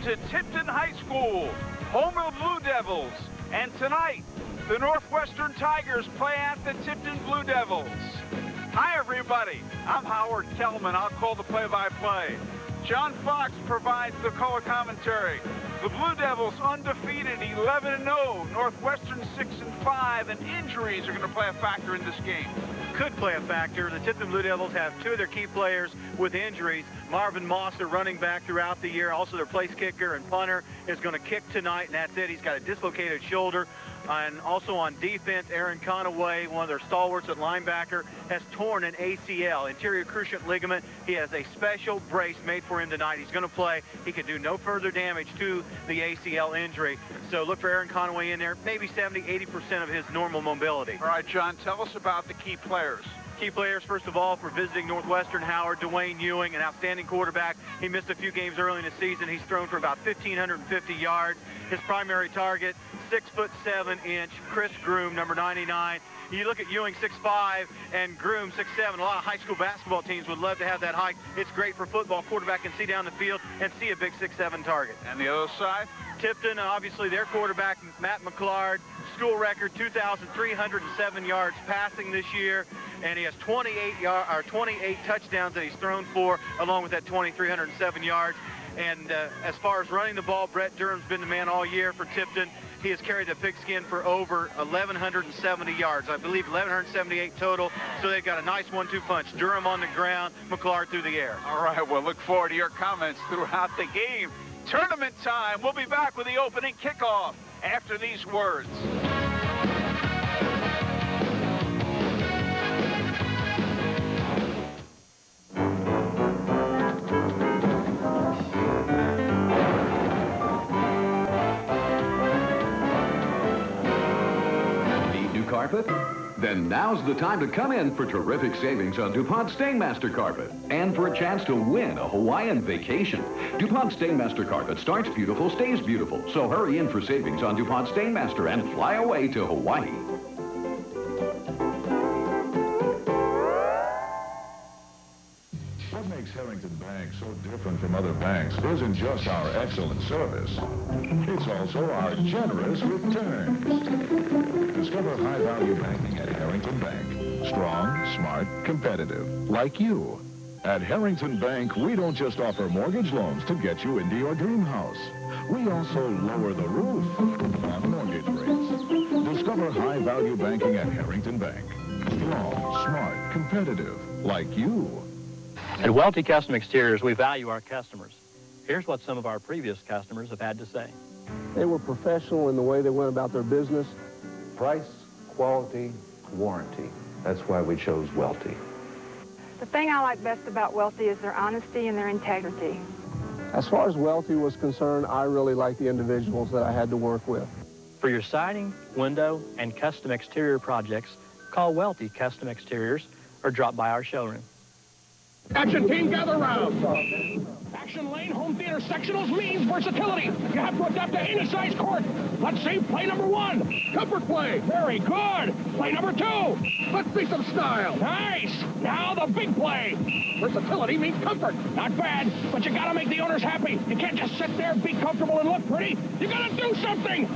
to Tipton High School, home of the Blue Devils. And tonight, the Northwestern Tigers play at the Tipton Blue Devils. Hi, everybody. I'm Howard Kellman. I'll call the play-by-play. John Fox provides the color commentary. The Blue Devils undefeated, 11-0. Northwestern 6-5, and injuries are going to play a factor in this game. Could play a factor. The Tipton Blue Devils have two of their key players with injuries. Marvin Moss, their running back throughout the year. Also, their place kicker and punter is going to kick tonight, and that's it. He's got a dislocated shoulder. And also on defense, Aaron Conaway, one of their stalwarts at linebacker, has torn an ACL, anterior cruciate ligament. He has a special brace made for him tonight. He's going to play. He can do no further damage to the ACL injury. So look for Aaron Conaway in there, maybe 70-80% of his normal mobility. All right, John, tell us about the key players. Key players, first of all, for visiting Northwestern, Howard, Dwayne Ewing, an outstanding quarterback. He missed a few games early in the season. He's thrown for about 1,550 yards. His primary target, 6'7" Chris Groom, number 99. You look at Ewing, 6'5", and Groom, 6'7". A lot of high school basketball teams would love to have that height. It's great for football. Quarterback can see down the field and see a big 6'7" target. And the other side? Tipton, obviously, their quarterback, Matt McClard, school record 2,307 yards passing this year, and he has 28 touchdowns that he's thrown for, along with that 2,307 yards. And as far as running the ball, Brett Durham's been the man all year for Tipton. He has carried the pigskin for over 1,170 yards. I believe 1,178 total. So they've got a nice 1-2 punch. Durham on the ground, McClard through the air. All right, well, look forward to your comments throughout the game. Tournament time. We'll be back with the opening kickoff after these words. Need new carpet? Then now's the time to come in for terrific savings on DuPont Stainmaster Carpet and for a chance to win a Hawaiian vacation. DuPont Stainmaster Carpet starts beautiful, stays beautiful. So hurry in for savings on DuPont Stainmaster and fly away to Hawaii. What makes Harrington Bank so different from other banks isn't just our excellent service. It's also our generous returns. Discover high-value banking at Harrington Bank. Strong, smart, competitive, like you. At Harrington Bank, we don't just offer mortgage loans to get you into your dream house. We also lower the roof on mortgage rates. Discover high-value banking at Harrington Bank. Strong, smart, competitive, like you. At Welty Custom Exteriors, we value our customers. Here's what some of our previous customers have had to say. They were professional in the way they went about their business. Price, quality, warranty. That's why we chose Welty. The thing I like best about Welty is their honesty and their integrity. As far as Welty was concerned, I really liked the individuals that I had to work with. For your siding, window, and custom exterior projects, call Welty Custom Exteriors or drop by our showroom. Action team, gather round. Action lane home theater sectionals means versatility. You have to adapt to any size court. Let's see play number 1. Comfort play. Very good. Play number 2. Let's see some style. Nice. Now the big play. Versatility means comfort. Not bad, but you gotta make the owners happy. You can't just sit there, be comfortable, and look pretty. You gotta do something.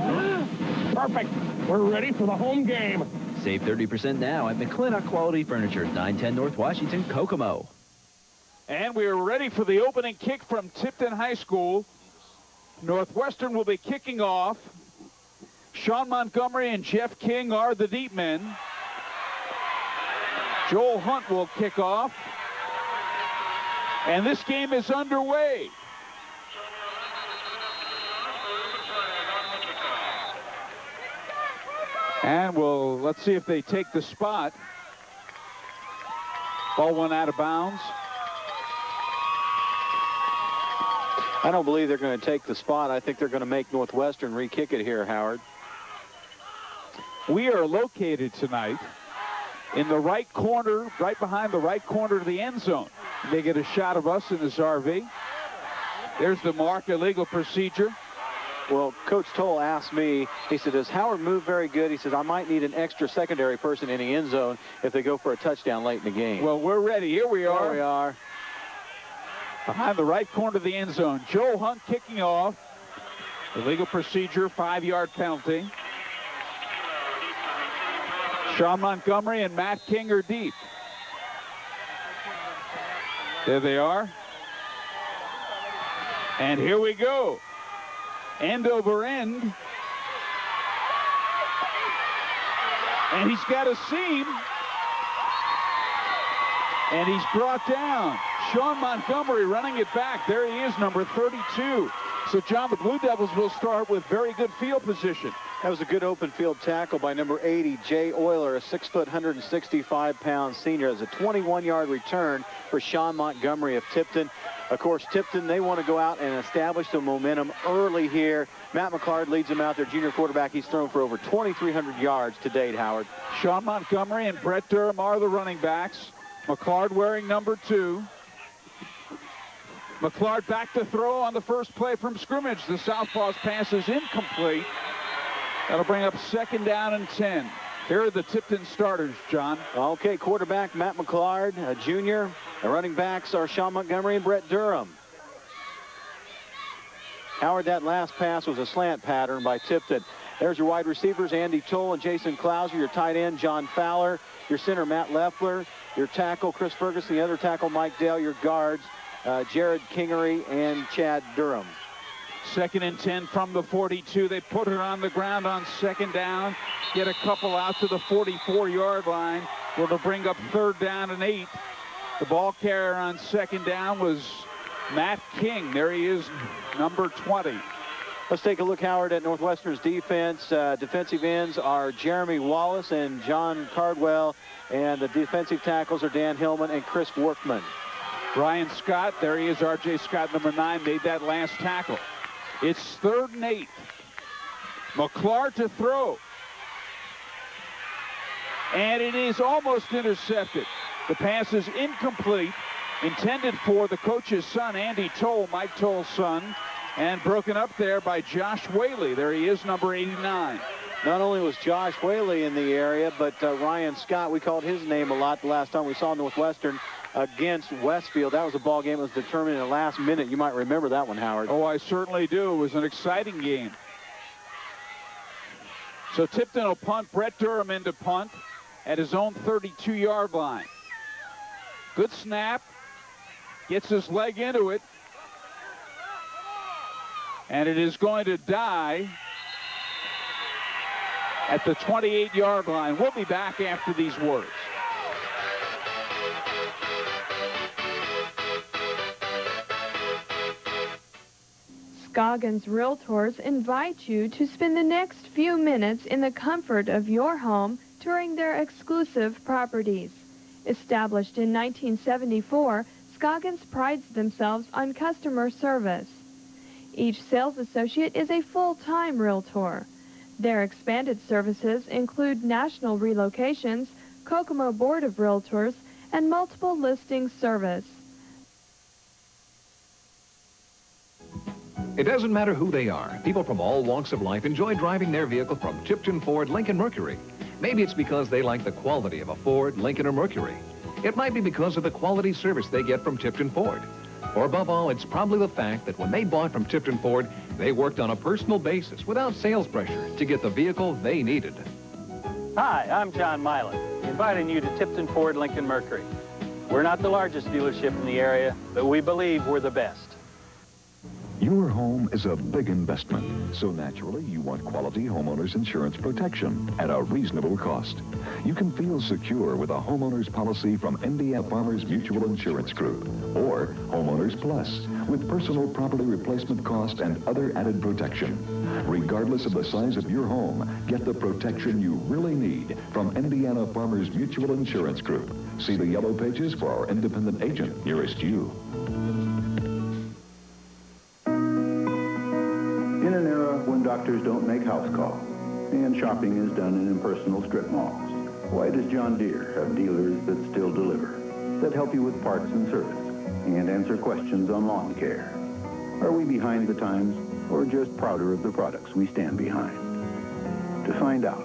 Perfect. We're ready for the home game. Save 30% now at McClintock Quality Furniture, 910 North Washington, Kokomo. And we are ready for the opening kick from Tipton High School. Northwestern will be kicking off. Sean Montgomery and Jeff King are the deep men. Joel Hunt will kick off. And this game is underway. And let's see if they take the spot. Ball went out of bounds. I don't believe they're going to take the spot. I think they're going to make Northwestern re-kick it here, Howard. We are located tonight in the right corner, right behind the right corner of the end zone. They get a shot of us in this RV. There's the mark, illegal procedure. Well, Coach Toll asked me, he said, does Howard move very good? He says, I might need an extra secondary person in the end zone if they go for a touchdown late in the game. Well, we're ready. Here we are. Here we are. behind the right corner of the end zone. Joe Hunt kicking off. Illegal procedure, 5-yard penalty. Sean Montgomery and Matt King are deep. There they are. And here we go. End over end. And he's got a seam. And he's brought down. Sean Montgomery running it back. There he is, number 32. So, John, the Blue Devils will start with very good field position. That was a good open field tackle by number 80, Jay Euler, a 6 foot, 165-pound senior. As a 21-yard return for Sean Montgomery of Tipton. Of course, Tipton, they want to go out and establish the momentum early here. Matt McClard leads them out, their junior quarterback. He's thrown for over 2,300 yards to date, Howard. Sean Montgomery and Brett Durham are the running backs. McClard wearing number 2. McClard back to throw on the first play from scrimmage. The Southpaw's pass is incomplete. That'll bring up 2nd down and 10. Here are the Tipton starters, John. Okay, quarterback Matt McClard, a junior. The running backs are Sean Montgomery and Brett Durham. Howard, that last pass was a slant pattern by Tipton. There's your wide receivers, Andy Toll and Jason Klauser. Your tight end, John Fowler. Your center, Matt Leffler. Your tackle, Chris Ferguson. The other tackle, Mike Dale. Your guards, Jared Kingery and Chad Durham. 2nd and 10 from the 42. They put it on the ground on 2nd down. Get a couple out to the 44-yard line. Will bring up 3rd down and 8. The ball carrier on 2nd down was Matt King. There he is, number 20. Let's take a look, Howard, at Northwestern's defense. Defensive ends are Jeremy Wallace and John Cardwell. And the defensive tackles are Dan Hillman and Chris Workman. Ryan Scott, there he is, R.J. Scott, number 9, made that last tackle. It's 3rd and 8. McClard to throw. And it is almost intercepted. The pass is incomplete, intended for the coach's son, Andy Toll, Mike Toll's son, and broken up there by Josh Whaley. There he is, number 89. Not only was Josh Whaley in the area, but Ryan Scott, we called his name a lot the last time we saw Northwestern against Westfield. That was a ball game that was determined in the last minute. You might remember that one, Howard. Oh, I certainly do. It was an exciting game. So Tipton will punt. Brett Durham into punt at his own 32-yard line. Good snap. Gets his leg into it. And it is going to die at the 28-yard line. We'll be back after these words. Scoggins Realtors invite you to spend the next few minutes in the comfort of your home touring their exclusive properties. Established in 1974, Scoggins prides themselves on customer service. Each sales associate is a full-time realtor. Their expanded services include national relocations, Kokomo Board of Realtors, and multiple listing service. It doesn't matter who they are. People from all walks of life enjoy driving their vehicle from Tipton Ford, Lincoln, Mercury. Maybe it's because they like the quality of a Ford, Lincoln, or Mercury. It might be because of the quality service they get from Tipton Ford. Or above all, it's probably the fact that when they bought from Tipton Ford, they worked on a personal basis without sales pressure to get the vehicle they needed. Hi, I'm John Milan, inviting you to Tipton Ford, Lincoln, Mercury. We're not the largest dealership in the area, but we believe we're the best. Your home is a big investment, so naturally you want quality homeowners insurance protection at a reasonable cost. You can feel secure with a homeowner's policy from Indiana Farmers Mutual Insurance Group, or Homeowners Plus, with personal property replacement cost and other added protection. Regardless of the size of your home, get the protection you really need from Indiana Farmers Mutual Insurance Group. See the yellow pages for our independent agent nearest you. In an era when doctors don't make house calls and shopping is done in impersonal strip malls, why does John Deere have dealers that still deliver, that help you with parts and service, and answer questions on lawn care? Are we behind the times, or just prouder of the products we stand behind? To find out,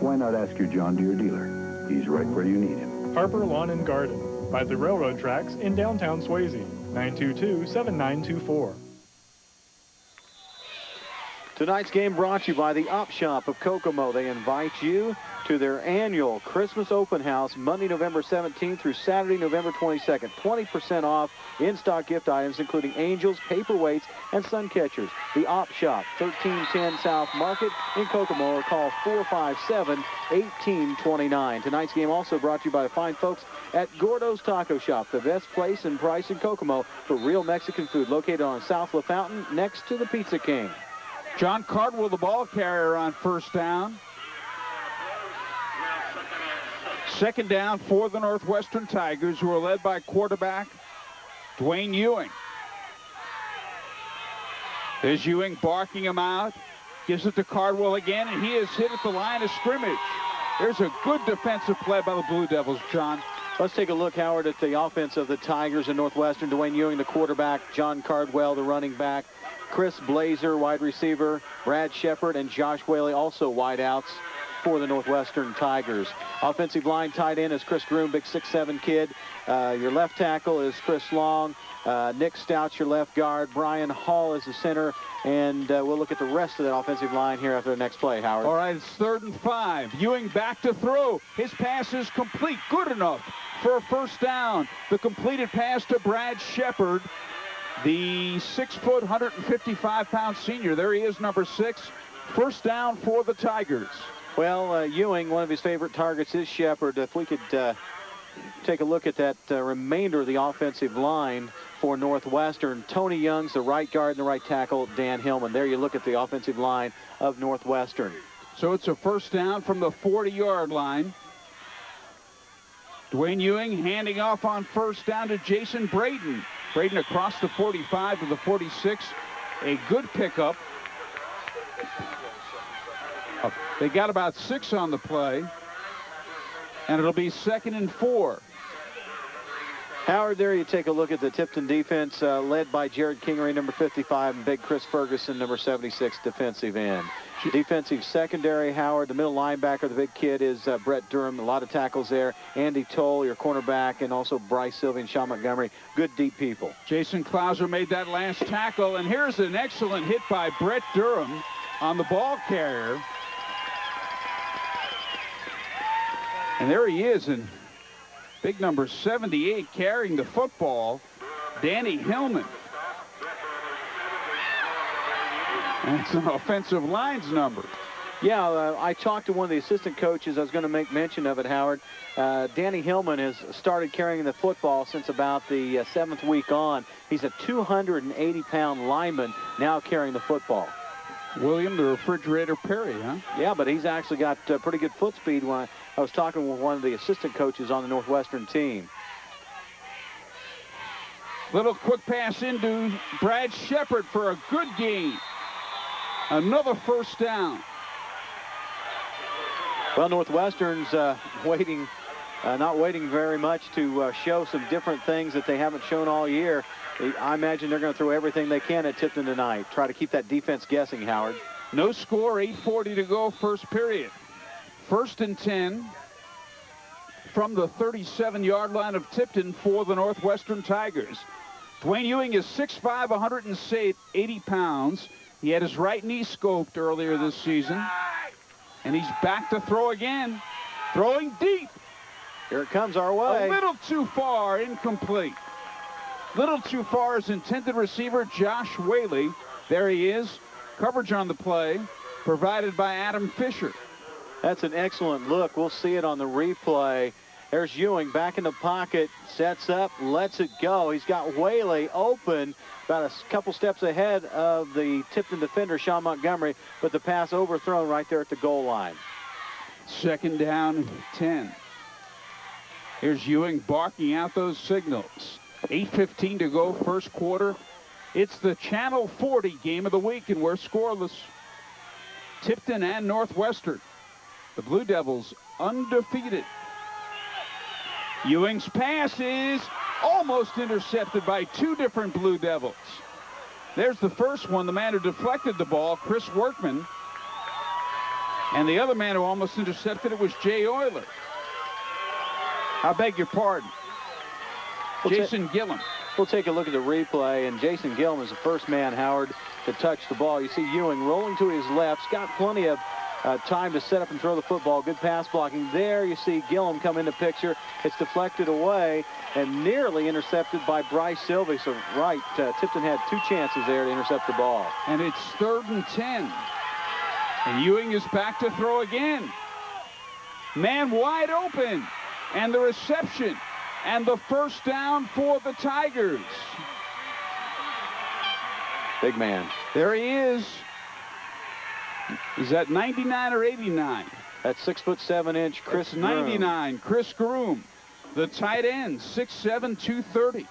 why not ask your John Deere dealer? He's right where you need him. Harper Lawn and Garden, by the railroad tracks in downtown Swayze. 922-7924. Tonight's game brought to you by the Op Shop of Kokomo. They invite you to their annual Christmas open house Monday, November 17th through Saturday, November 22nd. 20% off in-stock gift items, including angels, paperweights, and sun catchers. The Op Shop, 1310 South Market in Kokomo, or call 457-1829. Tonight's game also brought to you by the fine folks at Gordo's Taco Shop, the best place and price in Kokomo for real Mexican food, located on South La Fountain next to the Pizza King. John Cardwell, the ball carrier, on first down. Second down for the Northwestern Tigers, who are led by quarterback Dwayne Ewing. There's Ewing barking him out. Gives it to Cardwell again, and he is hit at the line of scrimmage. There's a good defensive play by the Blue Devils, John. Let's take a look, Howard, at the offense of the Tigers and Northwestern. Dwayne Ewing, the quarterback. John Cardwell, the running back. Chris Blazer, wide receiver. Brad Shepard and Josh Whaley, also wideouts for the Northwestern Tigers. Offensive line tight end is Chris Groom, big 6'7" kid. Your left tackle is Chris Long. Nick Stout's your left guard. Brian Hall is the center. And we'll look at the rest of that offensive line here after the next play, Howard. All right, it's 3rd and 5. Ewing back to throw. His pass is complete. Good enough for a first down. The completed pass to Brad Shepard, the 6-foot, 155-pound senior. There he is, number 6. First down for the Tigers. Well, Ewing, one of his favorite targets is Shepard. If we could take a look at that remainder of the offensive line for Northwestern. Tony Young's the right guard and the right tackle, Dan Hillman. There you look at the offensive line of Northwestern. So it's a first down from the 40-yard line. Dwayne Ewing handing off on first down to Jason Braden. Braden across the 45 to the 46. A good pickup. They got about 6 on the play. And it'll be 2nd and 4. Howard, there you take a look at the Tipton defense led by Jared Kingery, number 55, and big Chris Ferguson, number 76, defensive end. Defensive secondary, Howard, the middle linebacker, the big kid, is Brett Durham. A lot of tackles there. Andy Toll, your cornerback, and also Bryce Sylvia and Sean Montgomery. Good deep people. Jason Klauser made that last tackle, and here's an excellent hit by Brett Durham on the ball carrier. And there he is, and big number 78 carrying the football, Danny Hillman. That's an offensive line's number. Yeah, I talked to one of the assistant coaches. I was going to make mention of it, Howard. Danny Hillman has started carrying the football since about the 7th week on. He's a 280-pound lineman now carrying the football. William the Refrigerator Perry, huh? Yeah, but he's actually got pretty good foot speed. When I was talking with one of the assistant coaches on the Northwestern team. Little quick pass into Brad Shepard for a good gain. Another first down. Well, Northwestern's not waiting very much to show some different things that they haven't shown all year. I imagine they're going to throw everything they can at Tipton tonight. Try to keep that defense guessing, Howard. No score, 8:40 to go, first period. 1st and 10 from the 37-yard line of Tipton for the Northwestern Tigers. Dwayne Ewing is 6'5", 180 pounds. He had his right knee scoped earlier this season. And he's back to throw again. Throwing deep. Here it comes our way. A little too far, incomplete. Little too far is intended receiver Josh Whaley. There he is. Coverage on the play provided by Adam Fisher. That's an excellent look. We'll see it on the replay. There's Ewing back in the pocket, sets up, lets it go. He's got Whaley open about a couple steps ahead of the Tipton defender, Sean Montgomery, but the pass overthrown right there at the goal line. 2nd down and 10. Here's Ewing barking out those signals. 8:15 to go, first quarter. It's the Channel 40 game of the week, and we're scoreless. Tipton and Northwestern. The Blue Devils undefeated. Ewing's pass is almost intercepted by 2 different Blue Devils. There's the first one, the man who deflected the ball, Chris Workman. And the other man who almost intercepted it was Jay Euler. I beg your pardon. Jason Gillum. We'll take a look at the replay, and Jason Gillum is the first man, Howard, to touch the ball. You see Ewing rolling to his left. He's got plenty of time to set up and throw the football. Good pass blocking. There you see Gillum come into picture. It's deflected away and nearly intercepted by Bryce Sylvie. So Tipton had 2 chances there to intercept the ball. And it's 3rd and 10. And Ewing is back to throw again. Man wide open. And the reception. And the first down for the Tigers. Big man. There he is. Is that 99 or 89? That's 6'7" Chris Groom. 99, Chris Groom. The tight end, 6'7", 230.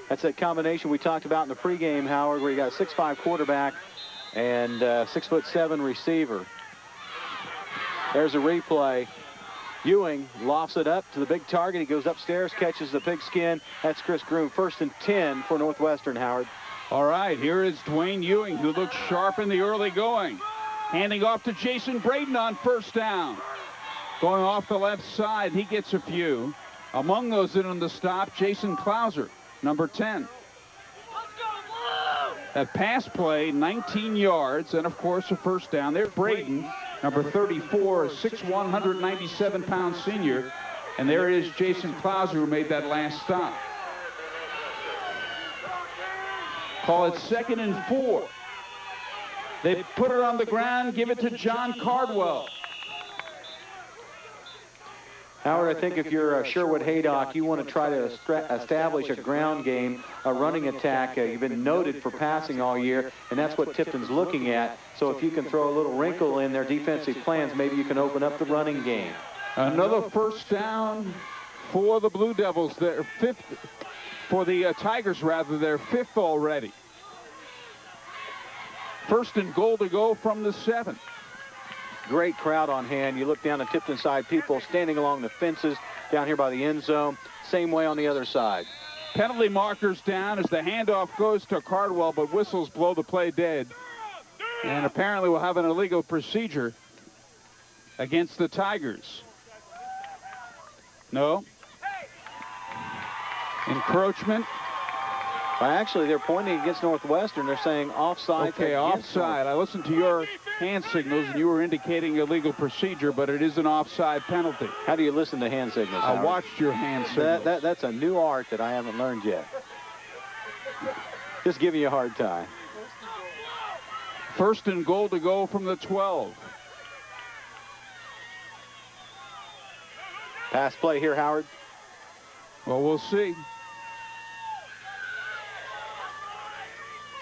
That's that combination we talked about in the pregame, Howard, where you got a 6'5" quarterback and 6'7" receiver. There's a replay. Ewing lofts it up to the big target. He goes upstairs, catches the pigskin. That's Chris Groom. 1st and 10 for Northwestern, Howard. All right, here is Dwayne Ewing, who looks sharp in the early going. Handing off to Jason Braden on first down. Going off the left side, he gets a few. Among those in on the stop, Jason Klauser, number 10. That pass play, 19 yards, and of course a first down. There's Braden, number 34, a 6'1", 197-pound senior. And there is Jason Klauser, who made that last stop. Call it 2nd and 4. They put it on the ground, give it to John Cardwell. Howard, I think if you're Sherwood Haydock, you want to try to establish a ground game, a running attack. You've been noted for passing all year, and that's what Tipton's looking at. So if you can throw a little wrinkle in their defensive plans, maybe you can open up the running game. Another first down for the Blue Devils. They're 5th, for the Tigers, rather. They're 5th already. 1st and goal to go from the 7. Great crowd on hand. You look down the Tipton side, people standing along the fences down here by the end zone. Same way on the other side. Penalty markers down as the handoff goes to Cardwell, but whistles blow the play dead. And apparently we'll have an illegal procedure against the Tigers. No. Encroachment. Well, actually, they're pointing against Northwestern. They're saying offside. Okay, offside. I listened to your hand signals, and you were indicating illegal procedure, but it is an offside penalty. How do you listen to hand signals, I Howard? watched your hand signals. That's a new art that I haven't learned yet. Just giving you a hard time. 1st and goal to go from the 12. Pass play here, Howard. Well, we'll see.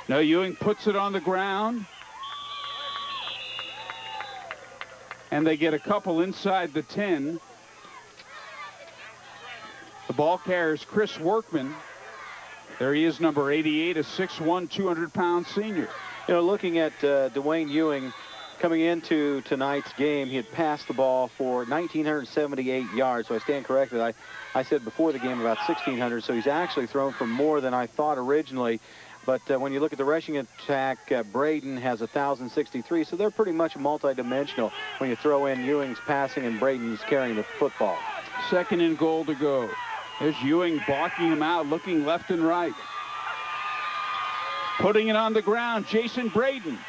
No, Ewing puts it on the ground. And they get a couple inside the 10. The ball carries Chris Workman. There he is, number 88, a 6'1", 200-pound senior. You know, looking at Dwayne Ewing coming into tonight's game, he had passed the ball for 1,978 yards. So I stand corrected. I said before the game about 1,600, so he's actually thrown for more than I thought originally. But when you look at the rushing attack, Braden has 1,063, so they're pretty much multi-dimensional when you throw in Ewing's passing and Braden's carrying the football. 2nd and goal to go. There's Ewing blocking him out, looking left and right. Putting it on the ground, Jason Braden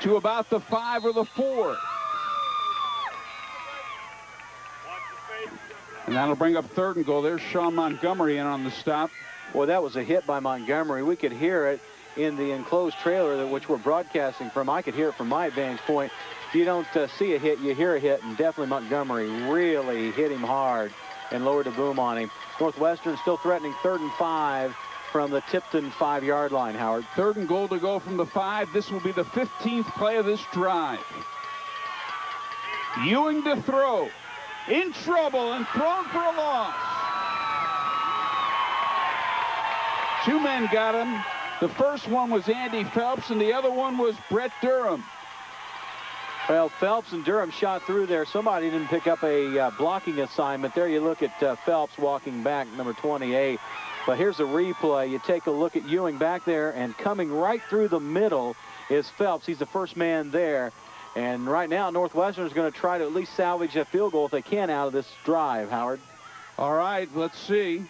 to about the 5 or the 4. And that'll bring up 3rd and goal. There's Sean Montgomery in on the stop. Well, that was a hit by Montgomery. We could hear it in the enclosed trailer which we're broadcasting from. I could hear it from my vantage point. If you don't see a hit, you hear a hit, and definitely Montgomery really hit him hard and lowered the boom on him. Northwestern still threatening 3rd and 5 from the Tipton 5-yard line, Howard. 3rd and goal to go from the 5. This will be the 15th play of this drive. Ewing to throw. In trouble and thrown for a loss. 2 men got him. The first one was Andy Phelps, and the other one was Brett Durham. Well, Phelps and Durham shot through there. Somebody didn't pick up a blocking assignment. There you look at Phelps walking back, number 28. But here's a replay. You take a look at Ewing back there, and coming right through the middle is Phelps. He's the first man there. And right now, Northwestern is going to try to at least salvage a field goal if they can out of this drive, Howard. All right, let's see.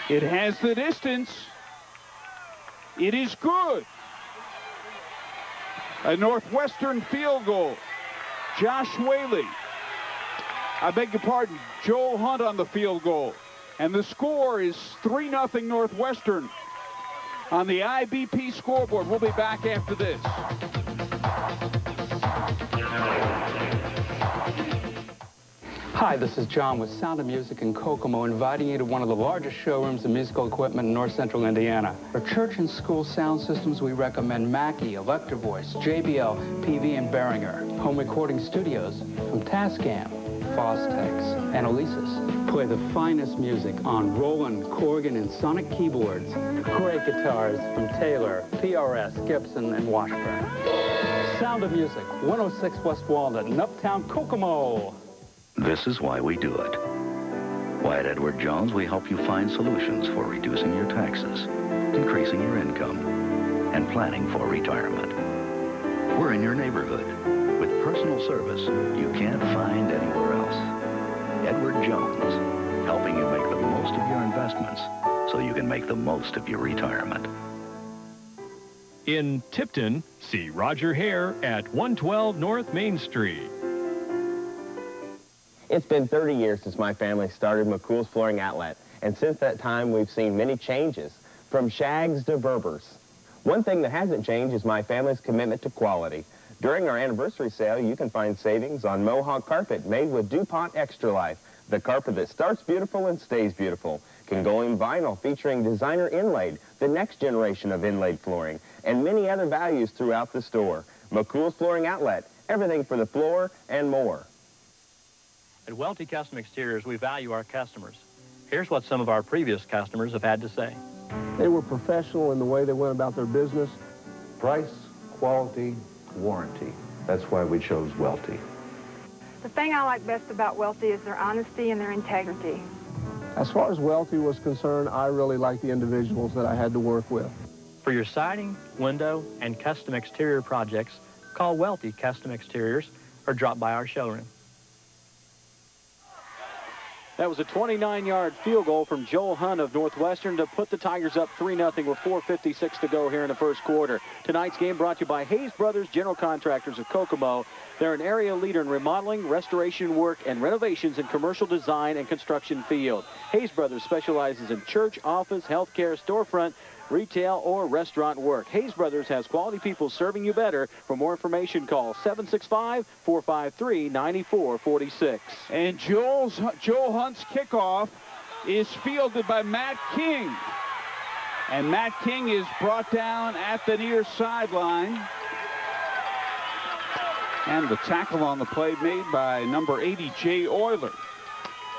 It has the distance. It is good. A Northwestern field goal. Josh Whaley. I beg your pardon, Joel Hunt on the field goal. And the score is 3-0 Northwestern on the IBP scoreboard. We'll be back after this. Hi, this is John with Sound of Music in Kokomo, inviting you to one of the largest showrooms of musical equipment in north central Indiana. For church and school sound systems, we recommend Mackie, Electro Voice, JBL, PV, and Behringer. Home recording studios from Tascam, Fostex, and Elisis. Play the finest music on Roland, Corgan, and Sonic keyboards. Great guitars from Taylor, PRS, Gibson, and Washburn. Sound of Music, 106 West Walnut in Uptown Kokomo. This is why we do it. Why at Edward Jones we help you find solutions for reducing your taxes, increasing your income, and planning for retirement. We're in your neighborhood with personal service you can't find anywhere else. Edward Jones, helping you make the most of your investments so you can make the most of your retirement. In Tipton, see Roger Hare at 112 North Main Street. It's been 30 years since my family started McCool's Flooring Outlet, and since that time we've seen many changes, from shags to Berbers. One thing that hasn't changed is my family's commitment to quality. During our anniversary sale, you can find savings on Mohawk carpet made with DuPont Extra Life, the carpet that starts beautiful and stays beautiful. Congoleum vinyl featuring designer inlaid, the next generation of inlaid flooring, and many other values throughout the store. McCool's Flooring Outlet, everything for the floor and more. At Welty Custom Exteriors, we value our customers. Here's what some of our previous customers have had to say. They were professional in the way they went about their business. Price, quality, warranty. That's why we chose Welty. The thing I like best about Welty is their honesty and their integrity. As far as Welty was concerned, I really liked the individuals that I had to work with. For your siding, window, and custom exterior projects, call Welty Custom Exteriors or drop by our showroom. That was a 29-yard field goal from Joel Hunt of Northwestern to put the Tigers up 3-0 with 4:56 to go here in the first quarter. Tonight's game brought to you by Hayes Brothers General Contractors of Kokomo. They're an area leader in remodeling, restoration work, and renovations in commercial design and construction field. Hayes Brothers specializes in church, office, healthcare, storefront, retail, or restaurant work. Hayes Brothers has quality people serving you better. For more information, call 765-453-9446. And Joel Hunt's kickoff is fielded by Matt King. And Matt King is brought down at the near sideline. And the tackle on the play made by number 80, Jay Euler.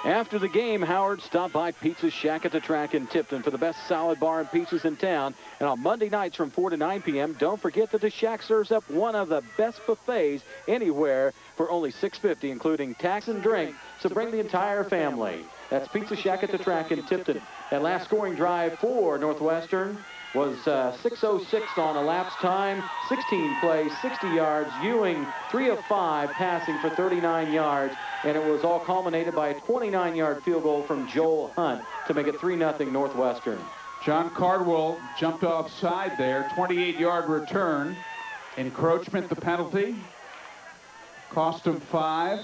After the game, Howard stopped by Pizza Shack at the track in Tipton for the best salad bar and pizzas in town. And on Monday nights from 4 to 9 p.m., don't forget that the Shack serves up one of the best buffets anywhere for only $6.50, including tax and drink. So bring the entire family. That's Pizza Shack at the track in Tipton. That last scoring drive for Northwestern was 6:06 on elapsed time, 16 plays, 60 yards. Ewing, 3 of 5, passing for 39 yards. And it was all culminated by a 29-yard field goal from Joel Hunt to make it 3-0 Northwestern. John Cardwell jumped offside there, 28-yard return. Encroachment, the penalty. Cost him 5,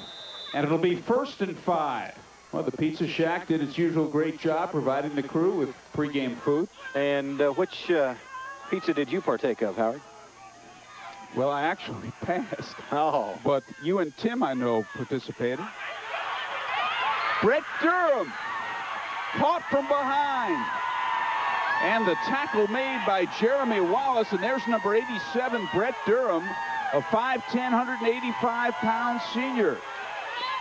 and it'll be 1st and 5. Well, the Pizza Shack did its usual great job providing the crew with pregame food. And which pizza did you partake of, Howard? Well, I actually passed. Oh. But you and Tim, I know, participated. Brett Durham caught from behind. And the tackle made by Jeremy Wallace. And there's number 87, Brett Durham, a 5'10", 185-pound senior.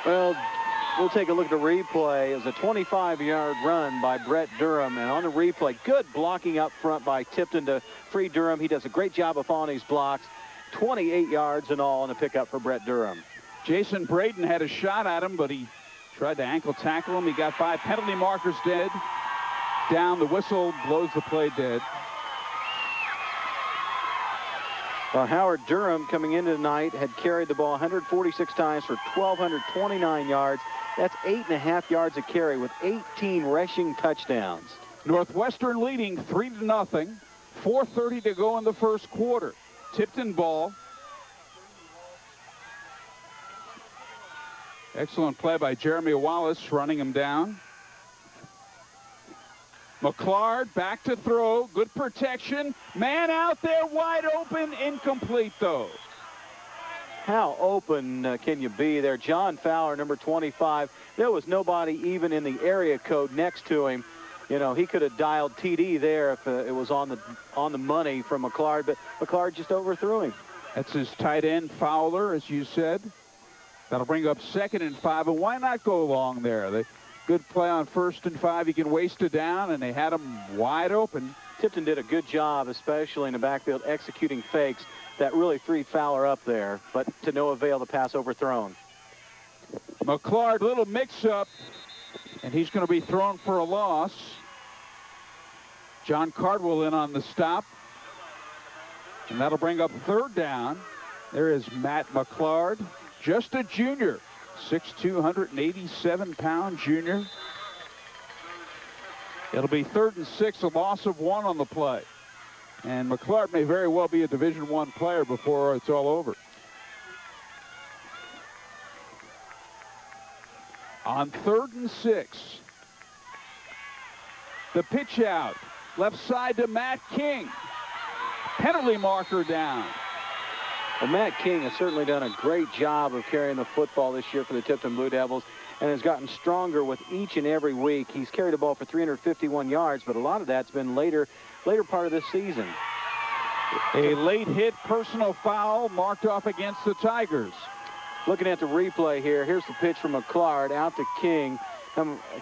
Well, we'll take a look at the replay. It was a 25-yard run by Brett Durham. And on the replay, good blocking up front by Tipton to free Durham. He does a great job of following these blocks. 28 yards in all in a pickup for Brett Durham. Jason Braden had a shot at him, but he tried to ankle tackle him. He got 5 penalty markers dead. Down, the whistle blows the play dead. Well, Howard Durham coming into tonight had carried the ball 146 times for 1,229 yards. That's 8.5 yards a carry with 18 rushing touchdowns. Northwestern leading 3-0. 4:30 to go in the first quarter. Tipton ball. Excellent play by Jeremy Wallace, running him down. McClard back to throw. Good protection. Man out there wide open. Incomplete, though. How open can you be there? John Fowler, number 25. There was nobody even in the area code next to him. You know, he could have dialed TD there if it was on the money from McClard, but McClard just overthrew him. That's his tight end, Fowler, as you said. That'll bring up 2nd and 5, and why not go long there? Good play on 1st and 5. You can waste it down, and they had him wide open. Tipton did a good job, especially in the backfield, executing fakes that really freed Fowler up there, but to no avail, the pass overthrown. McClard, little mix-up, and he's going to be thrown for a loss. John Cardwell in on the stop, and that'll bring up 3rd down. There is Matt McClard, just a junior, 6'2", 187-pound junior. It'll be 3rd and 6, a loss of 1 on the play. And McClard may very well be a Division I player before it's all over. On 3rd and 6, the pitch out, left side to Matt King. Penalty marker down. Well, Matt King has certainly done a great job of carrying the football this year for the Tipton Blue Devils and has gotten stronger with each and every week. He's carried the ball for 351 yards, but a lot of that's been later part of this season. A late hit personal foul marked off against the Tigers. Looking at the replay here, here's the pitch from McClard out to King.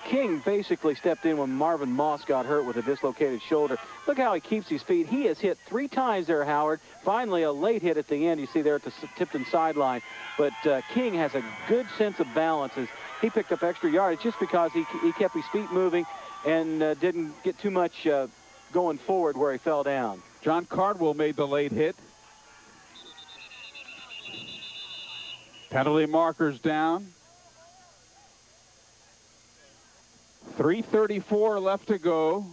King basically stepped in when Marvin Moss got hurt with a dislocated shoulder. Look how he keeps his feet. He has hit 3 times there, Howard. Finally, a late hit at the end. You see there at the Tipton sideline. But King has a good sense of balance as he picked up extra yardage just because he kept his feet moving and didn't get too much going forward where he fell down. John Cardwell made the late hit. Penalty markers down. 3:34 left to go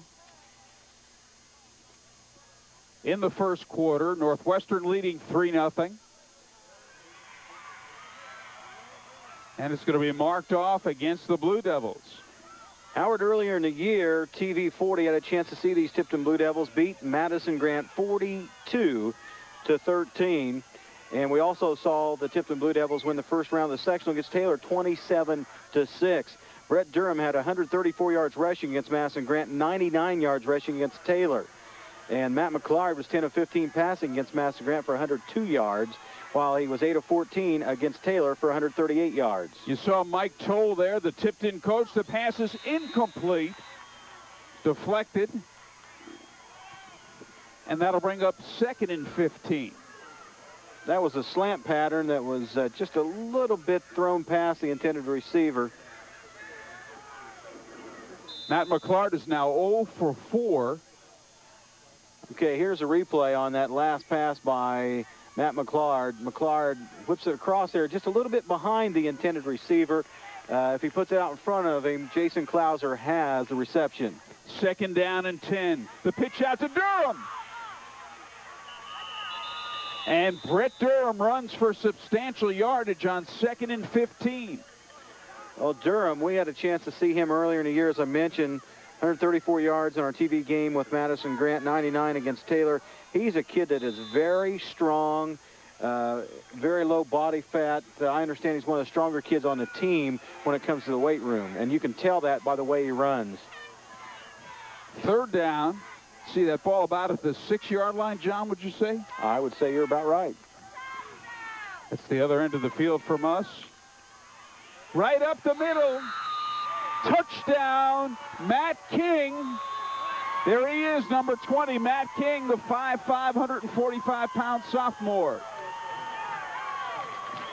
in the first quarter. Northwestern leading 3-0. And it's going to be marked off against the Blue Devils. Howard, earlier in the year, TV 40 had a chance to see these Tipton Blue Devils beat Madison Grant 42-13. And we also saw the Tipton Blue Devils win the first round of the sectional against Taylor 27-6. Brett Durham had 134 yards rushing against Madison Grant, 99 yards rushing against Taylor. And Matt McClard was 10 of 15 passing against Madison Grant for 102 yards, while he was 8 of 14 against Taylor for 138 yards. You saw Mike Toll there, the Tipton coach. The pass is incomplete, deflected. And that'll bring up 2nd and 15. That was a slant pattern that was just a little bit thrown past the intended receiver. Matt McClard is now 0 for 4. Okay, here's a replay on that last pass by Matt McClard. McClard whips it across there just a little bit behind the intended receiver. If he puts it out in front of him, Jason Klauser has the reception. 2nd down and 10. The pitch out to Durham. And Brett Durham runs for substantial yardage on 2nd and 15. Well, Durham, we had a chance to see him earlier in the year, as I mentioned. 134 yards in our TV game with Madison Grant, 99 against Taylor. He's a kid that is very strong, very low body fat. I understand he's one of the stronger kids on the team when it comes to the weight room, and you can tell that by the way he runs. 3rd down. See that ball about at the 6-yard line, John, would you say? I would say you're about right. That's the other end of the field from us. Right up the middle. Touchdown, Matt King. There he is, number 20, Matt King, the 5'5", 145-pound sophomore.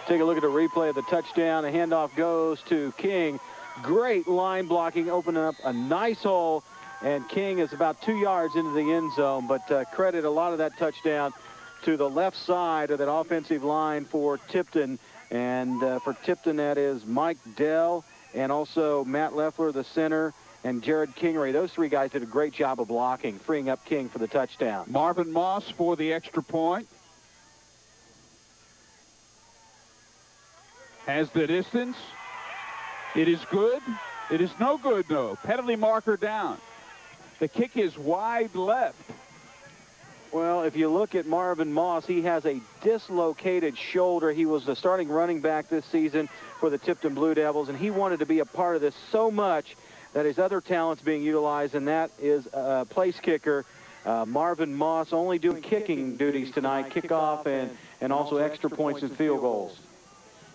Take a look at the replay of the touchdown. The handoff goes to King. Great line blocking, opening up a nice hole. And King is about 2 yards into the end zone, but credit a lot of that touchdown to the left side of that offensive line for Tipton. And for Tipton, that is Mike Dell and also Matt Leffler, the center, and Jared Kingery. Those three guys did a great job of blocking, freeing up King for the touchdown. Marvin Moss for the extra point. Has the distance. It is good. It is no good, though. Penalty marker down. The kick is wide left. Well, if you look at Marvin Moss, he has a dislocated shoulder. He was the starting running back this season for the Tipton Blue Devils, and he wanted to be a part of this so much that his other talent's being utilized, and that is place kicker Marvin Moss, only doing kicking duties tonight, kickoff and also extra points and field goals.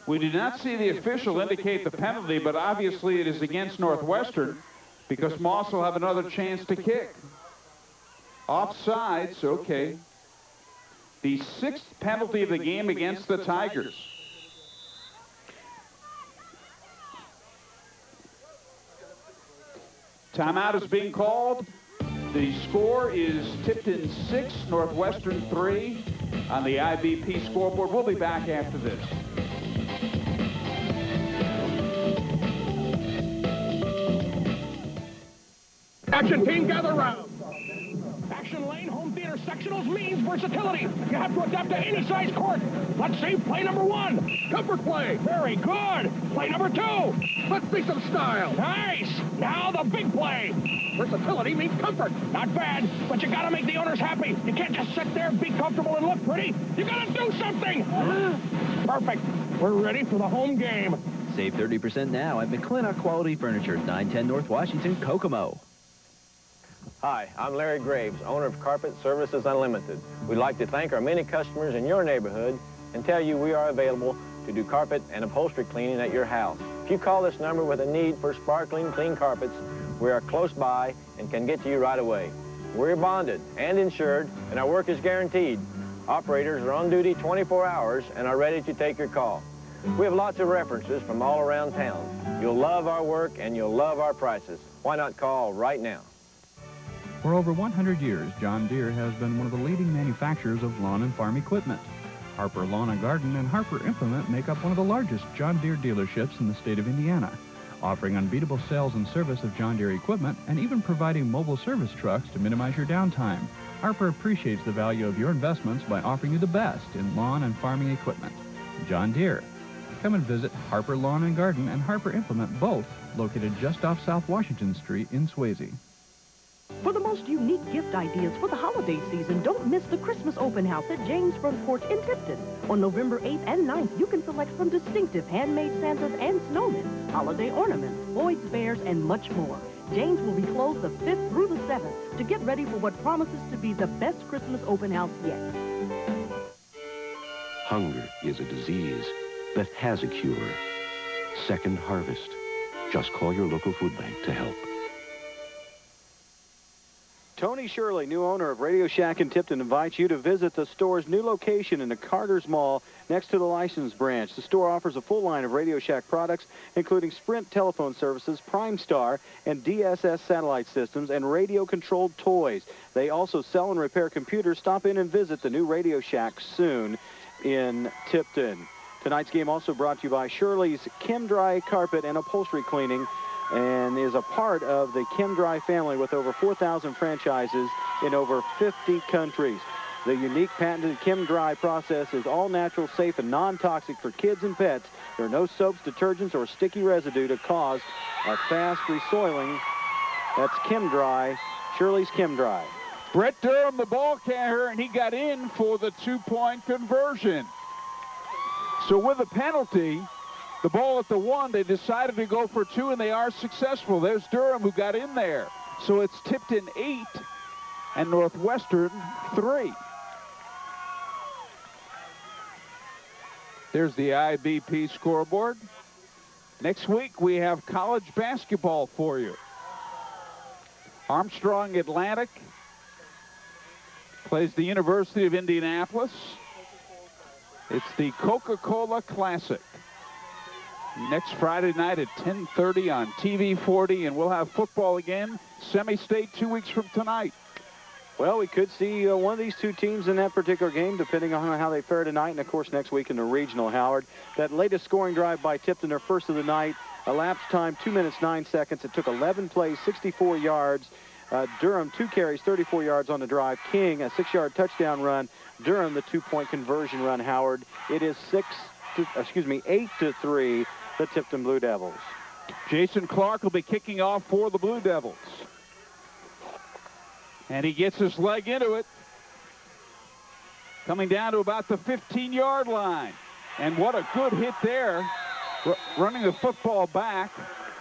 We did not see the official indicate the penalty, but obviously it is against Northwestern because Moss will have another chance to kick. Offsides, okay. The 6th penalty of the game against the Tigers. Timeout is being called. The score is Tipton 6, Northwestern 3 on the IBP scoreboard. We'll be back after this. Action team, gather round. Action lane, home theater sectionals means versatility. You have to adapt to any size court. Let's see play number 1. Comfort play. Very good. Play number 2. Let's see some style. Nice. Now the big play. Versatility means comfort. Not bad, but you gotta make the owners happy. You can't just sit there, be comfortable, and look pretty. You gotta do something. Perfect. We're ready for the home game. Save 30% now at McClintock Quality Furniture, 910 North Washington, Kokomo. Hi, I'm Larry Graves, owner of Carpet Services Unlimited. We'd like to thank our many customers in your neighborhood and tell you we are available to do carpet and upholstery cleaning at your house. If you call this number with a need for sparkling clean carpets, we are close by and can get to you right away. We're bonded and insured, and our work is guaranteed. Operators are on duty 24 hours and are ready to take your call. We have lots of references from all around town. You'll love our work and you'll love our prices. Why not call right now? For over 100 years, John Deere has been one of the leading manufacturers of lawn and farm equipment. Harper Lawn and Garden and Harper Implement make up one of the largest John Deere dealerships in the state of Indiana, offering unbeatable sales and service of John Deere equipment and even providing mobile service trucks to minimize your downtime. Harper appreciates the value of your investments by offering you the best in lawn and farming equipment. John Deere. Come and visit Harper Lawn and Garden and Harper Implement, both located just off South Washington Street in Swayze. For the most unique gift ideas for the holiday season, don't miss the Christmas open house at James Front Porch in Tipton. On November 8th and 9th, you can select from distinctive handmade Santas and snowmen, holiday ornaments, Boyd's Bears, and much more. James will be closed the 5th through the 7th to get ready for what promises to be the best Christmas open house yet. Hunger is a disease that has a cure. Second Harvest. Just call your local food bank to help. Tony Shirley, new owner of Radio Shack in Tipton, invites you to visit the store's new location in the Carter's Mall next to the license branch. The store offers a full line of Radio Shack products, including Sprint telephone services, Prime Star, and DSS satellite systems, and radio-controlled toys. They also sell and repair computers. Stop in and visit the new Radio Shack soon in Tipton. Tonight's game also brought to you by Shirley's Chem Dry Carpet and Upholstery Cleaning, and is a part of the Chem Dry family with over 4,000 franchises in over 50 countries. The unique patented Chem Dry process is all natural, safe, and non-toxic for kids and pets. There are no soaps, detergents, or sticky residue to cause a fast resoiling. That's Chem Dry, Shirley's Chem Dry. Brett Durham, the ball carrier, and he got in for the two-point conversion. So with a penalty, the ball at the 1, they decided to go for 2, and they are successful. There's Durham who got in there. So it's Tipton 8 and Northwestern 3. There's the IBP scoreboard. Next week, we have college basketball for you. Armstrong Atlantic plays the University of Indianapolis. It's the Coca-Cola Classic. Next Friday night at 10:30 on TV 40, and we'll have football again, semi-state 2 weeks from tonight. Well, we could see one of these two teams in that particular game, depending on how they fare tonight, and of course next week in the regional, Howard. That latest scoring drive by Tipton, their first of the night, Elapsed time 2 minutes 9 seconds. It took 11 plays, 64 yards. Durham 2 carries, 34 yards on the drive. King a 6-yard touchdown run. Durham the 2-point conversion run. Howard. It is 8-3 the Tipton Blue Devils. Jason Clark will be kicking off for the Blue Devils. And he gets his leg into it. Coming down to about the 15-yard line. And what a good hit there. Running the football back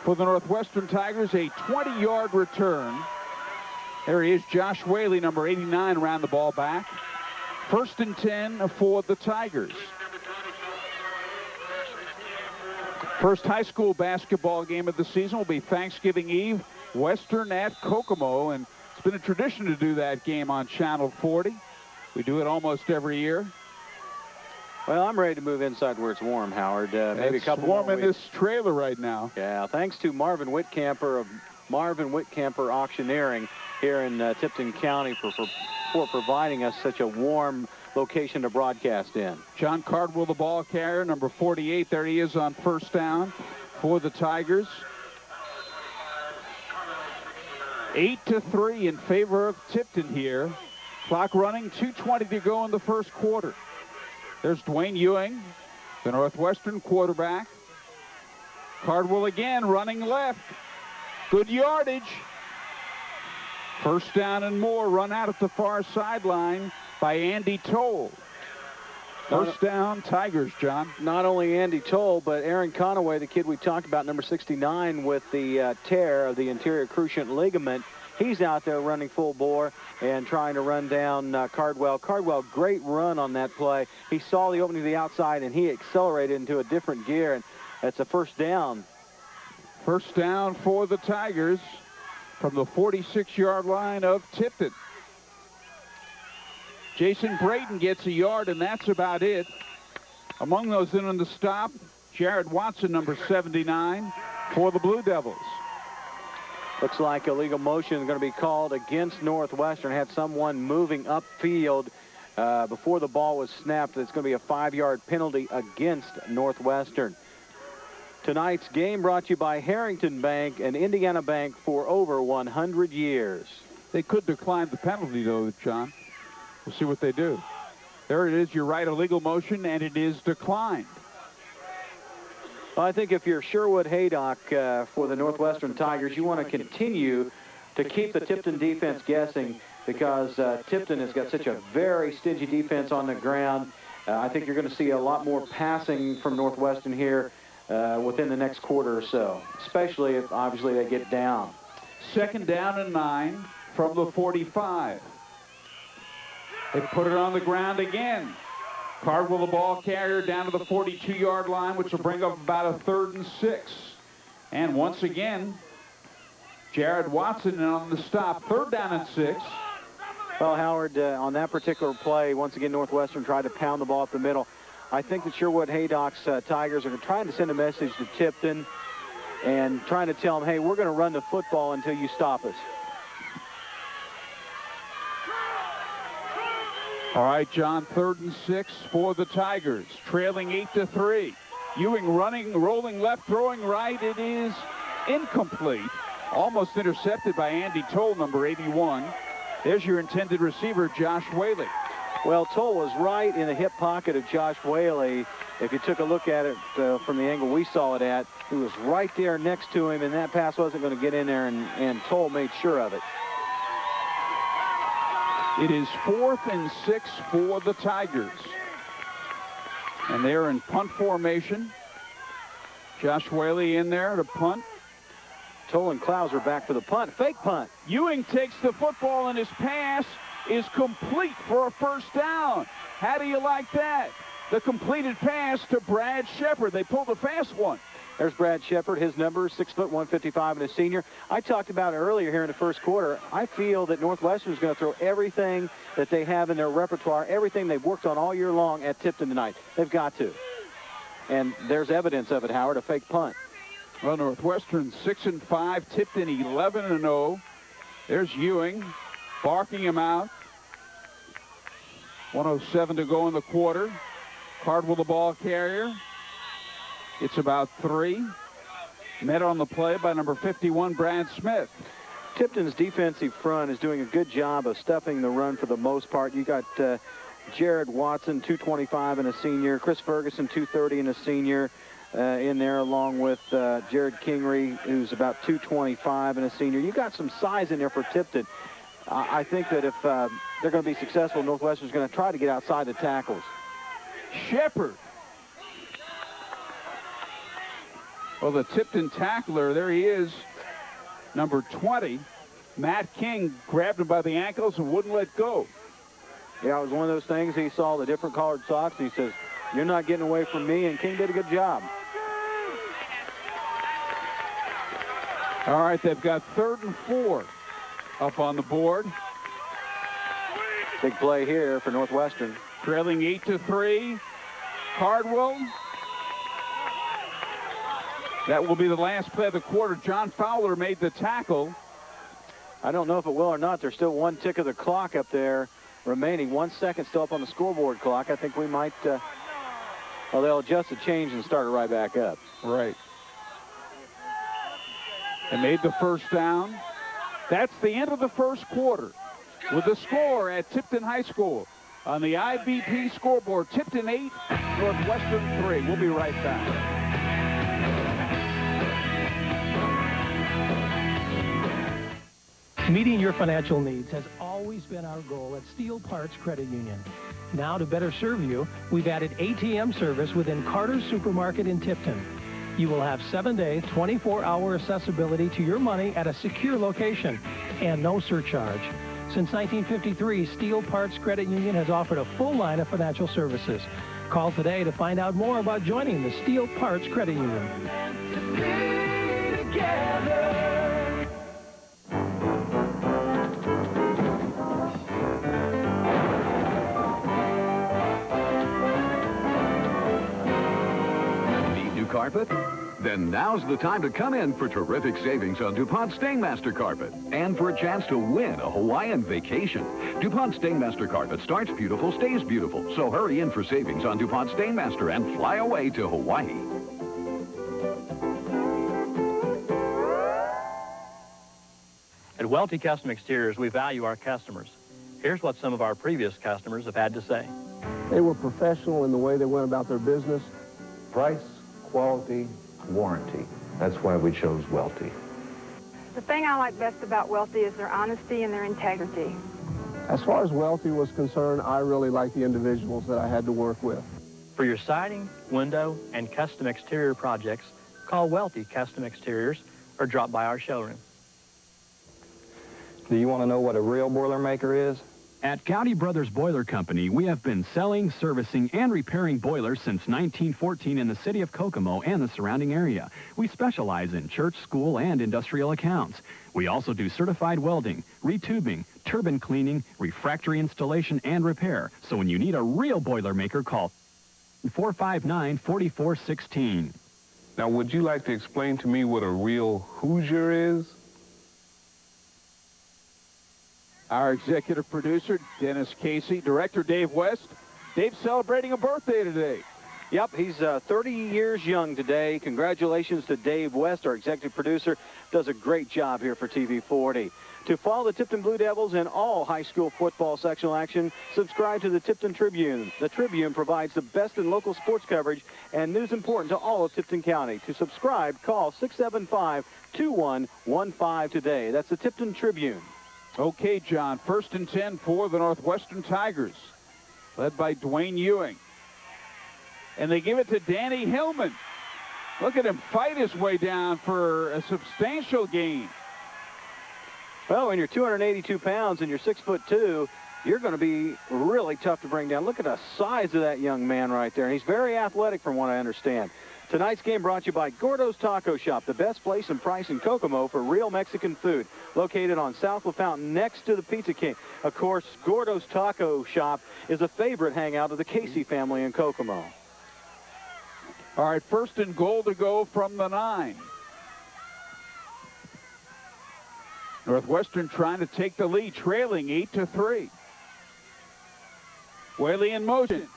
for the Northwestern Tigers, a 20-yard return. There he is, Josh Whaley, number 89, ran the ball back. 1st and 10 for the Tigers. First high school basketball game of the season will be Thanksgiving Eve, Western at Kokomo, and it's been a tradition to do that game on Channel 40. We do it almost every year. Well, I'm ready to move inside where it's warm, Howard. Maybe a couple warm more in this trailer right now. Yeah, thanks to Marvin Whitcamper of Marvin Whitcamper Auctioneering here in Tipton County for providing us such a warm location to broadcast in. John Cardwell, the ball carrier, number 48. There he is on 1st down for the Tigers. 8-3 in favor of Tipton here. Clock running, 2:20 to go in the first quarter. There's Dwayne Ewing, the Northwestern quarterback. Cardwell again running left. Good yardage. 1st down and more, run out at the far sideline by Andy Toll. 1st down, Tigers, John. Not only Andy Toll, but Aaron Conaway, the kid we talked about, number 69, with the tear of the anterior cruciate ligament. He's out there running full bore and trying to run down Cardwell. Cardwell, great run on that play. He saw the opening to the outside, and he accelerated into a different gear, and that's a 1st down. 1st down for the Tigers from the 46-yard line of Tipton. Jason Brayton gets a yard, and that's about it. Among those in on the stop, Jared Watson, number 79, for the Blue Devils. Looks like illegal motion is going to be called against Northwestern. Had someone moving upfield before the ball was snapped. It's going to be a 5-yard penalty against Northwestern. Tonight's game brought to you by Harrington Bank, an Indiana bank for over 100 years. They could decline the penalty, though, John. We'll see what they do. There it is. You're right, illegal motion, and it is declined. Well, I think if you're Sherwood Haydock for the Northwestern Tigers, you want to continue to keep the Tipton defense guessing because Tipton has got such a very stingy defense on the ground. I think you're going to see a lot more passing from Northwestern here within the next quarter or so, especially if, obviously, they get down. 2nd down and 9 from the 45. They put it on the ground again. Cardwell, the ball carrier, down to the 42-yard line, which will bring up about a 3rd and 6. And once again, Jared Watson on the stop. 3rd down and 6. Well, Howard, on that particular play, once again, Northwestern tried to pound the ball up the middle. I think that Sherwood Haydock's Tigers are trying to send a message to Tipton and trying to tell them, hey, we're going to run the football until you stop us. All right, John, 3rd and 6 for the Tigers, trailing 8-3. Ewing running, rolling left, throwing right. It is incomplete. Almost intercepted by Andy Toll, number 81. There's your intended receiver, Josh Whaley. Well, Toll was right in the hip pocket of Josh Whaley. If you took a look at it from the angle we saw it at, he was right there next to him, and that pass wasn't going to get in there, and Toll made sure of it. It is 4th and 6 for the Tigers. And they're in punt formation. Josh Whaley in there to punt. Toll and Clowes are back for the punt. Fake punt. Ewing takes the football, and his pass is complete for a 1st down. How do you like that? The completed pass to Brad Shepard. They pulled a fast one. There's Brad Shepard. His number is 6 foot 155 and a senior. I talked about it earlier here in the first quarter. I feel that Northwestern is going to throw everything that they have in their repertoire, everything they've worked on all year long at Tipton tonight. They've got to. And there's evidence of it, Howard, a fake punt. Well, Northwestern 6-5, Tipton 11-0. There's Ewing barking him out. 1:07 to go in the quarter. Cardwell, the ball carrier. It's about 3. Met on the play by number 51, Brad Smith. Tipton's defensive front is doing a good job of stuffing the run for the most part. You got Jared Watson, 225 and a senior. Chris Ferguson, 230 and a senior in there, along with Jared Kingery, who's about 225 and a senior. You got some size in there for Tipton. I think that if they're going to be successful, Northwestern's going to try to get outside the tackles. Shepard. Well, the Tipton tackler, there he is, number 20. Matt King grabbed him by the ankles and wouldn't let go. Yeah, it was one of those things. He saw the different colored socks, and he says, "You're not getting away from me," and King did a good job. All right, they've got 3rd and 4 up on the board. Big play here for Northwestern. Trailing 8-3. Cardwell. That will be the last play of the quarter. John Fowler made the tackle. I don't know if it will or not. There's still 1 tick of the clock up there remaining. 1 second still up on the scoreboard clock. I think we might, well, they'll adjust the change and start it right back up. Right. They made the first down. That's the end of the first quarter. With the score at Tipton High School on the IBP scoreboard, Tipton 8, Northwestern 3. We'll be right back. Meeting your financial needs has always been our goal at Steel Parts Credit Union. Now, to better serve you, we've added ATM service within Carter's Supermarket in Tipton. You will have 7-day, 24-hour accessibility to your money at a secure location and no surcharge. Since 1953, Steel Parts Credit Union has offered a full line of financial services. Call today to find out more about joining the Steel Parts Credit Union. Carpet? Then now's the time to come in for terrific savings on DuPont Stainmaster Carpet and for a chance to win a Hawaiian vacation. DuPont Stainmaster Carpet starts beautiful, stays beautiful. So hurry in for savings on DuPont Stainmaster and fly away to Hawaii. At Welty Custom Exteriors, we value our customers. Here's what some of our previous customers have had to say. They were professional in the way they went about their business. Price, quality, warranty. That's why we chose Welty. The thing I like best about Welty is their honesty and their integrity. As far as Welty was concerned, I really liked the individuals that I had to work with. For your siding, window, and custom exterior projects, call Welty Custom Exteriors or drop by our showroom. Do you want to know what a real Boilermaker is? At Gowdy Brothers Boiler Company, we have been selling, servicing, and repairing boilers since 1914 in the city of Kokomo and the surrounding area. We specialize in church, school, and industrial accounts. We also do certified welding, retubing, turbine cleaning, refractory installation, and repair. So when you need a real Boilermaker, call 459-4416. Now, would you like to explain to me what a real Hoosier is? Our executive producer, Dennis Casey. Director, Dave West. Dave's celebrating a birthday today. Yep, he's 30 years young today. Congratulations to Dave West, our executive producer. Does a great job here for TV 40. To follow the Tipton Blue Devils and all high school football sectional action, subscribe to the Tipton Tribune. The Tribune provides the best in local sports coverage and news important to all of Tipton County. To subscribe, call 675-2115 today. That's the Tipton Tribune. Okay, John, 1st and 10 for the Northwestern Tigers, led by Dwayne Ewing. And they give it to Danny Hillman. Look at him fight his way down for a substantial gain. Well, when you're 282 pounds and you're 6'2", you're going to be really tough to bring down. Look at the size of that young man right there. And he's very athletic from what I understand. Tonight's game brought to you by Gordo's Taco Shop, the best place and price in Kokomo for real Mexican food. Located on South LaFountain next to the Pizza King. Of course, Gordo's Taco Shop is a favorite hangout of the Casey family in Kokomo. All right, 1st and goal to go from the 9. Northwestern trying to take the lead, trailing 8-3. Whaley in motion.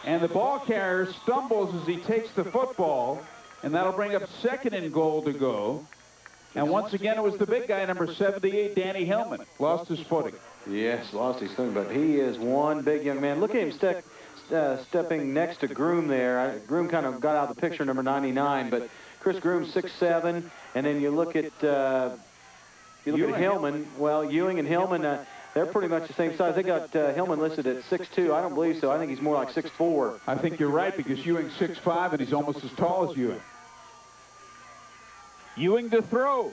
And the ball carrier stumbles as he takes the football. And that'll bring up second and goal to go. And once again, it was the big guy, number 78, Danny Hillman. Lost his footing. Yes, lost his footing, but he is one big young man. Look at him stepping next to Groom there. Groom kind of got out of the picture, number 99, but Chris Groom 6'7", and then you look at Hillman. Well, Ewing and Hillman, they're pretty much the same size. They got Hillman listed at 6'2". I don't believe so. I think he's more like 6'4". I think you're right, because Ewing's 6'5", and he's almost as tall as Ewing. Ewing to throw.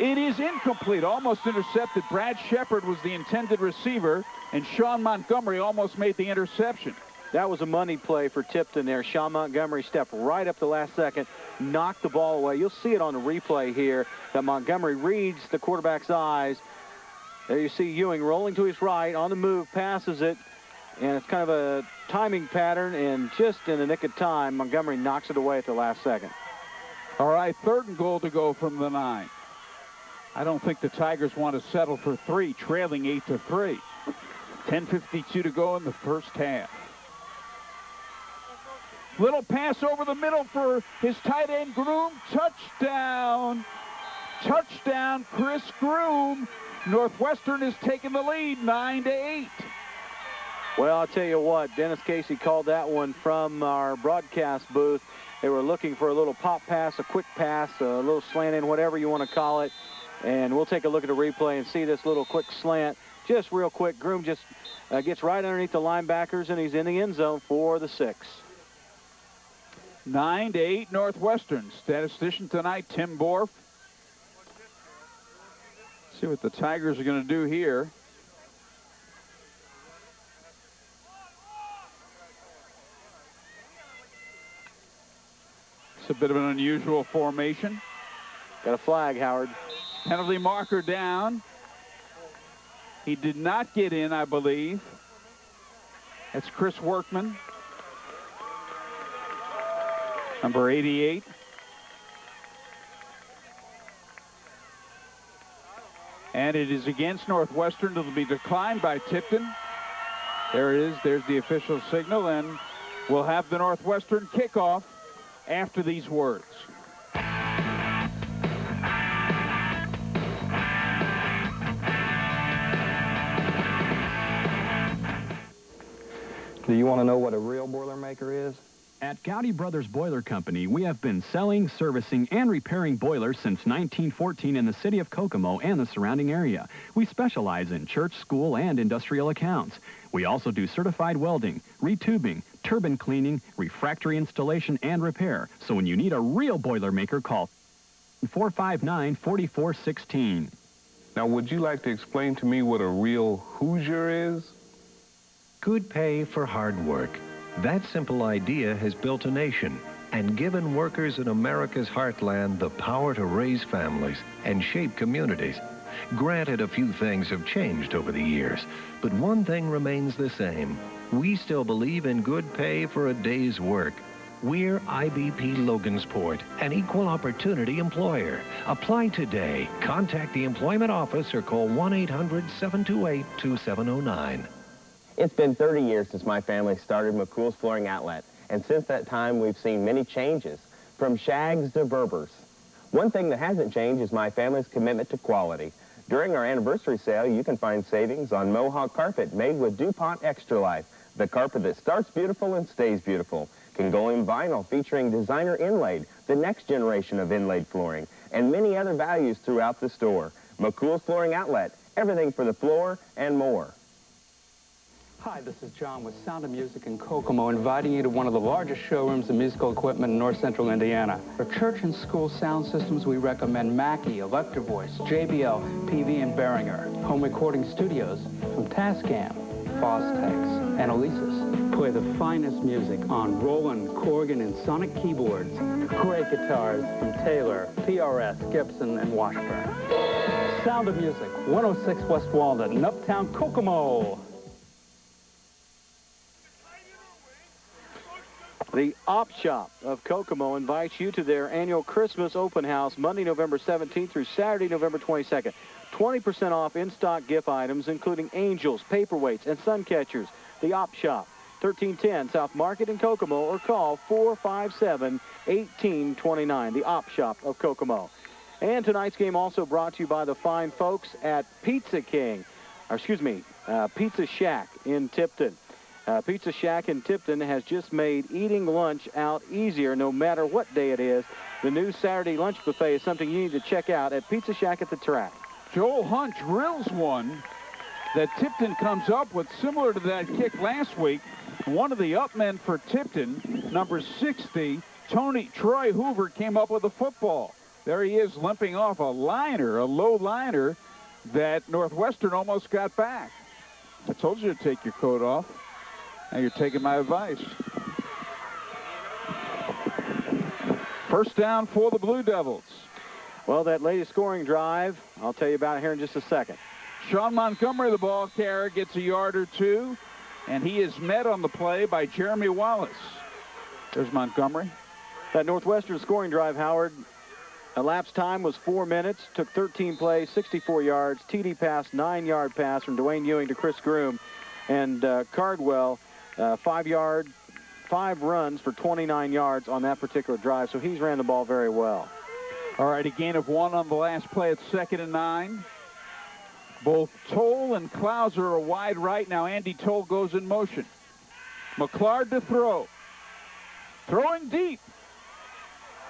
It is incomplete, almost intercepted. Brad Shepard was the intended receiver, and Sean Montgomery almost made the interception. That was a money play for Tipton there. Sean Montgomery stepped right up the last second, knocked the ball away. You'll see it on the replay here that Montgomery reads the quarterback's eyes. There you see Ewing rolling to his right, on the move, passes it, and it's kind of a timing pattern, and just in the nick of time, Montgomery knocks it away at the last second. All right, third and goal to go from the 9. I don't think the Tigers want to settle for 3, trailing 8-3. 10:52 to go in the first half. Little pass over the middle for his tight end, Groom. Touchdown. Touchdown, Chris Groom. Northwestern has taken the lead, 9-8. Well, I'll tell you what, Dennis Casey called that one from our broadcast booth. They were looking for a little pop pass, a quick pass, a little slant in, whatever you want to call it. And we'll take a look at the replay and see this little quick slant. Just real quick, Groom just gets right underneath the linebackers, and he's in the end zone for the 6. 9-8 Northwestern. Statistician tonight, Tim Borf. See what the Tigers are going to do here. It's a bit of an unusual formation. Got a flag, Howard. Penalty marker down. He did not get in, I believe. That's Chris Workman, number 88. And it is against Northwestern. It'll be declined by Tipton. There it is. There's the official signal, and we'll have the Northwestern kickoff after these words. Do you want to know what a real Boilermaker is? At Gowdy Brothers Boiler Company, we have been selling, servicing, and repairing boilers since 1914 in the city of Kokomo and the surrounding area. We specialize in church, school, and industrial accounts. We also do certified welding, retubing, turbine cleaning, refractory installation, and repair. So when you need a real Boilermaker, call 459-4416. Now, would you like to explain to me what a real Hoosier is? Good pay for hard work. That simple idea has built a nation and given workers in America's heartland the power to raise families and shape communities. Granted, a few things have changed over the years, but one thing remains the same. We still believe in good pay for a day's work. We're IBP Logansport, an equal opportunity employer. Apply today. Contact the employment office or call 1-800-728-2709. It's been 30 years since my family started McCool's Flooring Outlet, and since that time we've seen many changes, from shags to Berbers. One thing that hasn't changed is my family's commitment to quality. During our anniversary sale, you can find savings on Mohawk carpet made with DuPont Extra Life, the carpet that starts beautiful and stays beautiful. Kingolim vinyl featuring designer inlaid, the next generation of inlaid flooring, and many other values throughout the store. McCool's Flooring Outlet, everything for the floor and more. Hi, this is John with Sound of Music in Kokomo, inviting you to one of the largest showrooms of musical equipment in north central Indiana. For church and school sound systems, we recommend Mackie, Electro Voice, JBL, PV, and Behringer. Home recording studios from Tascam, Fostex, and Elisa's. Play the finest music on Roland, Corgan, and Sonic keyboards. Great guitars from Taylor, PRS, Gibson, and Washburn. Sound of Music, 106 West Walnut in Uptown Kokomo. The Op Shop of Kokomo invites you to their annual Christmas open house Monday, November 17th through Saturday, November 22nd. 20% off in-stock gift items, including angels, paperweights, and sun catchers. The Op Shop, 1310 South Market in Kokomo, or call 457-1829, the Op Shop of Kokomo. And tonight's game also brought to you by the fine folks at Pizza Shack in Tipton. Pizza Shack in Tipton has just made eating lunch out easier no matter what day it is. The new Saturday lunch buffet is something you need to check out at Pizza Shack at the track. Joel Hunt drills one that Tipton comes up with, similar to that kick last week. One of the up men for Tipton, number 60, Troy Hoover, came up with a football. There he is, limping off a liner, a low liner that Northwestern almost got back. I told you to take your coat off. Now you're taking my advice. First down for the Blue Devils. Well, that latest scoring drive, I'll tell you about it here in just a second. Sean Montgomery, the ball carrier, gets a yard or two, and he is met on the play by Jeremy Wallace. There's Montgomery. That Northwestern scoring drive, Howard, elapsed time was 4 minutes, took 13 plays, 64 yards, TD pass, 9-yard pass from Dwayne Ewing to Chris Groom, and Cardwell, 5 runs for 29 yards on that particular drive, so he's ran the ball very well. All right, a gain of 1 on the last play at 2nd and 9. Both Toll and Klauser are wide right. Now Andy Toll goes in motion. McClard to throw. Throwing deep.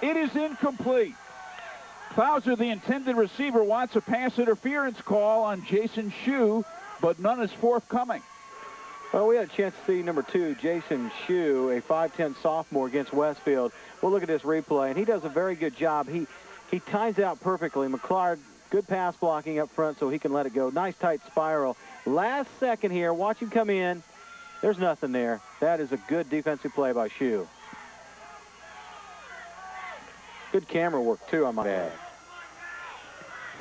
It is incomplete. Klauser, the intended receiver, wants a pass interference call on Jason Shue, but none is forthcoming. Well, we had a chance to see number 2, Jason Shue, a 5'10 sophomore against Westfield. We'll look at this replay, and he does a very good job. He times out perfectly. McClard, good pass blocking up front so he can let it go. Nice tight spiral. Last second here, watch him come in. There's nothing there. That is a good defensive play by Shue. Good camera work, too, I might add.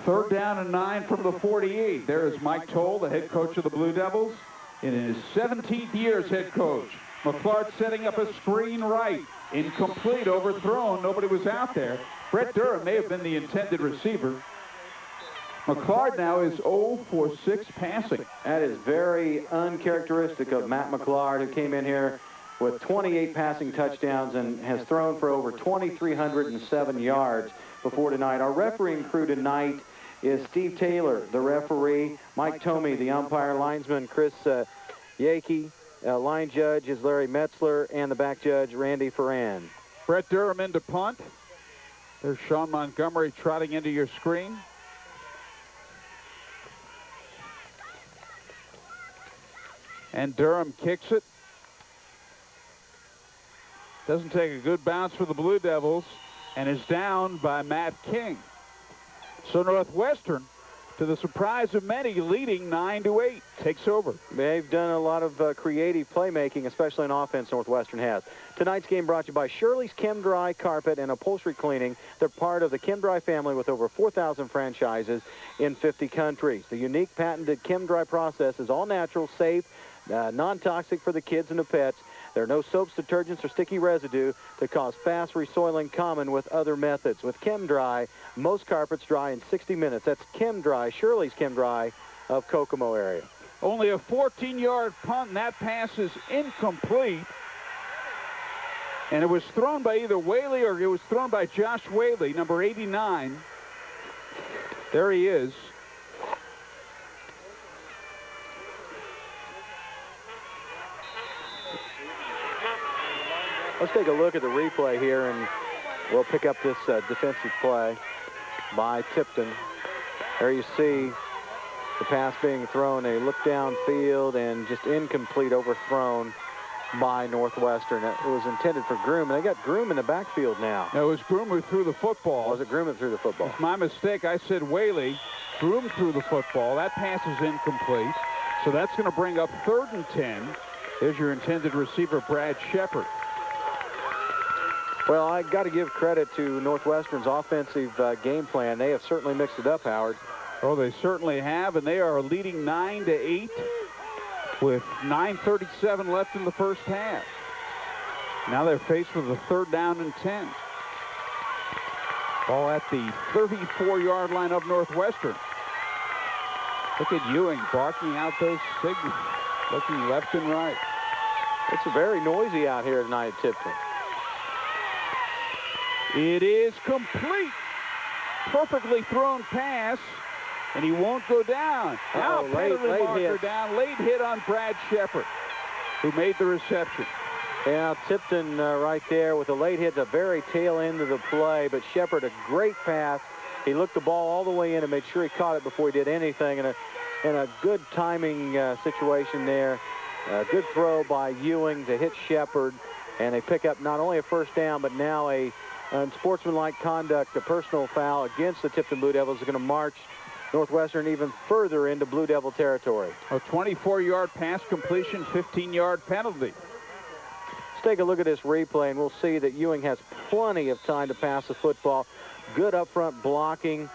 3rd down and 9 from the 48. There is Mike Toll, the head coach of the Blue Devils, in his 17th year as head coach. McClard setting up a screen right. Incomplete, overthrown. Nobody was out there. Brett Durham may have been the intended receiver. McClard now is 0 for 6 passing. That is very uncharacteristic of Matt McClard, who came in here with 28 passing touchdowns and has thrown for over 2,307 yards before tonight. Our refereeing crew tonight is Steve Taylor, the referee, Mike Tomey, the umpire, linesman Chris Yakey, line judge is Larry Metzler, and the back judge, Randy Ferran. Brett Durham into punt. There's Sean Montgomery trotting into your screen. And Durham kicks it. Doesn't take a good bounce for the Blue Devils and is down by Matt King. So Northwestern, to the surprise of many, leading 9-8, takes over. They've done a lot of creative playmaking, especially in offense, Northwestern has. Tonight's game brought to you by Shirley's Chem Dry Carpet and Upholstery Cleaning. They're part of the Chem Dry family with over 4,000 franchises in 50 countries. The unique patented Chem Dry process is all natural, safe, non-toxic for the kids and the pets. There are no soaps, detergents, or sticky residue that cause fast resoiling common with other methods. With Chem Dry, most carpets dry in 60 minutes. That's Chem Dry, Shirley's Chem Dry of Kokomo area. Only a 14-yard punt, and that pass is incomplete. And it was thrown by either Whaley or it was thrown by Josh Whaley, number 89. There he is. Let's take a look at the replay here, and we'll pick up this defensive play by Tipton. There you see the pass being thrown. They look downfield and just incomplete, overthrown by Northwestern. It was intended for Groom, and they got Groom in the backfield now. No, it was Groom who threw the football. Was it Groom that threw the football? It's my mistake. I said Whaley. Groom threw the football. That pass is incomplete. So that's going to bring up 3rd and 10. There's your intended receiver, Brad Shepard. Well, I got to give credit to Northwestern's offensive game plan. They have certainly mixed it up, Howard. Oh, they certainly have, and they are leading 9-8 with 9:37 left in the first half. Now they're faced with a 3rd down and 10. Ball at the 34-yard line of Northwestern. Look at Ewing barking out those signals, looking left and right. It's very noisy out here tonight at Tipton. It is complete. Perfectly thrown pass, and he won't go down. Now penalty marker down. Late hit on Brad Shepard, who made the reception. Yeah, Tipton right there with a late hit, the very tail end of the play, but Shepard, a great pass. He looked the ball all the way in and made sure he caught it before he did anything, and a good timing situation there. Good throw by Ewing to hit Shepard, and they pick up not only a first down, but now a unsportsmanlike conduct, a personal foul against the Tipton Blue Devils is going to march Northwestern even further into Blue Devil territory. A 24-yard pass completion, 15-yard penalty. Let's take a look at this replay, and we'll see that Ewing has plenty of time to pass the football. Good up-front blocking,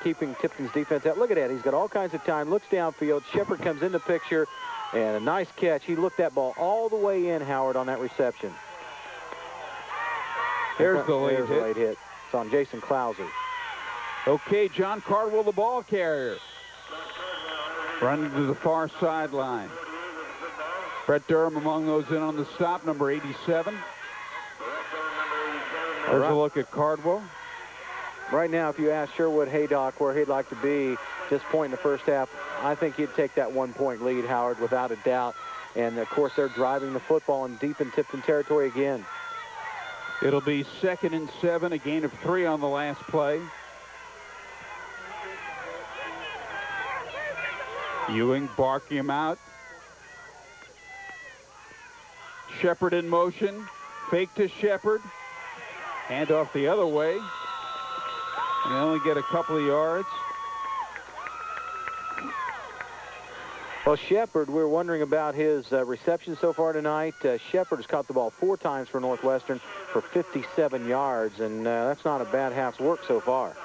keeping Tipton's defense out. Look at that. He's got all kinds of time, looks downfield. Shepard comes in the picture, and a nice catch. He looked that ball all the way in, Howard, on that reception. There's the late hit. It's on Jason Clouser. Okay, John Cardwell, the ball carrier. Running to the far sideline. Brett Durham among those in on the stop, number 87. There's a look at Cardwell. Right now, if you ask Sherwood Haydock where he'd like to be this point in the first half, I think he'd take that 1-point lead, Howard, without a doubt. And, of course, they're driving the football and deep in Tipton territory again. It'll be 2nd and 7, a gain of 3 on the last play. Ewing barking him out. Shepard in motion. Fake to Shepard. Hand off the other way. And they only get a couple of yards. Well, Shepard, we're wondering about his reception so far tonight. Shepard has caught the ball 4 times for Northwestern for 57 yards, and that's not a bad half's work so far.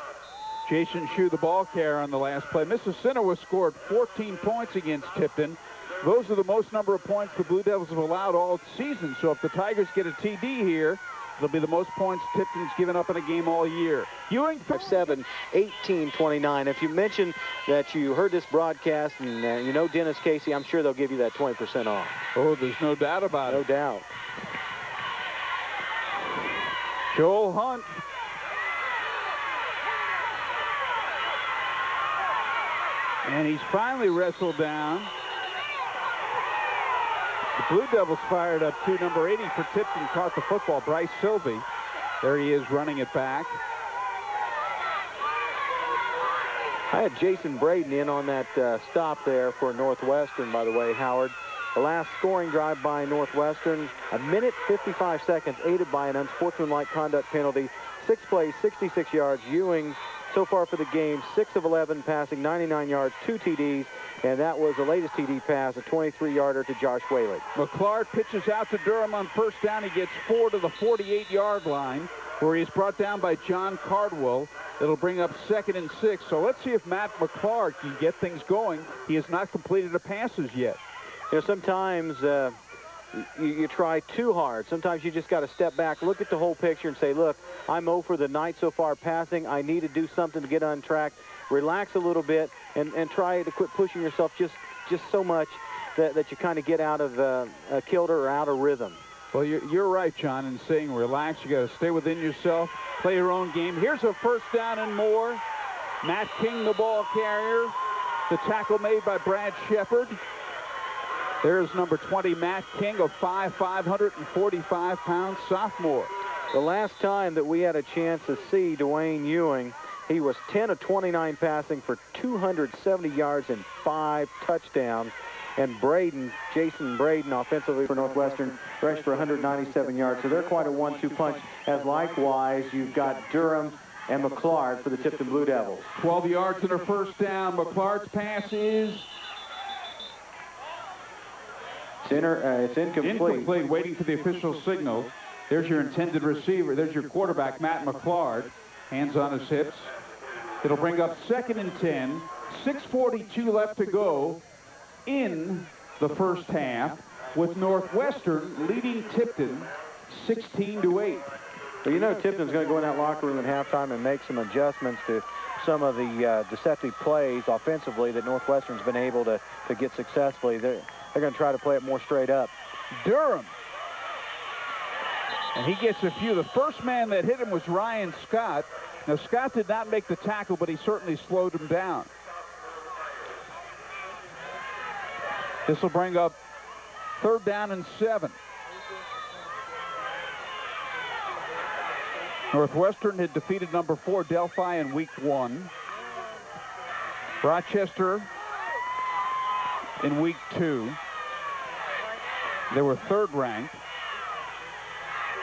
Jason Shue, the ball carrier on the last play. Mississinawa scored 14 points against Tipton. Those are the most number of points the Blue Devils have allowed all season. So if the Tigers get a TD here, it'll be the most points Tipton's given up in a game all year. Ewing 7, 18-29. If you mention that you heard this broadcast and you know Dennis Casey, I'm sure they'll give you that 20% off. Oh, there's no doubt about it. No doubt. Joel Hunt. And he's finally wrestled down. The Blue Devils fired up to number 80 for Tipton, caught the football. Bryce Sylvie. There he is running it back. I had Jason Braden in on that stop there for Northwestern, by the way, Howard. The last scoring drive by Northwestern, 1 minute 55 seconds, aided by an unsportsmanlike conduct penalty. 6 plays, 66 yards. Ewing, so far for the game, 6 of 11, passing 99 yards, 2 TDs, and that was the latest TD pass, a 23-yarder to Josh Whaley. McClard pitches out to Durham on first down. He gets 4 to the 48-yard line, where he's brought down by John Cardwell. It'll bring up 2nd and 6. So let's see if Matt McClard can get things going. He has not completed the passes yet. You know, sometimes you try too hard. Sometimes you just got to step back, look at the whole picture and say, look, I'm 0 for the night so far passing. I need to do something to get on track. Relax a little bit and try to quit pushing yourself just so much that you kind of get out of a kilter or out of rhythm. Well, you're right, John, in saying relax. You got to stay within yourself, play your own game. Here's a first down and more. Matt King, the ball carrier. The tackle made by Brad Shepard. There's number 20, Matt King, a 545-pound sophomore. The last time that we had a chance to see Dwayne Ewing, he was 10 of 29 passing for 270 yards and 5 touchdowns. And Braden, Jason Braden, offensively for Northwestern, rushed for 197 yards. So they're quite a 1-2 punch, as likewise you've got Durham and McClard for the Tipton Blue Devils. 12 yards and a first down. McClard's pass is... It's incomplete. Waiting for the official signal. There's your intended receiver. There's your quarterback, Matt McClard. Hands on his hips. It'll bring up 2nd and 10. 6:42 left to go in the first half, with Northwestern leading Tipton 16-8. Well, you know Tipton's going to go in that locker room at halftime and make some adjustments to some of the deceptive plays offensively that Northwestern's been able to get successfully. They're going to try to play it more straight up. Durham. And he gets a few. The first man that hit him was Ryan Scott. Now, Scott did not make the tackle, but he certainly slowed him down. This will bring up 3rd down and 7. Northwestern had defeated number 4 Delphi in week 1. Rochester in week 2. They were 3rd ranked.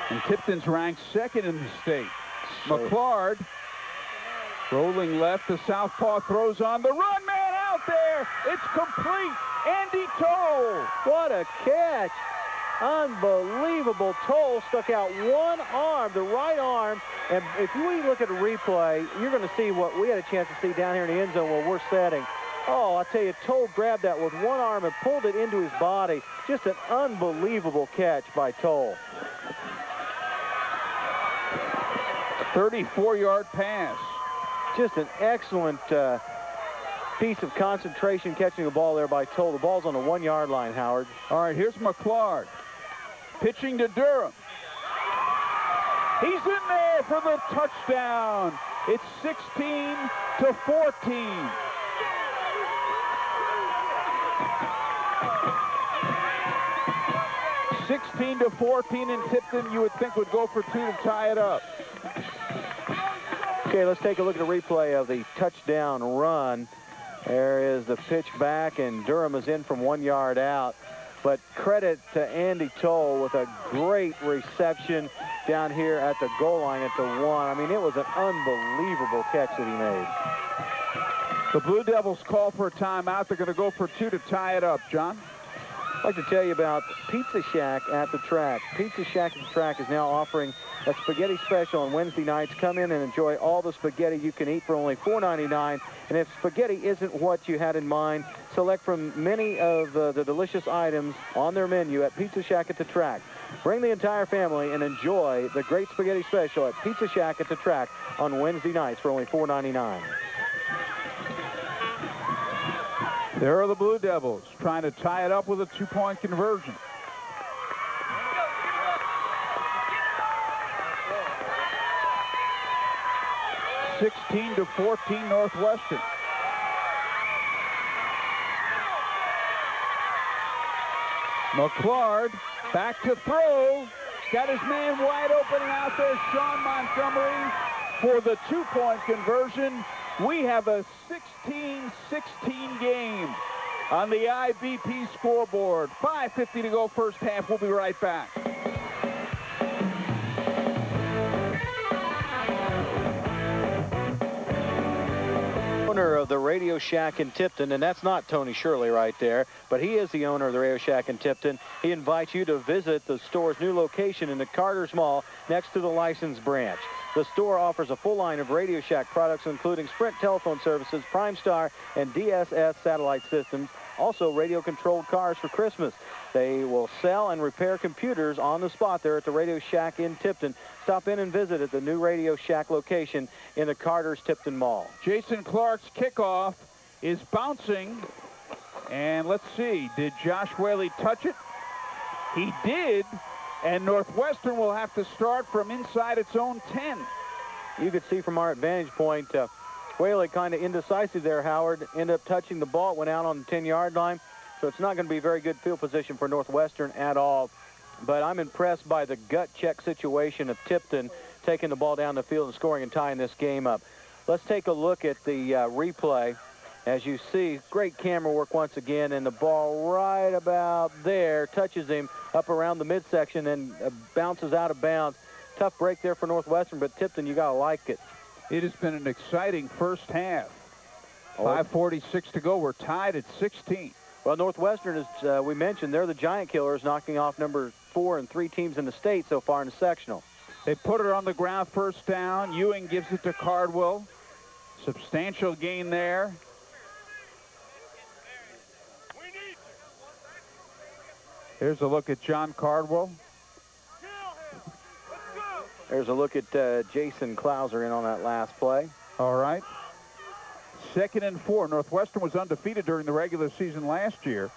And Tipton's ranked 2nd in the state. McClard rolling left to southpaw, throws on the run, man out there. It's complete. Andy Toll. What a catch. Unbelievable. Toll stuck out one arm, the right arm. And if we look at a replay, you're going to see what we had a chance to see down here in the end zone where we're setting. Oh, I tell you, Toll grabbed that with one arm and pulled it into his body. Just an unbelievable catch by Toll. 34-yard pass. Just an excellent piece of concentration catching the ball there by Toll. The ball's on the 1-yard line, Howard. All right, here's McClard. Pitching to Durham. He's in there for the touchdown. It's 16-14. (16-14) in Tipton, you would think would go for 2 to tie it up. Okay, let's take a look at a replay of the touchdown run. There is the pitch back, and Durham is in from 1 yard out. But credit to Andy Toll with a great reception down here at the goal line at the 1. I mean, it was an unbelievable catch that he made. The Blue Devils call for a timeout. They're going to go for 2 to tie it up. John? I'd like to tell you about Pizza Shack at the track. Pizza Shack at the track is now offering a spaghetti special on Wednesday nights. Come in and enjoy all the spaghetti you can eat for only $4.99. And if spaghetti isn't what you had in mind, select from many of the delicious items on their menu at Pizza Shack at the track. Bring the entire family and enjoy the great spaghetti special at Pizza Shack at the track on Wednesday nights for only $4.99. There are the Blue Devils trying to tie it up with a 2-point conversion. (16-14) Northwestern. McClard back to throw. Got his man wide open and out there, Sean Montgomery, for the 2-point conversion. We have a 16-16 game on the IBP scoreboard. 5:50 to go first half. We'll be right back. Owner of the Radio Shack in Tipton, and that's not Tony Shirley right there, but he is the owner of the Radio Shack in Tipton. He invites you to visit the store's new location in the Carter's Mall next to the License branch. The store offers a full line of Radio Shack products, including Sprint telephone services, Prime Star, and DSS satellite systems. Also, radio-controlled cars for Christmas. They will sell and repair computers on the spot there at the Radio Shack in Tipton. Stop in and visit at the new Radio Shack location in the Carter's Tipton Mall. Jason Clark's kickoff is bouncing. And let's see, did Josh Whaley touch it? He did. And Northwestern will have to start from inside its own 10. You could see from our advantage point, Whaley kind of indecisive there, Howard. Ended up touching the ball. It went out on the 10-yard line. So it's not going to be very good field position for Northwestern at all. But I'm impressed by the gut check situation of Tipton taking the ball down the field and scoring and tying this game up. Let's take a look at the replay. As you see, great camera work once again, and the ball right about there touches him up around the midsection and bounces out of bounds. Tough break there for Northwestern, but Tipton, you got to like it. It has been an exciting first half. 5:46 to go. We're tied at 16. Well, Northwestern, as we mentioned, they're the giant killers, knocking off number 4 and 3 teams in the state so far in the sectional. They put it on the ground, first down. Ewing gives it to Cardwell. Substantial gain there. Here's a look at John Cardwell. There's a look at Jason Klauser in on that last play. All right. 2nd and 4. Northwestern was undefeated during the regular season last year.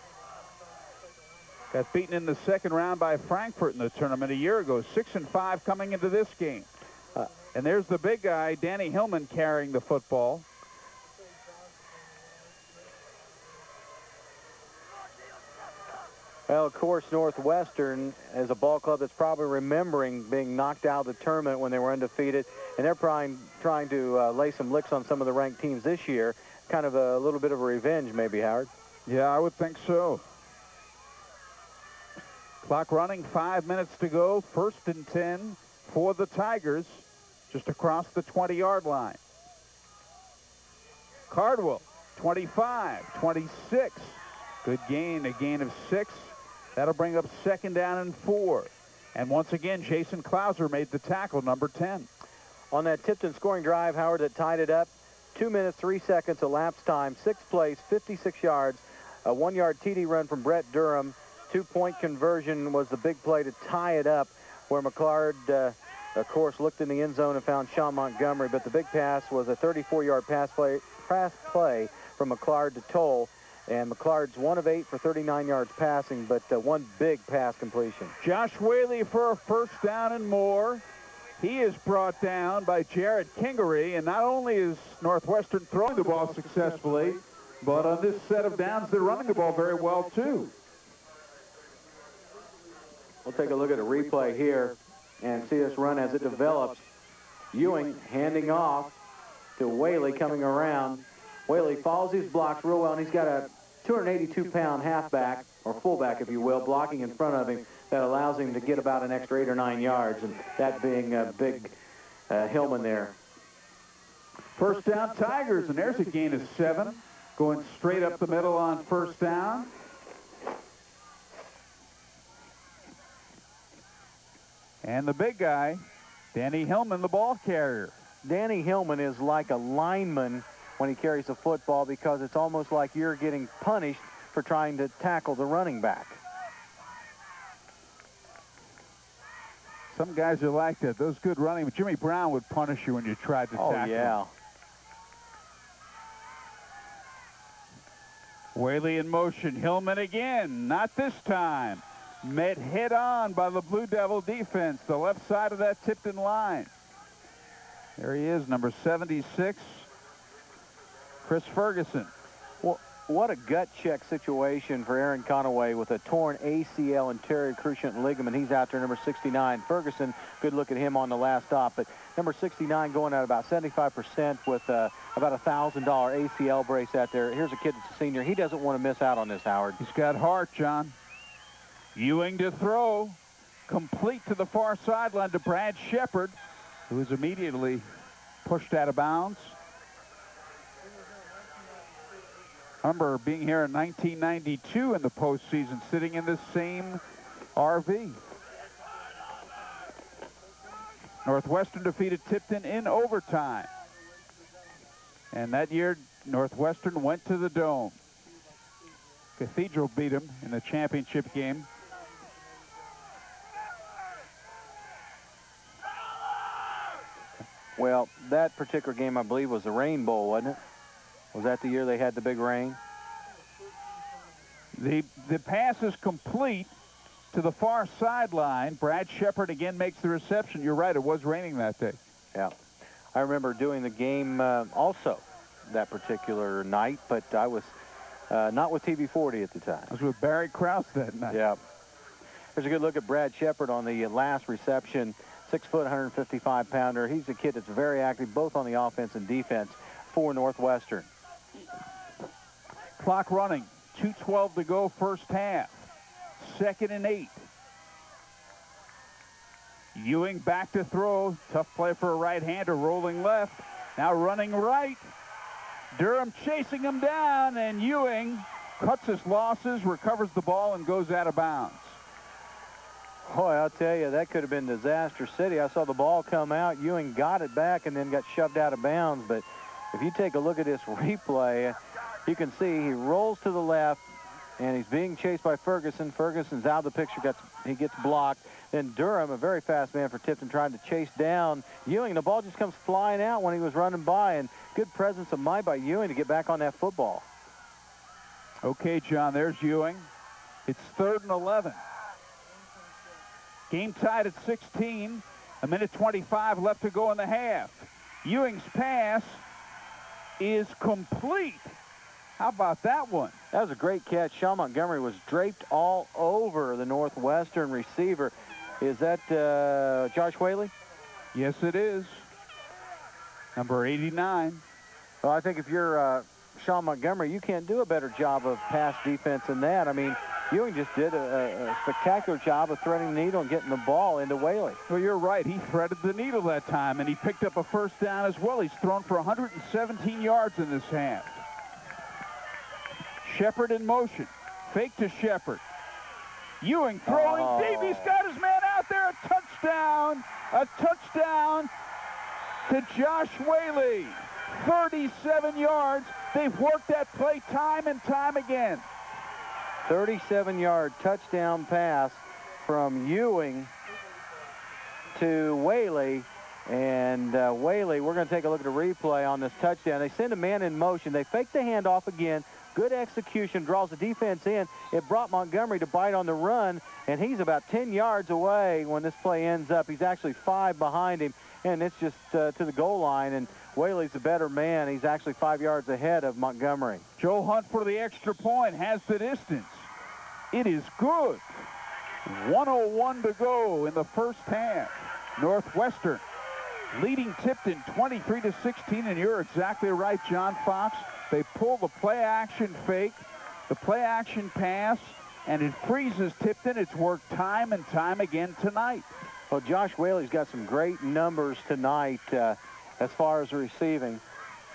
Got beaten in the second round by Frankfurt in the tournament a year ago. 6-5 coming into this game. And there's the big guy, Danny Hillman, carrying the football. Well, of course, Northwestern is a ball club that's probably remembering being knocked out of the tournament when they were undefeated, and they're probably trying to lay some licks on some of the ranked teams this year. Kind of a little bit of a revenge, maybe, Howard. Yeah, I would think so. Clock running, 5 minutes to go. 1st and 10 for the Tigers, just across the 20-yard line. Cardwell, 25, 26. Good gain, a gain of 6. That'll bring up 2nd down and 4. And once again, Jason Klauser made the tackle, number 10. On that Tipton scoring drive, Howard, that tied it up, 2 minutes, 3 seconds elapsed time, 6 plays, 56 yards, a 1-yard TD run from Brett Durham. 2-point conversion was the big play to tie it up, where McClard, of course, looked in the end zone and found Sean Montgomery. But the big pass was a 34-yard pass play from McClard to Toll. And McClard's 1 of 8 for 39 yards passing, but one big pass completion. Josh Whaley for a 1st down and more. He is brought down by Jared Kingery, and not only is Northwestern throwing the ball successfully, but on this set of downs, they're running the ball very well, too. We'll take a look at a replay here and see this run as it develops. Ewing handing off to Whaley coming around. Whaley follows his blocks real well, and he's got a 282-pound halfback, or fullback, if you will, blocking in front of him that allows him to get about an extra 8 or 9 yards, and that being big Hillman there. 1st down, Tigers, and there's a gain of 7, going straight up the middle on 1st down. And the big guy, Danny Hillman, the ball carrier. Danny Hillman is like a lineman when he carries the football, because it's almost like you're getting punished for trying to tackle the running back. Some guys are like that. Those good running. Jimmy Brown would punish you when you tried to tackle him. Oh, yeah. Whaley in motion. Hillman again. Not this time. Met head on by the Blue Devil defense, the left side of that Tipton line. There he is, number 76, Chris Ferguson. Well, what a gut check situation for Aaron Conaway with a torn ACL anterior cruciate ligament. He's out there, number 69. Ferguson, good look at him on the last stop. But number 69 going at about 75% with about a $1,000 ACL brace out there. Here's a kid that's a senior. He doesn't want to miss out on this, Howard. He's got heart, John. Ewing to throw, complete to the far sideline to Brad Shepard, who is immediately pushed out of bounds. I remember being here in 1992 in the postseason, sitting in this same RV. Northwestern defeated Tipton in overtime. And that year, Northwestern went to the Dome. Cathedral beat them in the championship game. Well, that particular game, I believe, was the Rain Bowl, wasn't it? Was that the year they had the big rain? The pass is complete to the far sideline. Brad Shepard again makes the reception. You're right, it was raining that day. Yeah. I remember doing the game also that particular night, but I was not with TV40 at the time. I was with Barry Krause that night. Yeah. Here's a good look at Brad Shepard on the last reception. 6 foot, 155-pounder. He's a kid that's very active, both on the offense and defense for Northwestern. Clock running. 2:12 to go, 1st half. 2nd and 8. Ewing back to throw. Tough play for a right-hander, rolling left. Now running right. Durham chasing him down, and Ewing cuts his losses, recovers the ball, and goes out of bounds. Boy, I'll tell you, that could have been disaster city. I saw the ball come out. Ewing got it back and then got shoved out of bounds. But if you take a look at this replay, you can see he rolls to the left, and he's being chased by Ferguson. Ferguson's out of the picture. He gets blocked. Then Durham, a very fast man for Tipton, trying to chase down Ewing. The ball just comes flying out when he was running by, and good presence of mind by Ewing to get back on that football. Okay, John, there's Ewing. It's 3rd and 11. Game tied at 16. A minute 25 left to go in the half. Ewing's pass is complete. How about that one? That was a great catch. Sean Montgomery was draped all over the Northwestern receiver. Is that Josh Whaley? Yes, it is. Number 89. Well, I think if you're Sean Montgomery, you can't do a better job of pass defense than that. I mean, Ewing just did a spectacular job of threading the needle and getting the ball into Whaley. Well, you're right. He threaded the needle that time, and he picked up a first down as well. He's thrown for 117 yards in this half. Shepard in motion. Fake to Shepard. Ewing throwing deep. He's got his man out there. A touchdown. A touchdown to Josh Whaley. 37 yards. They've worked that play time and time again. 37-yard touchdown pass from Ewing to Whaley. And Whaley, we're going to take a look at a replay on this touchdown. They send a man in motion. They fake the handoff again. Good execution, draws the defense in. It brought Montgomery to bite on the run, and he's about 10 yards away when this play ends up. He's actually 5 behind him, and it's just to the goal line, and Whaley's a better man. He's actually 5 yards ahead of Montgomery. Joe Hunt for the extra point, has the distance. It is good. 1:01 to go in the first half. Northwestern leading Tipton 23-16, and you're exactly right, John Fox. They pull the play-action fake, the play-action pass, and it freezes Tipton. It's worked time and time again tonight. Well, Josh Whaley's got some great numbers tonight as far as receiving.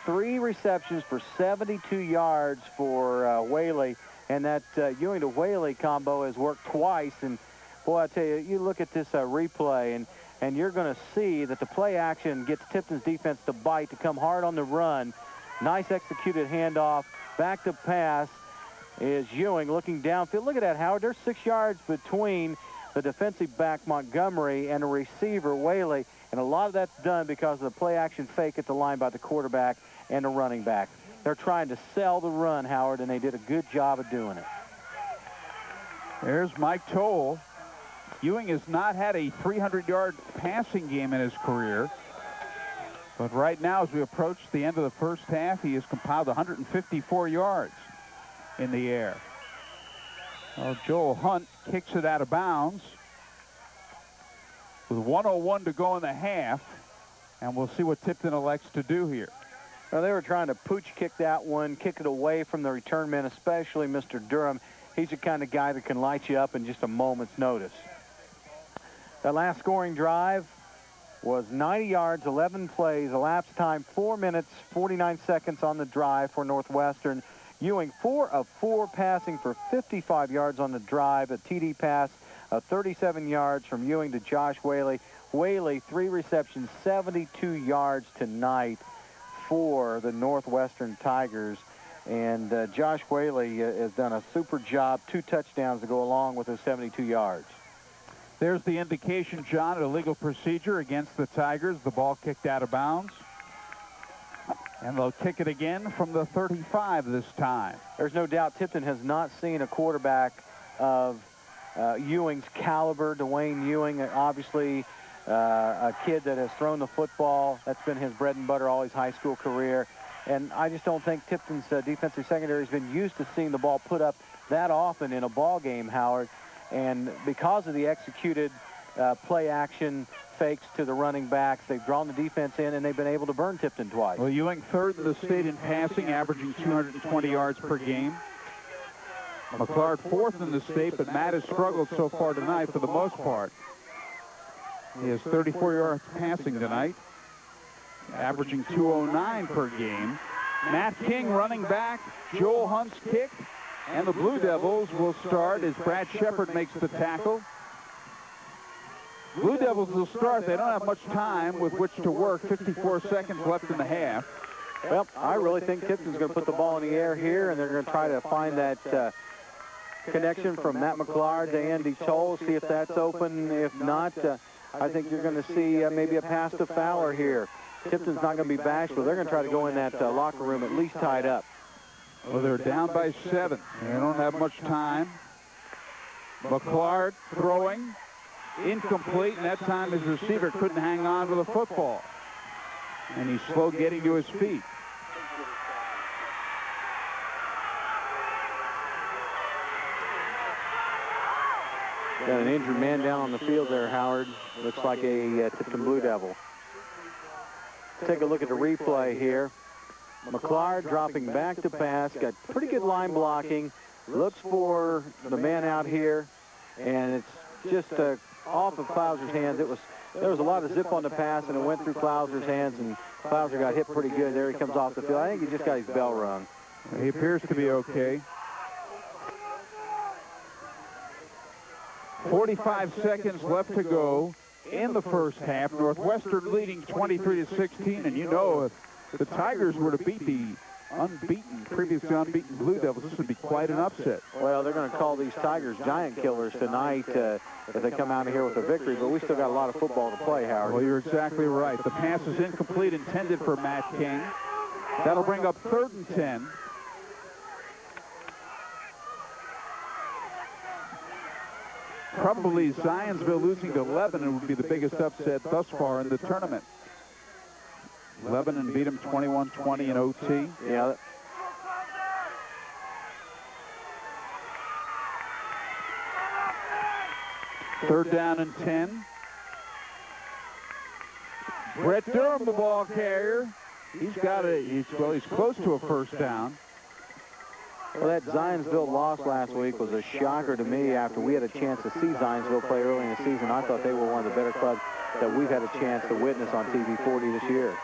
3 receptions for 72 yards for Whaley, and that Ewing to Whaley combo has worked twice. And, boy, I tell you, you look at this replay, and you're going to see that the play action gets Tipton's defense to bite, to come hard on the run. Nice executed handoff. Back to pass is Ewing looking downfield. Look at that, Howard. There's 6 yards between the defensive back Montgomery and the receiver Whaley, and a lot of that's done because of the play action fake at the line by the quarterback and the running back. They're trying to sell the run, Howard, and they did a good job of doing it. There's Mike Toll. Ewing has not had a 300-yard passing game in his career. But right now, as we approach the end of the first half, he has compiled 154 yards in the air. Well, Joel Hunt kicks it out of bounds with 1:01 to go in the half, and we'll see what Tipton elects to do here. Well, they were trying to pooch kick that one, kick it away from the return man, especially Mr. Durham. He's the kind of guy that can light you up in just a moment's notice. That last scoring drive was 90 yards, 11 plays, elapsed time 4 minutes, 49 seconds on the drive for Northwestern. Ewing 4 of 4 passing for 55 yards on the drive, a TD pass of 37 yards from Ewing to Josh Whaley. Whaley, 3 receptions, 72 yards tonight for the Northwestern Tigers. And Josh Whaley has done a super job, 2 touchdowns to go along with his 72 yards. There's the indication, John, illegal procedure against the Tigers. The ball kicked out of bounds. And they'll kick it again from the 35 this time. There's no doubt Tipton has not seen a quarterback of Ewing's caliber. Dwayne Ewing, obviously a kid that has thrown the football. That's been his bread and butter all his high school career. And I just don't think Tipton's defensive secondary has been used to seeing the ball put up that often in a ball game, Howard. And because of the executed play action fakes to the running backs, they've drawn the defense in, and they've been able to burn Tipton twice. Well, Ewing 3rd in the state in passing, averaging 220 yards per game. McClard 4th in the state, but Matt has struggled so far tonight for the most part. He has 34 yards passing tonight, averaging 209 per game. Matt King running back, Joel Hunt's kick, and the Blue Devils will start as Brad Shepard makes the tackle. Blue Devils will start. They don't have much time with which to work. 54 seconds left in the half. Well, I really think Tipton's going to put the ball in the air here, and they're going to try to find that connection from Matt McClard to Andy Toll, see if that's open. If not, I think you're going to see maybe a pass to Fowler here. Tipton's not going to be bashful. They're going to try to go in that locker room at least tied up. Well, they're down by 7. They don't have much time. McClard throwing, incomplete, and that time his receiver couldn't hang on to the football. And he's slow getting to his feet. Got an injured man down on the field there, Howard. Looks like a Tipton Blue Devil. Take a look at the replay here. McClard dropping back to pass, got pretty good line blocking, looks for the man out here, and it's just off of Clouser's hands. There was a lot of zip on the pass, and it went through Clouser's hands, and Clouser got hit pretty good. There he comes off the field. I think he just got his bell rung. He appears to be okay. 45 seconds left to go in the first half. Northwestern leading 23-16, and you know if the Tigers were to beat the previously unbeaten Blue Devils, this would be quite an upset. Well, they're going to call these Tigers giant killers tonight if they come out of here with a victory, but we still got a lot of football to play, Howard. Well, you're exactly right. The pass is incomplete, intended for Matt King. That'll bring up 3rd and 10. Probably Zionsville losing to Lebanon would be the biggest upset thus far in the tournament. Lebanon beat them 21-20 in OT. Yeah. Third down and 10. Brett Durham, the ball carrier. He's close to a first down. Well, that Zionsville loss last week was a shocker to me after we had a chance to see Zionsville play early in the season. I thought they were one of the better clubs that we've had a chance to witness on TV 40 this year.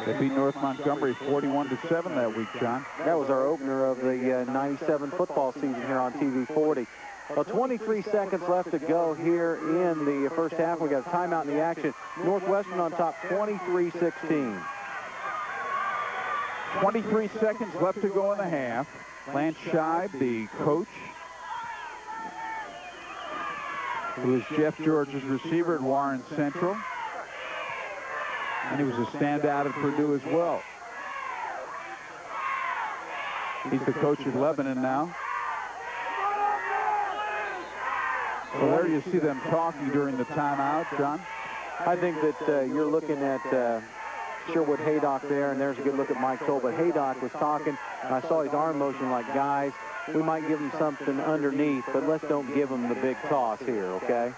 They beat North Montgomery 41-7 that week, John. That was our opener of the 97 football season here on TV 40. Well, 23 seconds left to go here in the first half. We got a timeout in the action. Northwestern on top, 23-16. 23 seconds left to go in the half. Lance Scheib, the coach, who is Jeff George's receiver at Warren Central. And he was a standout at Purdue as well. He's the coach at Lebanon now. So there you see them talking during the timeout, John. I think that you're looking at Sherwood Haydock there, and there's a good look at Mike Toll. But Haydock was talking, and I saw his arm motion like, guys, we might give him something underneath, but let's don't give him the big toss here, okay?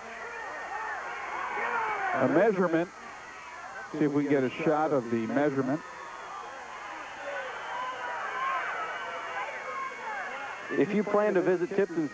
A measurement. See if we can get a shot of the measurement. If you plan to visit Tipton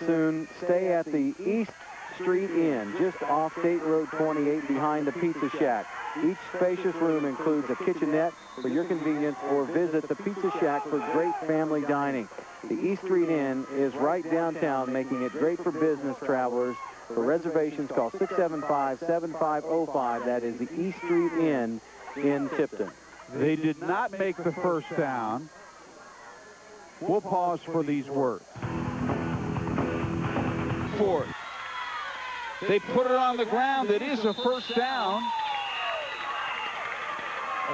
soon, stay at the East Street Inn, just off State Road 28 behind the Pizza Shack. Each spacious room includes a kitchenette for your convenience, or visit the Pizza Shack for great family dining. The East Street Inn is right downtown, making it great for business travelers. For reservations, call 675-7505. That is the East Street Inn in Tipton. They did not make the first down. We'll pause for these words. 4th. They put it on the ground. It is a first down.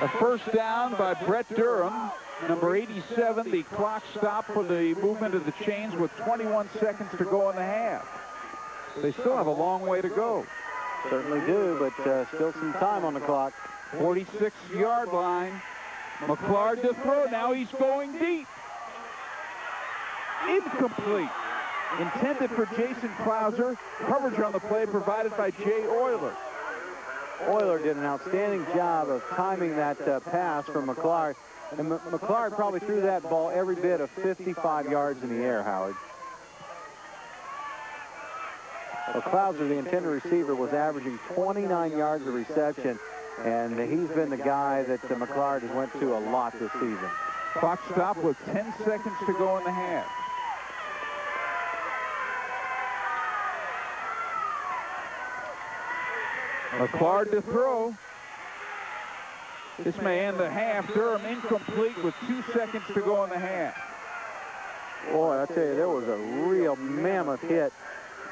A first down by Brett Durham, number 87. The clock stopped for the movement of the chains with 21 seconds to go in the half. They still have a long way to go. Certainly do, but still some time on the clock. 46-yard line. McClard to throw. Now he's going deep. Incomplete. Intended for Jason Clouser. Coverage on the play provided by Jay Euler. Euler did an outstanding job of timing that pass from McClard. And McClard probably threw that ball every bit of 55 yards in the air, Howard. Well, Clouser, the intended receiver, was averaging 29 yards of reception, and he's been the guy that McClard has went to a lot this season. Clock stop with 10 seconds to go in the half. McClard to throw. This may end the half. Durham incomplete with 2 seconds to go in the half. Boy, I tell you, there was a real mammoth hit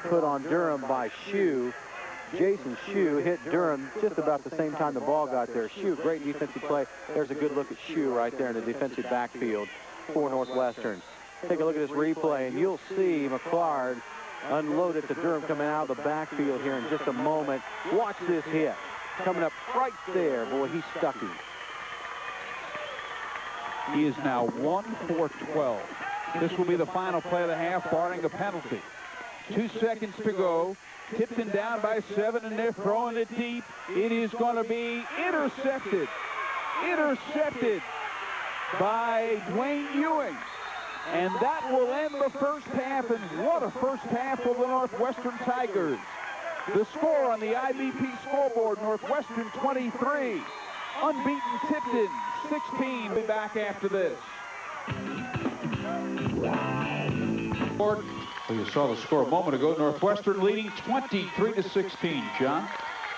put on Durham by Shue. Jason Shue hit Durham just about the same time the ball got there. Shue, great defensive play. There's a good look at Shue right there in the defensive backfield for Northwestern. Take a look at this replay, and you'll see McClard unload it to Durham coming out of the backfield here in just a moment. Watch this hit. Coming up right there. Boy, he stuck him. He is now 1 for 12. This will be the final play of the half, barring a penalty. 2 seconds to go. Tipton down by 7, and they're throwing it deep. It is going to be intercepted. Intercepted by Dwayne Ewing. And that will end the first half, and what a first half for the Northwestern Tigers. The score on the IBP scoreboard, Northwestern 23, unbeaten Tipton 16. We'll be back after this. Well, you saw the score a moment ago. Northwestern leading 23-16. John?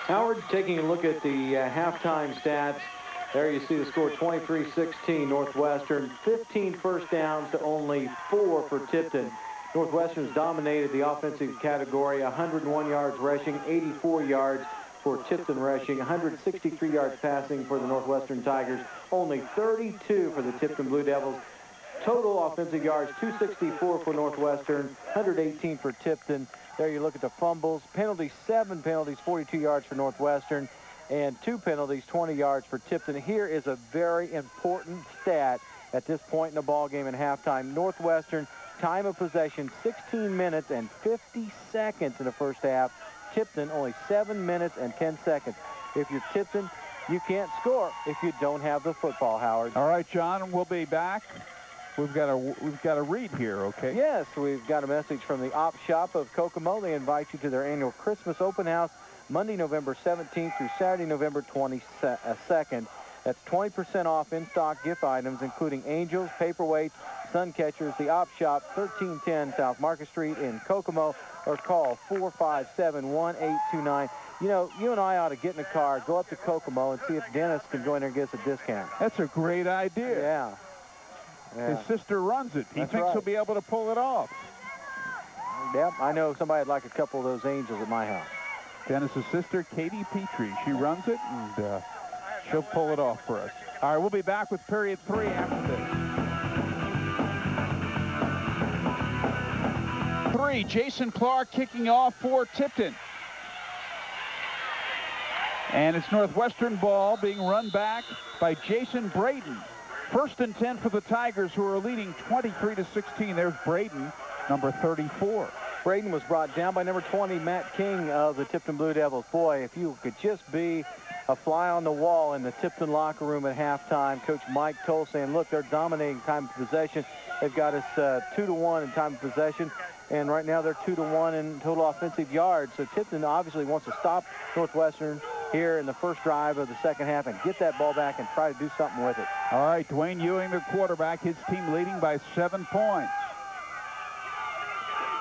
Howard, taking a look at the halftime stats. There you see the score, 23-16 Northwestern. 15 first downs to only 4 for Tipton. Northwestern's dominated the offensive category, 101 yards rushing, 84 yards for Tipton rushing, 163 yards passing for the Northwestern Tigers, only 32 for the Tipton Blue Devils. Total offensive yards, 264 for Northwestern, 118 for Tipton. There you look at the fumbles. Penalties, 7 penalties, 42 yards for Northwestern, and 2 penalties, 20 yards for Tipton. Here is a very important stat at this point in the ball game in halftime. Northwestern, time of possession, 16 minutes and 50 seconds in the first half. Tipton, only 7 minutes and 10 seconds. If you're Tipton, you can't score if you don't have the football, Howard. All right, John, we'll be back. We've got a read here, okay? Yes, we've got a message from the Op Shop of Kokomo. They invite you to their annual Christmas open house Monday, November 17th through Saturday, November 22nd. That's 20% off in-stock gift items, including angels, paperweights, sun catchers. The Op Shop, 1310 South Market Street in Kokomo, or call 457-1829. You know, you and I ought to get in a car, go up to Kokomo, and see if Dennis can go in there and get us a discount. That's a great idea. Yeah. His sister runs it. He thinks he'll be able to pull it off. Yep, I know somebody would like a couple of those angels at my house. Dennis's sister, Katie Petrie. She runs it, and she'll pull it off for us. All right, we'll be back with period 3 after this. 3, Jason Clark kicking off for Tipton. And it's Northwestern ball being run back by Jason Braden. 1st and 10 for the Tigers, who are leading 23-16. There's Braden, number 34. Braden was brought down by number 20, Matt King of the Tipton Blue Devils. Boy, if you could just be a fly on the wall in the Tipton locker room at halftime. Coach Mike Toll saying, look, they're dominating time of possession. They've got us 2-1 in time of possession, and right now they're 2-1 in total offensive yards. So Tipton obviously wants to stop Northwestern here in the first drive of the second half and get that ball back and try to do something with it. All right, Dwayne Ewing, the quarterback, his team leading by 7 points.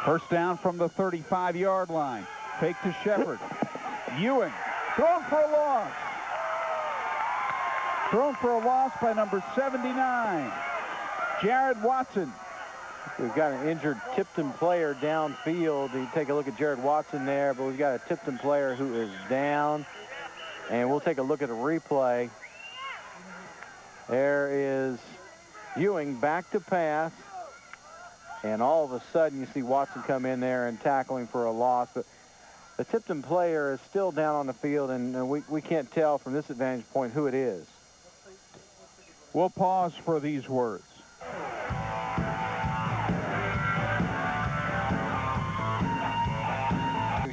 First down from the 35-yard line. Fake to Shepard. Ewing, thrown for a loss. Thrown for a loss by number 79, Jared Watson. We've got an injured Tipton player downfield. You take a look at Jared Watson there, but we've got a Tipton player who is down. And we'll take a look at a replay. There is Ewing back to pass. And all of a sudden, you see Watson come in there and tackle him for a loss. But the Tipton player is still down on the field, and we can't tell from this advantage point who it is. We'll pause for these words.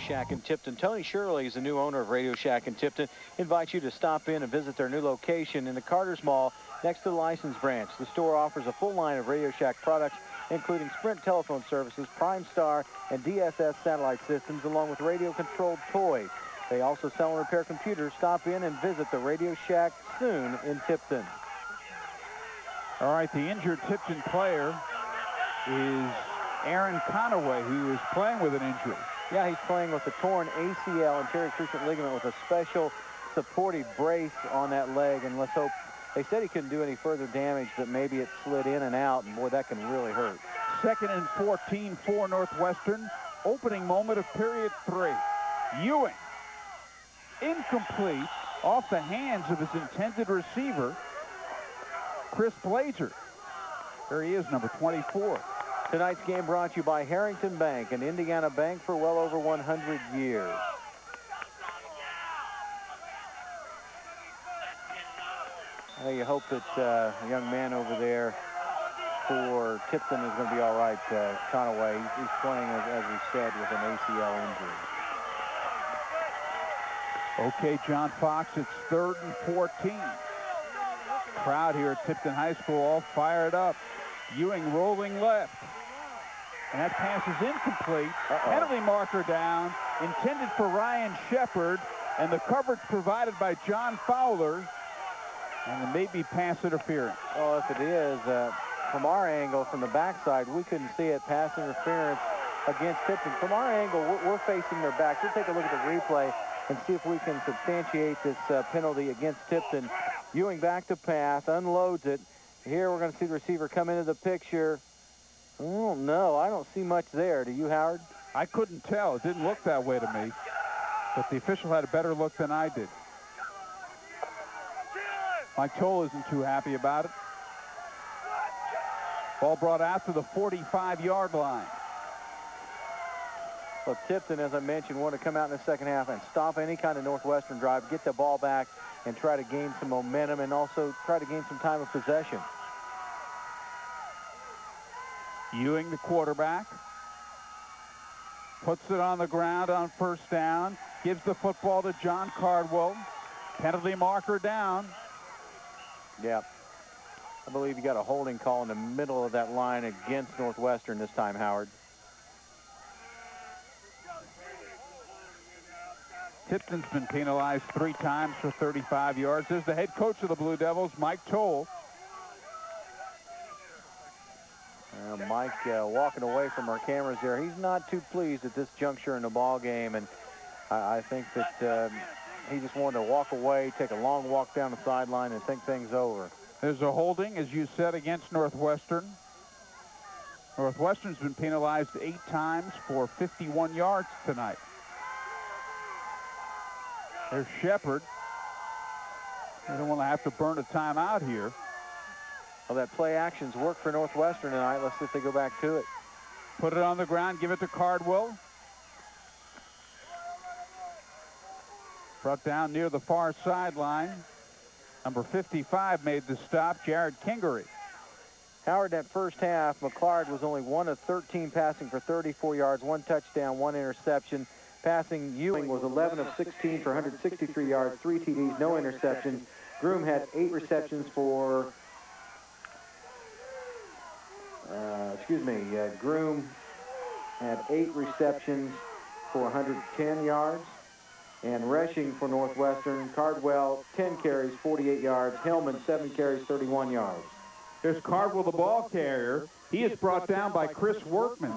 Shack in Tipton. Tony Shirley is the new owner of Radio Shack in Tipton. Invites you to stop in and visit their new location in the Carter's Mall next to the license branch. The store offers a full line of Radio Shack products, including Sprint telephone services, Prime Star, and DSS satellite systems, along with radio-controlled toys. They also sell and repair computers. Stop in and visit the Radio Shack soon in Tipton. All right, the injured Tipton player is Aaron Conaway, who is playing with an injury. Yeah, he's playing with a torn ACL, anterior cruciate ligament, with a special supportive brace on that leg, and let's hope. They said he couldn't do any further damage, but maybe it slid in and out, and boy, that can really hurt. 2nd and 14 for Northwestern. Opening moment of period 3. Ewing, incomplete, off the hands of his intended receiver, Chris Blazer. There he is, number 24. Tonight's game brought to you by Harrington Bank, an Indiana bank for well over 100 years. Well, you hope that the young man over there for Tipton is going to be all right, Conaway. He's playing, as we said, with an ACL injury. Okay, John Fox, it's 3rd and 14. Crowd here at Tipton High School all fired up. Ewing rolling left. And that pass is incomplete. Penalty marker down, intended for Ryan Shepard, and the coverage provided by John Fowler. And it may be pass interference. Oh, if it is, from our angle, from the backside, we couldn't see it. Pass interference against Tipton. From our angle, we're facing their back. We'll take a look at the replay and see if we can substantiate this penalty against Tipton. Ewing back to pass, unloads it. Here we're going to see the receiver come into the picture. Oh, no, I don't see much there. Do you, Howard? I couldn't tell. It didn't look that way to me. But the official had a better look than I did. Mike Toll isn't too happy about it. Ball brought out to the 45-yard line. Well, Tipton, as I mentioned, want to come out in the second half and stop any kind of Northwestern drive, get the ball back, and try to gain some momentum and also try to gain some time of possession. Ewing, the quarterback, puts it on the ground on first down, gives the football to John Cardwell. Penalty marker down. Yeah. I believe you got a holding call in the middle of that line against Northwestern this time, Howard. Tipton's been penalized 3 times for 35 yards. There's the head coach of the Blue Devils, Mike Toll. Mike walking away from our cameras there. He's not too pleased at this juncture in the ball game, and I think that he just wanted to walk away, take a long walk down the sideline, and think things over. There's a holding, as you said, against Northwestern. Northwestern's been penalized 8 times for 51 yards tonight. There's Shepard. They don't want to have to burn a timeout here. Well, that play actions work for Northwestern tonight. Let's see if they go back to it. Put it on the ground, give it to Cardwell. Brought down near the far sideline. Number 55 made the stop, Jared Kingery. Howard, that first half, McClard was only 1 of 13 passing for 34 yards, 1 touchdown, 1 interception. Passing, Ewing was 11 of 16 for 163 yards, 3 TDs, no interceptions. Groom had 8 receptions for, Groom had 8 receptions for 110 yards. And rushing for Northwestern, Cardwell, 10 carries, 48 yards. Hellman, 7 carries, 31 yards. There's Cardwell, the ball carrier. He is brought down by Chris Workman.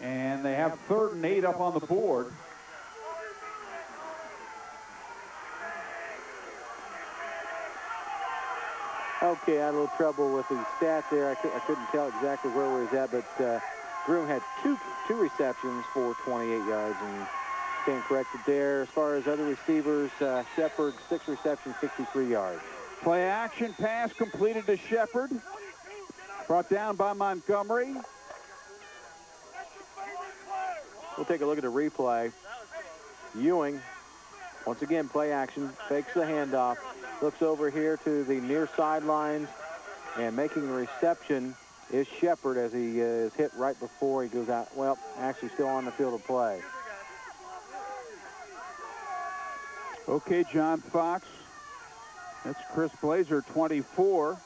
And they have 3rd and 8 up on the board. Okay, I had a little trouble with the stat there. I couldn't tell exactly where we was at, but Groom had two receptions for 28 yards, and stand corrected there. As far as other receivers, Shepard, 6 receptions, 63 yards. Play action pass completed to Shepard. Brought down by Montgomery. We'll take a look at the replay. Ewing, once again, play action, fakes the handoff, looks over here to the near sidelines, and making the reception is Shepard as he is hit right before he goes out. Well, actually still on the field of play. Okay, John Fox. That's Chris Blazer, 24.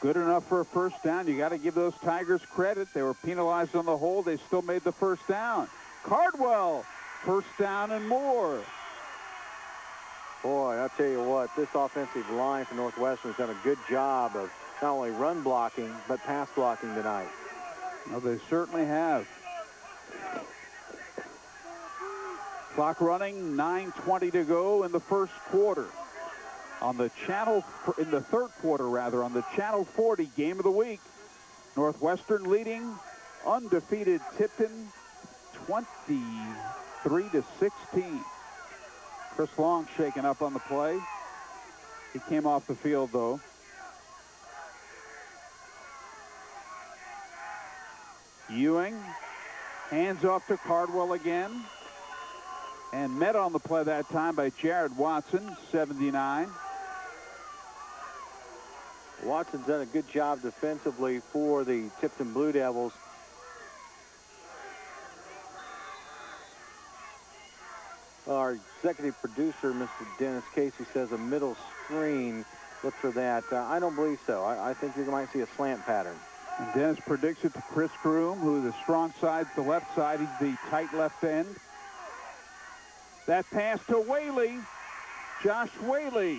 Good enough for a first down. You got to give those Tigers credit. They were penalized on the hold. They still made the first down. Cardwell, first down and more. Boy, I'll tell you what, this offensive line for Northwestern has done a good job of not only run blocking, but pass blocking tonight. Well, they certainly have. Clock running, 9:20 to go in the first quarter. On the channel, in the third quarter rather, on the Channel 40 game of the week. Northwestern leading undefeated Tipton 23-16. Chris Long shaken up on the play. He came off the field, though. Ewing hands off to Cardwell again. And met on the play that time by Jared Watson, 79. Watson's done a good job defensively for the Tipton Blue Devils. Our executive producer, Mr. Dennis Casey, says a middle screen. Look for that. I don't believe so. I think you might see a slant pattern. And Dennis predicts it to Chris Groom, who the strong side's the left side. He's the tight left end. That pass to Whaley. Josh Whaley.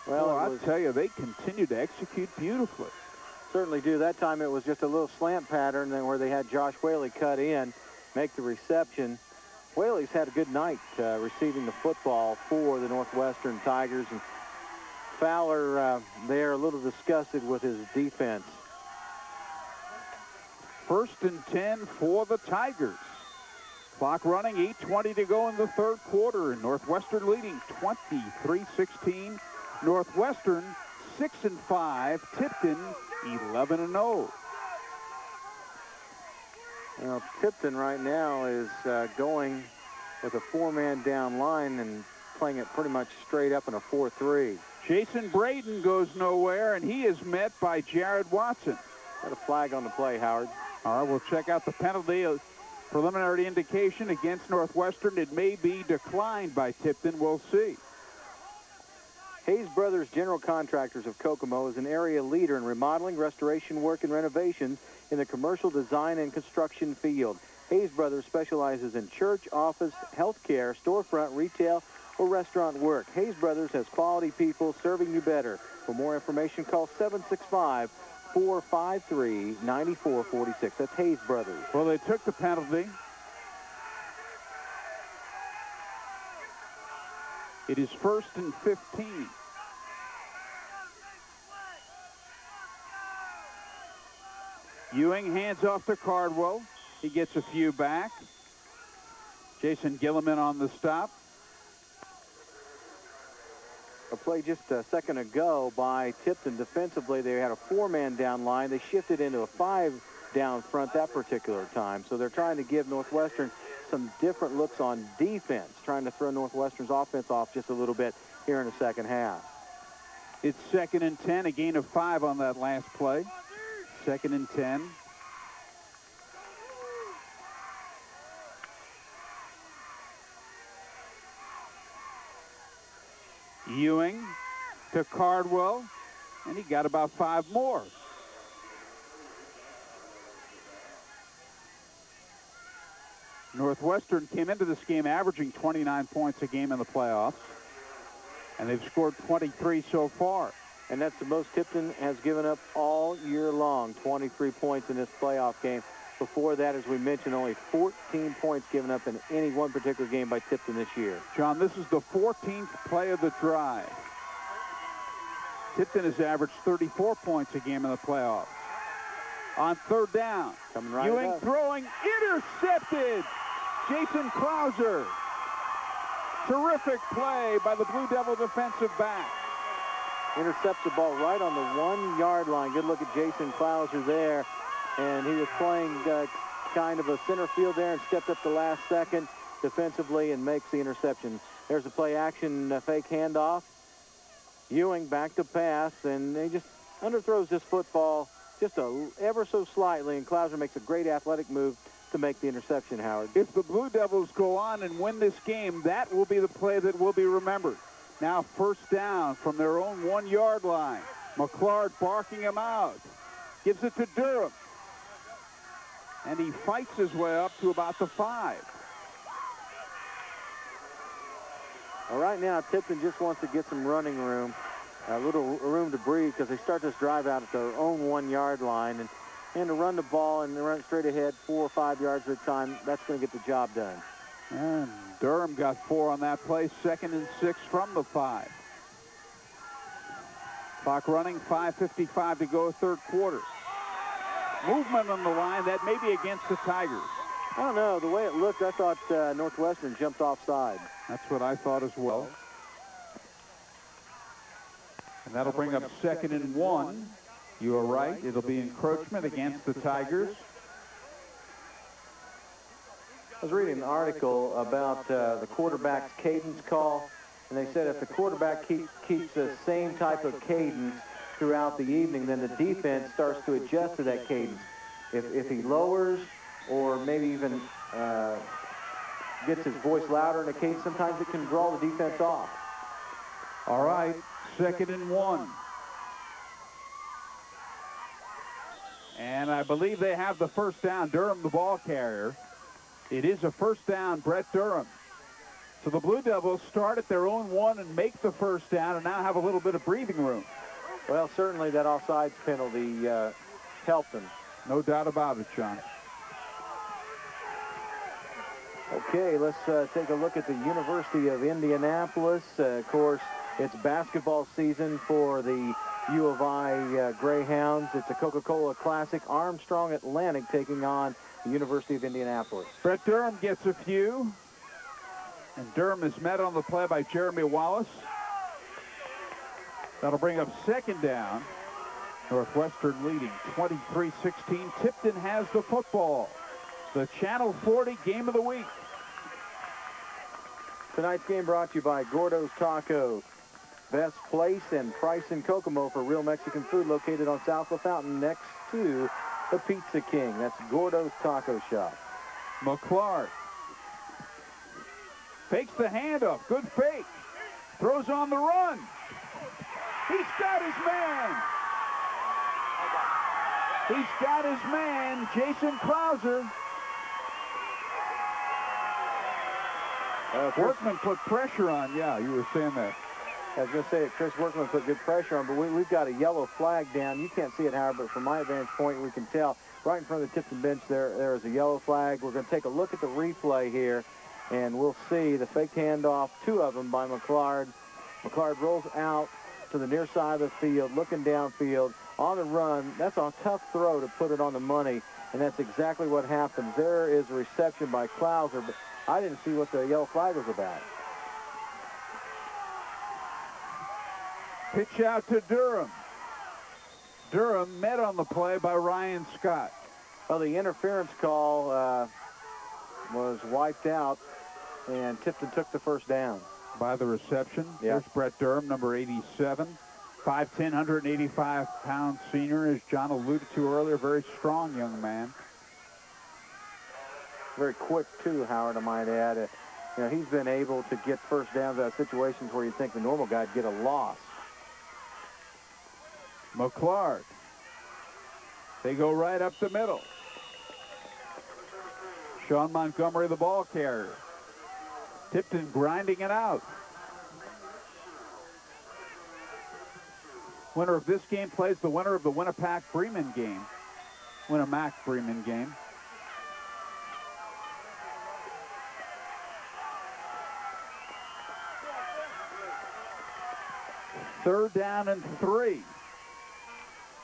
Well, I'll tell you, they continue to execute beautifully. Certainly do. That time it was just a little slant pattern where they had Josh Whaley cut in, make the reception. Whaley's had a good night receiving the football for the Northwestern Tigers. And Fowler there a little disgusted with his defense. 1st and 10 for the Tigers. Clock running, 8:20 to go in the third quarter. Northwestern leading 23-16. Northwestern 6-5. Tipton 11-0. Well, Tipton right now is going with a 4-man down line and playing it pretty much straight up in a 4-3. Jason Braden goes nowhere, and he is met by Jared Watson. Got a flag on the play, Howard. All right, we'll check out the penalty. Preliminary indication against Northwestern. It may be declined by Tipton. We'll see. Hayes Brothers General Contractors of Kokomo is an area leader in remodeling, restoration work, and renovations in the commercial design and construction field. Hayes Brothers specializes in church, office, healthcare, storefront, retail, or restaurant work. Hayes Brothers has quality people serving you better. For more information, call 765-453-9446. That's Hayes Brothers. Well, they took the penalty. It is 1st and 15. Ewing hands off to Cardwell. He gets a few back. Jason Gilliman on the stop. A play just a second ago by Tipton defensively. They had a 4-man down line. They shifted into a 5 down front that particular time. So they're trying to give Northwestern some different looks on defense, trying to throw Northwestern's offense off just a little bit here in the second half. It's 2nd and 10, a gain of 5 on that last play. 2nd and 10. Ewing to Cardwell, and he got about 5 more. Northwestern came into this game averaging 29 points a game in the playoffs, and they've scored 23 so far. And that's the most Tipton has given up all year long, 23 points in this playoff game. Before that, as we mentioned, only 14 points given up in any one particular game by Tipton this year. John, this is the 14th play of the drive. Tipton has averaged 34 points a game in the playoffs. On 3rd down, coming right Ewing up. Throwing, intercepted. Jason Krauser. Terrific play by the Blue Devil defensive back. Intercepts the ball right on the 1-yard line. Good look at Jason Klauser there. And he was playing kind of a center field there and stepped up the last second defensively and makes the interception. There's a play action fake handoff. Ewing back to pass, and he just underthrows this football just ever so slightly, and Klauser makes a great athletic move to make the interception, Howard. If the Blue Devils go on and win this game, that will be the play that will be remembered. Now 1st down from their own 1-yard line. McClard barking him out. Gives it to Durham. And he fights his way up to about the 5. All right, now Tipton just wants to get some running room, a little room to breathe, because they start this drive out at their own 1-yard line. And to run the ball and run it straight ahead 4 or 5 yards at a time, that's going to get the job done. And Durham got 4 on that play. 2nd and 6 from the 5. Clock running, 5:55 to go, third quarter. Movement on the line, that may be against the Tigers. I don't know. The way it looked, I thought Northwestern jumped offside. That's what I thought as well. And that'll bring up 2nd and 1. You are right. It'll be encroachment against the Tigers. I was reading an article about the quarterback's cadence call, and they said if the quarterback keeps the same type of cadence throughout the evening, then the defense starts to adjust to that cadence. If he lowers or maybe even gets his voice louder in a cadence, sometimes it can draw the defense off. All right, 2nd and 1. And I believe they have the first down. Durham, the ball carrier. It is a first down, Brett Durham. So the Blue Devils start at their own 1 and make the first down and now have a little bit of breathing room. Well, certainly that offsides penalty helped them. No doubt about it, John. Okay, let's take a look at the University of Indianapolis. Of course, it's basketball season for the U of I Greyhounds. It's a Coca-Cola Classic. Armstrong Atlantic taking on the University of Indianapolis. Brett Durham gets a few. And Durham is met on the play by Jeremy Wallace. That'll bring up 2nd down. Northwestern leading 23-16. Tipton has the football. The Channel 40 game of the week. Tonight's game brought to you by Gordo's Taco. Best place and price in Kokomo for real Mexican food, located on South LaFountain next to the Pizza King. That's Gordo's Taco Shop. McClard fakes the handoff. Good fake. Throws on the run. He's got his man. He's got his man, Jason Krauser. Workman put pressure on. Yeah, you were saying that. I was going to say Chris Workman put good pressure on, but we've got a yellow flag down. You can't see it, Howard, but from my vantage point, we can tell right in front of the Tipton bench there is a yellow flag. We're going to take a look at the replay here, and we'll see the fake handoff, 2 of them by McClard. McClard rolls out to the near side of the field, looking downfield. On the run, that's a tough throw to put it on the money, and that's exactly what happens. There is a reception by Klauser, but I didn't see what the yellow flag was about. Pitch out to Durham. Durham met on the play by Ryan Scott. Well, the interference call was wiped out, and Tipton took the first down. By the reception. Yeah. There's Brett Durham, number 87. 5'10", 185-pound senior, as John alluded to earlier. Very strong young man. Very quick, too, Howard, I might add. You know, he's been able to get first downs out of situations where you'd think the normal guy'd get a loss. McClard. They go right up the middle. Sean Montgomery, the ball carrier. Tipton grinding it out. Winner of this game plays the winner of the Winnipeg-Bremen game. Winnemac-Bremen game. Third down and 3.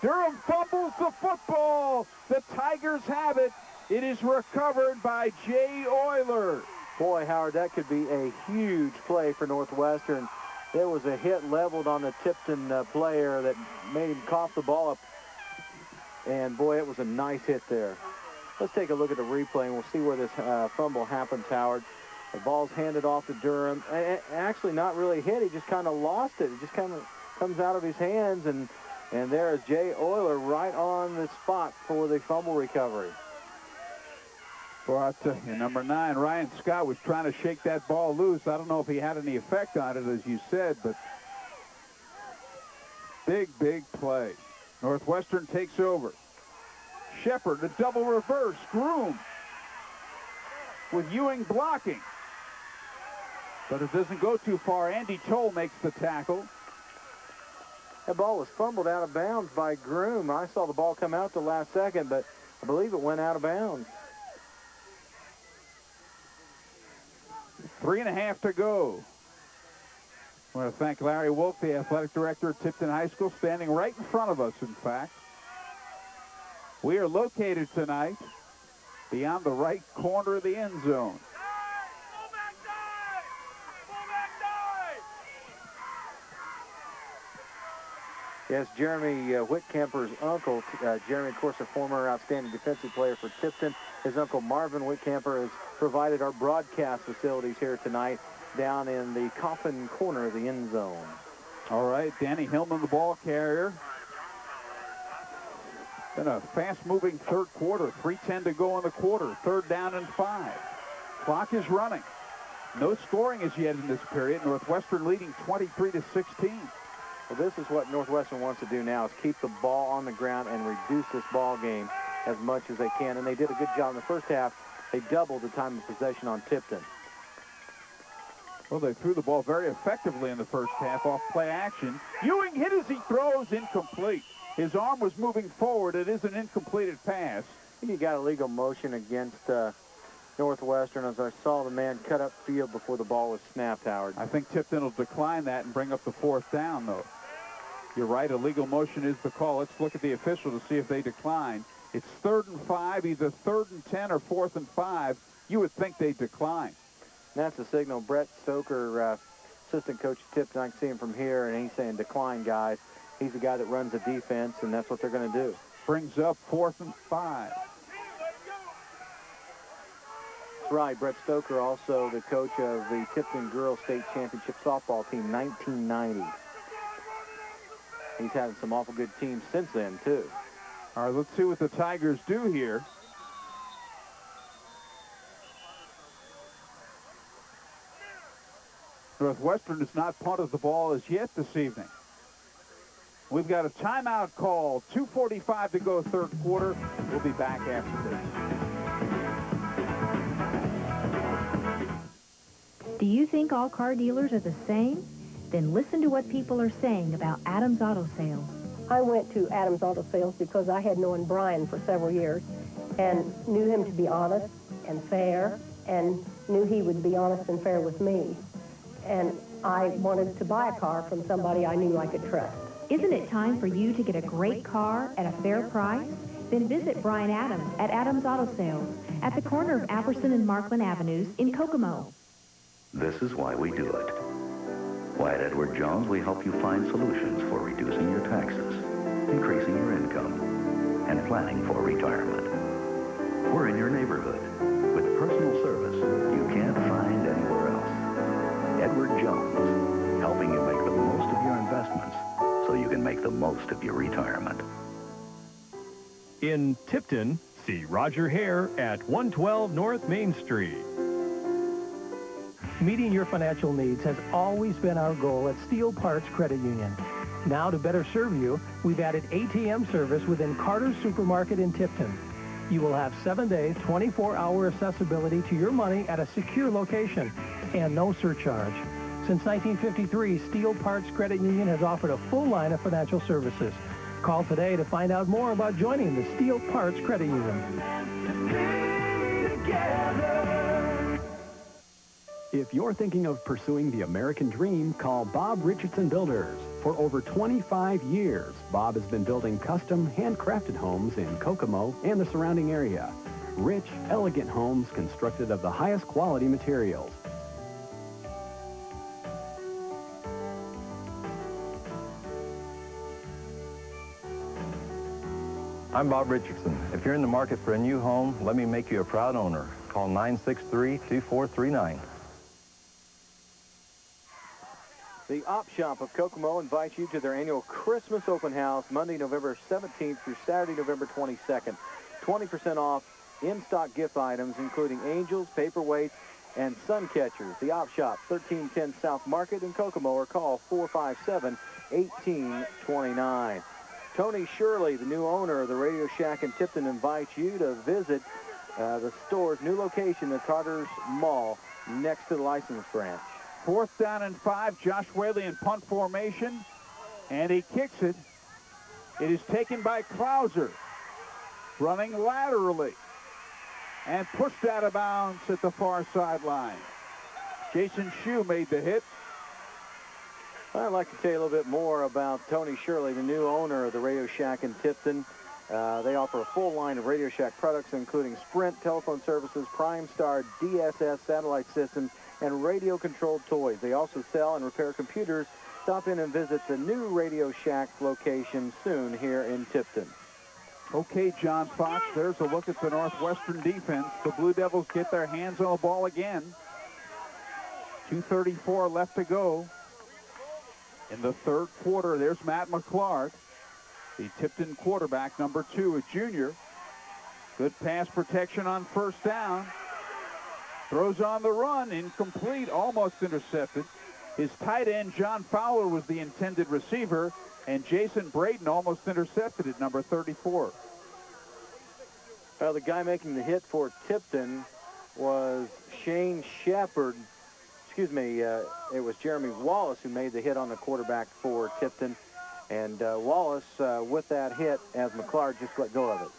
Durham fumbles the football. The Tigers have it. It is recovered by Jay Euler. Boy, Howard, that could be a huge play for Northwestern. There was a hit leveled on the Tipton player that made him cough the ball up. And, boy, it was a nice hit there. Let's take a look at the replay, and we'll see where this fumble happens, Howard. The ball's handed off to Durham. Actually, not really hit. He just kind of lost it. It just kind of comes out of his hands, and there is Jay Euler right on the spot for the fumble recovery. Well, number 9, Ryan Scott was trying to shake that ball loose. I don't know if he had any effect on it, as you said, but big play. Northwestern takes over. Shepard, a double reverse. Groom with Ewing blocking. But it doesn't go too far. Andy Toll makes the tackle. That ball was fumbled out of bounds by Groom. I saw the ball come out the last second, but I believe it went out of bounds. 3.5 to go. I want to thank Larry Wolf, the athletic director at Tipton High School, standing right in front of us, in fact. We are located tonight beyond the right corner of the end zone. Yes, Jeremy Whitcamper's uncle, Jeremy, of course, a former outstanding defensive player for Tipton. His uncle Marvin Whitcamper has provided our broadcast facilities here tonight down in the coffin corner of the end zone. All right, Danny Hillman, the ball carrier. Been a fast-moving third quarter. 3:10 to go in the quarter. 3rd down and 5. Clock is running. No scoring as yet in this period. Northwestern leading 23-16. Well, this is what Northwestern wants to do now, is keep the ball on the ground and reduce this ball game as much as they can. And they did a good job in the first half. They doubled the time of possession on Tipton. Well, they threw the ball very effectively in the first half off play action. Ewing hit as he throws, incomplete. His arm was moving forward. It is an incompleted pass. I think he got a legal motion against Northwestern, as I saw the man cut up field before the ball was snapped, Howard. I think Tipton will decline that and bring up the 4th down, though. You're right, a legal motion is the call. Let's look at the official to see if they decline. It's 3rd and 5, either 3rd and 10 or 4th and 5. You would think they decline. And that's the signal. Brett Stoker, assistant coach at Tipton, I can see him from here, and he's saying decline, guys. He's the guy that runs the defense, and that's what they're going to do. Brings up 4th and 5. That's right. Brett Stoker, also the coach of the Tipton Girls State Championship softball team, 1990. He's had some awful good teams since then, too. All right, let's see what the Tigers do here. Northwestern has not punted the ball as yet this evening. We've got a timeout call. 2:45 to go, 3rd quarter. We'll be back after this. Do you think all car dealers are the same? Then listen to what people are saying about Adams Auto Sales. I went to Adams Auto Sales because I had known Brian for several years and knew him to be honest and fair, and knew he would be honest and fair with me. And I wanted to buy a car from somebody I knew I could trust. Isn't it time for you to get a great car at a fair price? Then visit Brian Adams at Adams Auto Sales at the corner of Apperson and Markland Avenues in Kokomo. This is why we do it. Why at Edward Jones we help you find solutions for reducing your taxes, increasing your income, and planning for retirement. We're in your neighborhood with personal service you can't find anywhere else. Edward Jones, helping you make the most of your investments so you can make the most of your retirement. In Tipton, see Roger Hare at 112 North Main Street. Meeting your financial needs has always been our goal at Steel Parts Credit Union. Now, to better serve you, we've added ATM service within Carter's Supermarket in Tipton. You will have 7-day, 24-hour accessibility to your money at a secure location and no surcharge. Since 1953, Steel Parts Credit Union has offered a full line of financial services. Call today to find out more about joining the Steel Parts Credit Union. If you're thinking of pursuing the American dream, call Bob Richardson Builders. For over 25 years, Bob has been building custom, handcrafted homes in Kokomo and the surrounding area. Rich, elegant homes constructed of the highest quality materials. I'm Bob Richardson. If you're in the market for a new home, let me make you a proud owner. Call 963-2439. The Op Shop of Kokomo invites you to their annual Christmas open house Monday, November 17th through Saturday, November 22nd. 20% off in-stock gift items, including angels, paperweights, and sun catchers. The Op Shop, 1310 South Market in Kokomo, or call 457-1829. Tony Shirley, the new owner of the Radio Shack in Tipton, invites you to visit the store's new location at Carter's Mall next to the license branch. 4th down and 5. Josh Whaley in punt formation, and he kicks it. It is taken by Krauser, running laterally, and pushed out of bounds at the far sideline. Jason Shue made the hit. I'd like to tell you a little bit more about Tony Shirley, the new owner of the Radio Shack in Tipton. They offer a full line of Radio Shack products, including Sprint telephone services, Prime Star, DSS satellite systems, and radio-controlled toys. They also sell and repair computers stop in and visit the new Radio Shack location soon here in Tipton. Okay, John Fox, there's a look at the Northwestern defense. The Blue Devils get their hands on the ball again. 2:34 left to go in the third quarter. There's Matt McClard, the Tipton quarterback, number 2, a junior. Good pass protection on first down. Throws on the run, incomplete, almost intercepted. His tight end, John Fowler, was the intended receiver, and Jason Braden almost intercepted at number 34. Well, the guy making the hit for Tipton was Shane Shepard. Excuse me, it was Jeremy Wallace who made the hit on the quarterback for Tipton. And Wallace, with that hit, as McClard just let go of it.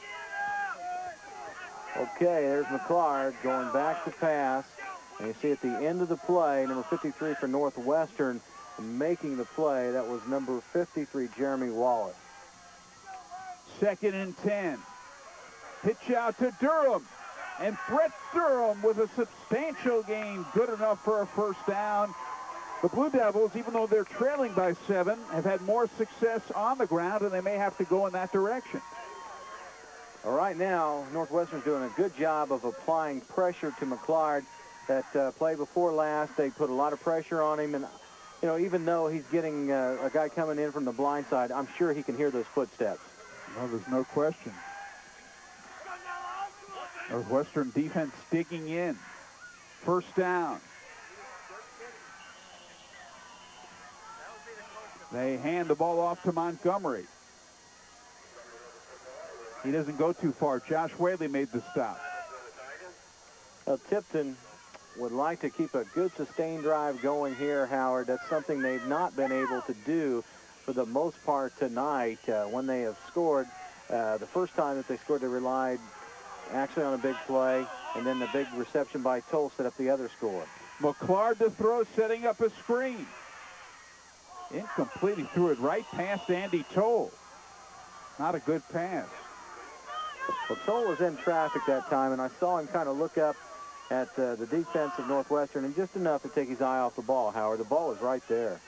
Okay, there's McClard going back to pass. And you see at the end of the play, number 53 for Northwestern making the play. That was number 53, Jeremy Wallace. 2nd and 10. Pitch out to Durham. And Brett Durham with a substantial gain, good enough for a first down. The Blue Devils, even though they're trailing by 7, have had more success on the ground, and they may have to go in that direction. All right, now, Northwestern's doing a good job of applying pressure to McClard. That play before last, they put a lot of pressure on him, and, you know, even though he's getting a guy coming in from the blind side, I'm sure he can hear those footsteps. Well, there's no question. Northwestern defense digging in. First down. They hand the ball off to Montgomery. He doesn't go too far. Josh Whaley made the stop. Well, Tipton would like to keep a good sustained drive going here, Howard. That's something they've not been able to do for the most part tonight. When they have scored, the first time that they scored, they relied actually on a big play, and then the big reception by Toll set up the other score. McClard to throw, setting up a screen. Incomplete. He threw it right past Andy Toll. Not a good pass. Well, Toll was in traffic that time, and I saw him kind of look up at the defense of Northwestern, and just enough to take his eye off the ball, Howard. The ball was right there.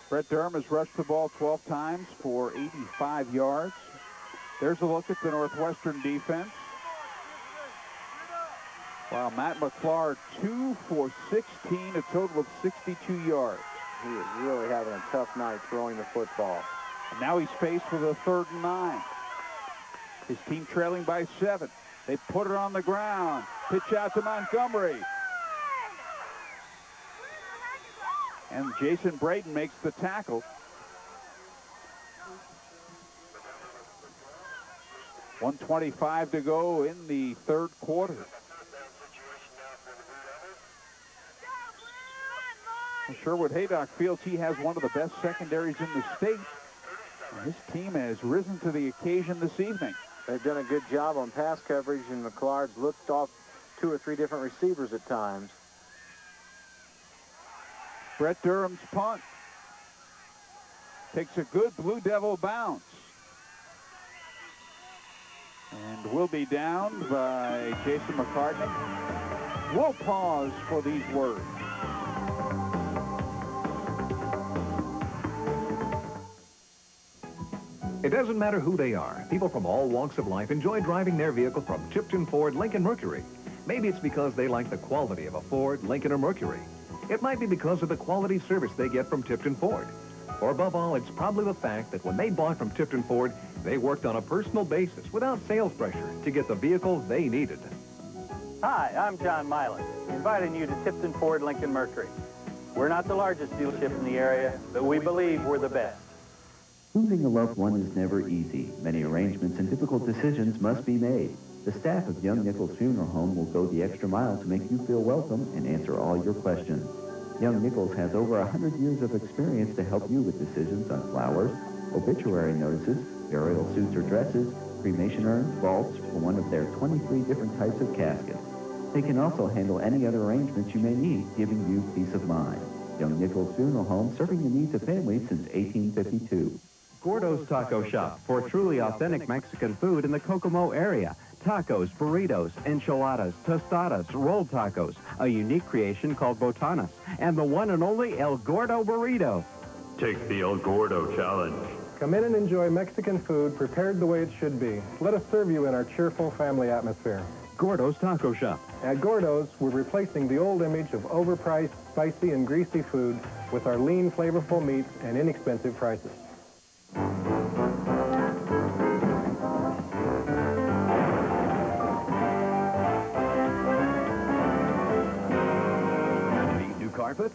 Brett Durham has rushed the ball 12 times for 85 yards. There's a look at the Northwestern defense. Wow, Matt McClard, 2 for 16, a total of 62 yards. He is really having a tough night throwing the football. And now he's faced with a 3rd and 9. His team trailing by 7. They put it on the ground. Pitch out to Montgomery. And Jason Braden makes the tackle. 1:25 to go in the third quarter. Sherwood Haydock feels he has one of the best secondaries in the state. And his team has risen to the occasion this evening. They've done a good job on pass coverage, and McClard's looked off 2 or 3 different receivers at times. Brett Durham's punt. Takes a good Blue Devil bounce. And will be down by Jason McCartney. We'll pause for these words. It doesn't matter who they are. People from all walks of life enjoy driving their vehicle from Tipton, Ford, Lincoln, Mercury. Maybe it's because they like the quality of a Ford, Lincoln, or Mercury. It might be because of the quality service they get from Tipton Ford. Or above all, it's probably the fact that when they bought from Tipton Ford, they worked on a personal basis without sales pressure to get the vehicle they needed. Hi, I'm John Milan, inviting you to Tipton Ford, Lincoln, Mercury. We're not the largest dealership in the area, but we believe we're the best. Losing a loved one is never easy. Many arrangements and difficult decisions must be made. The staff of Young Nichols Funeral Home will go the extra mile to make you feel welcome and answer all your questions. Young Nichols has over 100 years of experience to help you with decisions on flowers, obituary notices, burial suits or dresses, cremation urns, vaults, or one of their 23 different types of caskets. They can also handle any other arrangements you may need, giving you peace of mind. Young Nichols Funeral Home, serving the needs of families since 1852. Gordo's Taco Shop for truly authentic Mexican food in the Kokomo area. tacos, burritos, enchiladas, tostadas, rolled tacos, a unique creation called botanas, and the one and only El Gordo Burrito. Take the El Gordo challenge. Come in and enjoy Mexican food prepared the way it should be. Let us serve you in our cheerful family atmosphere. Gordo's Taco Shop. At Gordo's, we're replacing the old image of overpriced, spicy, and greasy food with our lean, flavorful meats and inexpensive prices. Need new carpet?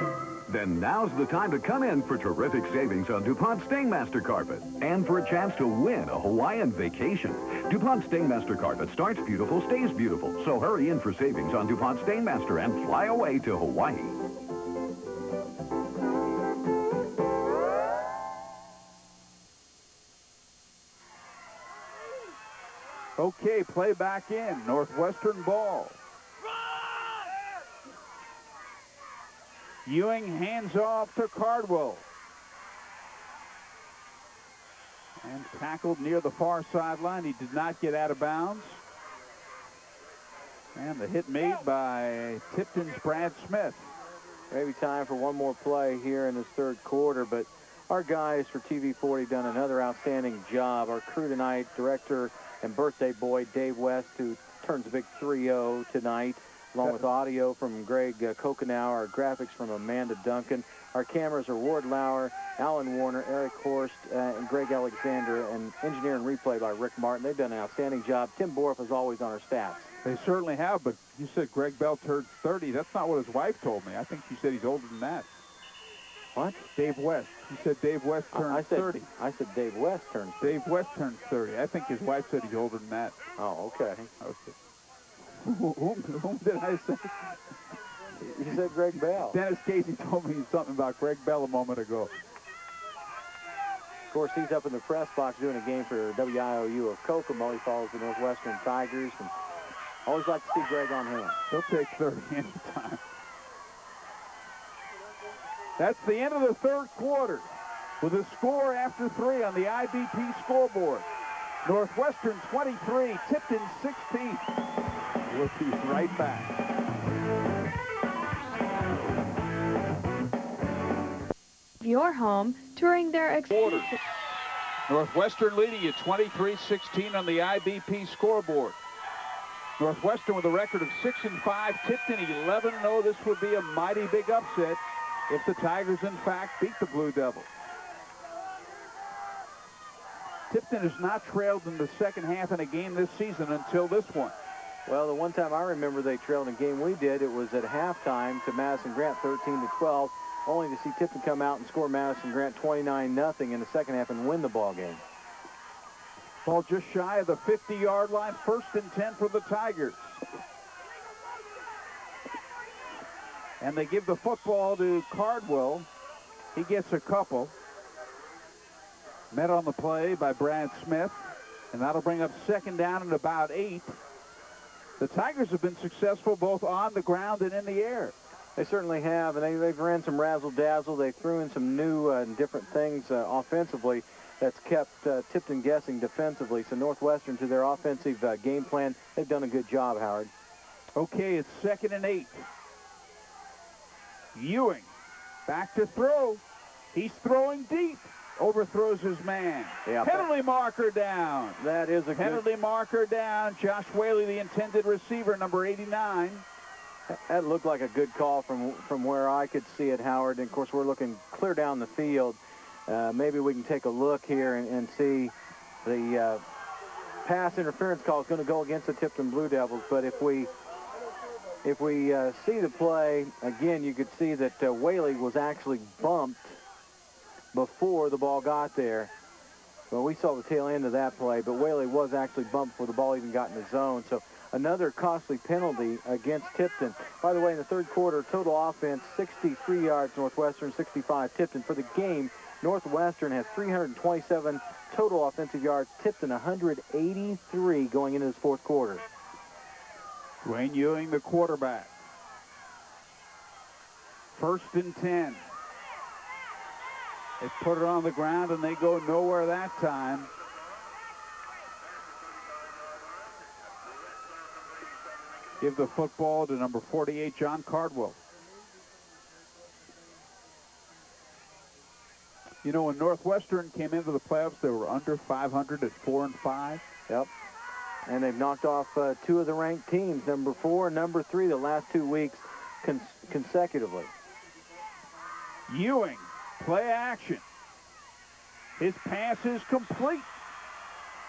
Then now's the time to come in for terrific savings on DuPont Stainmaster Carpet. And for a chance to win a Hawaiian vacation. DuPont Stainmaster Carpet starts beautiful, stays beautiful. So hurry in for savings on DuPont Stainmaster and fly away to Hawaii. Okay, play back in. Northwestern ball. Ewing hands off to Cardwell. And tackled near the far sideline. He did not get out of bounds. And the hit made by Tipton's Brad Smith. Maybe time for one more play here in this third quarter, but our guys for TV40 done another outstanding job. Our crew tonight, director and birthday boy Dave West, who turns a big 3-0 tonight, along with audio from Greg Kokenauer, our graphics from Amanda Duncan. Our cameras are Ward Lauer, Alan Warner, Eric Horst, and Greg Alexander, and engineer and replay by Rick Martin. They've done an outstanding job. Tim Borff is always on our stats. They certainly have, but you said Greg Bell turned 30. That's not what his wife told me. I think she said he's older than that. What? Dave West. You said Dave West turned 30. I said Dave West turned 30. Dave West turns 30. I think his wife said he's older than that. Oh, okay. Okay. Whom did I say? You said Greg Bell. Dennis Casey told me something about Greg Bell a moment ago. Of course, he's up in the press box doing a game for WIOU of Kokomo. He follows the Northwestern Tigers, and always like to see Greg on hand. He'll take 30 anytime. That's the end of the third quarter with a score after 3 on the IBP scoreboard. Northwestern 23, Tipton 16. We'll be right back. Your home during their quarter. Northwestern leading at 23-16 on the IBP scoreboard. Northwestern with a record of 6-5, Tipton 11-0. This would be a mighty big upset if the Tigers, in fact, beat the Blue Devils. Tipton has not trailed in the second half in a game this season until this one. Well, the one time I remember they trailed in a game we did, it was at halftime to Madison Grant 13-12, only to see Tipton come out and score Madison Grant 29-0 in the second half and win the ball game. Ball just shy of the 50-yard line, 1st and 10 for the Tigers. And they give the football to Cardwell. He gets a couple. Met on the play by Brad Smith. And that'll bring up 2nd down and about 8. The Tigers have been successful both on the ground and in the air. They certainly have, and they've ran some razzle-dazzle. They threw in some new and different things offensively that's kept Tipton guessing defensively. So Northwestern, to their offensive game plan, they've done a good job, Howard. Okay, it's 2nd and 8. Ewing back to throw. He's throwing deep. Overthrows his man. Yeah, penalty marker down. That is a penalty marker down. Josh Whaley, the intended receiver, number 89. That looked like a good call from where I could see it, Howard. And, of course, we're looking clear down the field. Maybe we can take a look here and see the pass interference call is going to go against the Tipton Blue Devils. But if we see the play, again, you could see that Whaley was actually bumped before the ball got there. Well, we saw the tail end of that play, but Whaley was actually bumped before the ball even got in the zone. So another costly penalty against Tipton. By the way, in the third quarter, total offense, 63 yards Northwestern, 65 Tipton. For the game, Northwestern has 327 total offensive yards. Tipton 183 going into this fourth quarter. Dwayne Ewing, the quarterback. 1st and 10. They put it on the ground, and they go nowhere that time. give the football to number 48, John Cardwell. You know, when Northwestern came into the playoffs, they were under 500 at 4-5. Yep. And they've knocked off two of the ranked teams, number 4 and number 3, the last 2 weeks consecutively. Ewing, play action. His pass is complete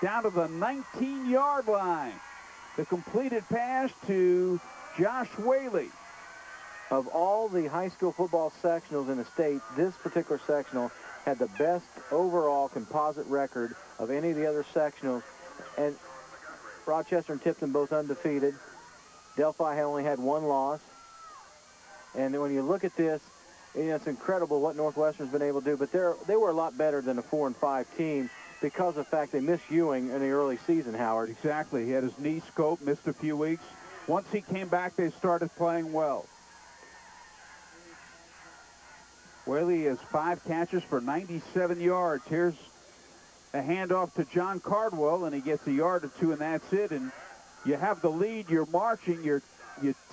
down to the 19-yard line. The completed pass to Josh Whaley. Of all the high school football sectionals in the state, this particular sectional had the best overall composite record of any of the other sectionals. And Rochester and Tipton both undefeated. Delphi only had 1 loss. And when you look at this, you know, it's incredible what Northwestern's been able to do. But they were a lot better than a 4-5 team because of the fact they missed Ewing in the early season, Howard. Exactly. He had his knee scoped, missed a few weeks. Once he came back, they started playing well. Whaley has 5 catches for 97 yards. Here's a handoff to John Cardwell, and he gets a yard or 2, and that's it. And you have the lead, you're marching, you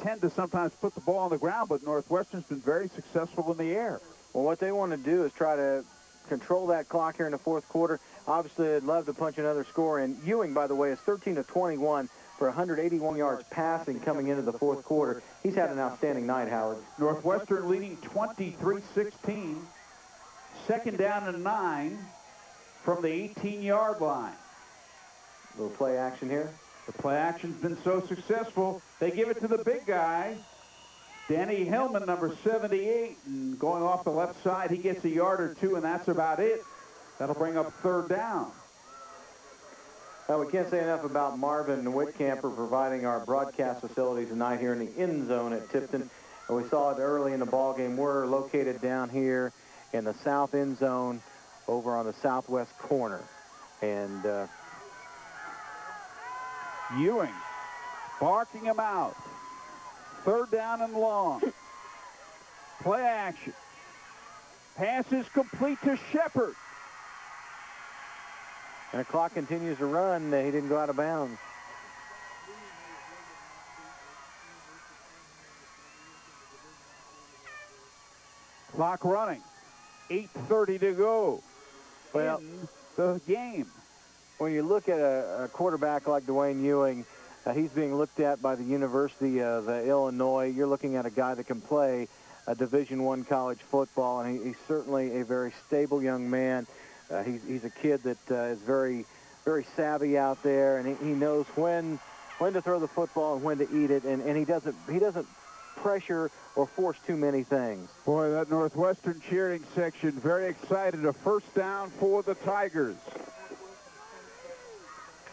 tend to sometimes put the ball on the ground, but Northwestern's been very successful in the air. Well, what they want to do is try to control that clock here in the 4th quarter. Obviously, they'd love to punch another score. And Ewing, by the way, is 13 of 21 for 181 yards passing coming into the 4th quarter. He's had an outstanding night, Howard. Northwestern leading 23-16. 2nd down and 9 from the 18-yard line. Little play action here. The play action's been so successful, they give it to the big guy, Danny Hillman, number 78, and going off the left side, he gets a yard or 2, and that's about it. That'll bring up 3rd down. Well, we can't say enough about Marvin Whitcamper providing our broadcast facilities tonight here in the end zone at Tipton. And we saw it early in the ball game. We're located down here in the south end zone over on the southwest corner. And Ewing barking him out. 3rd down and long. Play action. Pass is complete to Shepard. And the clock continues to run. He didn't go out of bounds. Clock running. 8:30 to go Well, in the game. When you look at a quarterback like Dwayne Ewing, he's being looked at by the University of Illinois. You're looking at a guy that can play a Division I college football, and he's certainly a very stable young man. He's a kid that is very, very savvy out there, and he knows when to throw the football and when to eat it, and he doesn't pressure or force too many things. Boy, that Northwestern cheering section very excited. A 1st down for the Tigers.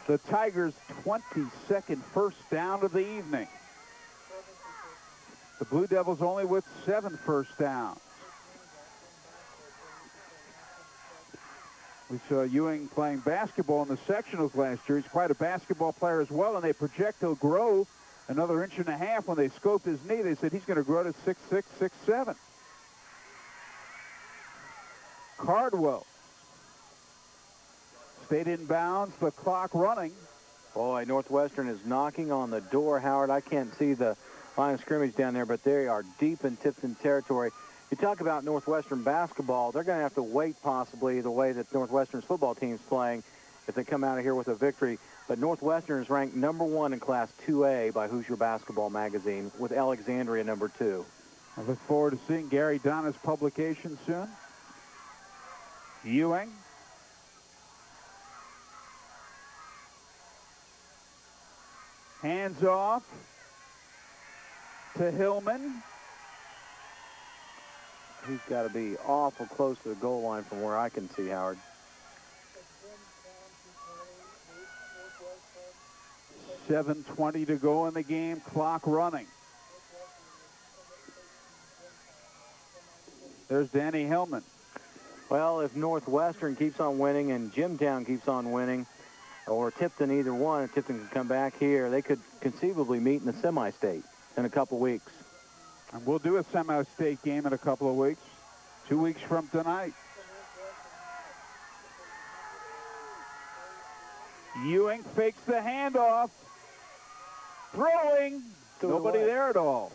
The Tigers' 22nd 1st down of the evening. The Blue Devils only with 7 1st downs. We saw Ewing playing basketball in the sectionals last year. He's quite a basketball player as well, and they project he'll grow another 1.5 inches. When they scoped his knee, they said he's going to grow to 6'6", 6'7". Cardwell stayed in bounds, the clock running. Boy, Northwestern is knocking on the door, Howard. I can't see the line of scrimmage down there, but they are deep in Tipton territory. You talk about Northwestern basketball, they're going to have to wait possibly the way that Northwestern's football team's playing if they come out of here with a victory. But Northwestern is ranked #1 in Class 2A by Hoosier Basketball Magazine, with Alexandria #2. I look forward to seeing Gary Donna's publication soon. Ewing. Hands off to Hillman. He's got to be awful close to the goal line from where I can see, Howard. .7:20 to go in the game, clock running. There's Danny Hillman. Well, if Northwestern keeps on winning and Jimtown keeps on winning, or Tipton, either one, if Tipton can come back here, they could conceivably meet in the semi-state in a couple weeks. And we'll do a semi-state game in a couple of weeks, 2 weeks from tonight. Ewing fakes the handoff. Throwing Nobody there at all.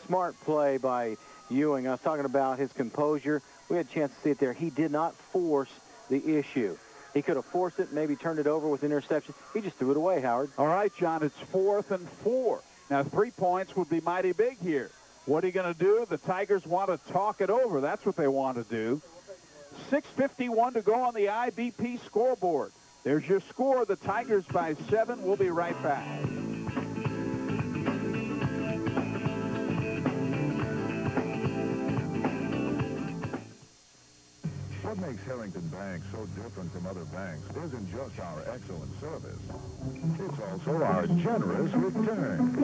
Smart play by Ewing. I was talking about his composure. We had a chance to see it there. He did not force the issue. He could have forced it, maybe turned it over with an interception. He just threw it away, Howard. All right, John, it's 4th and 4. Now, 3 points would be mighty big here. What are you going to do? The Tigers want to talk it over. That's what they want to do. 6:51 to go on the IBP scoreboard. There's your score. The Tigers by 7. We'll be right back. What makes Harrington Bank so different from other banks isn't just our excellent service. It's also our generous returns.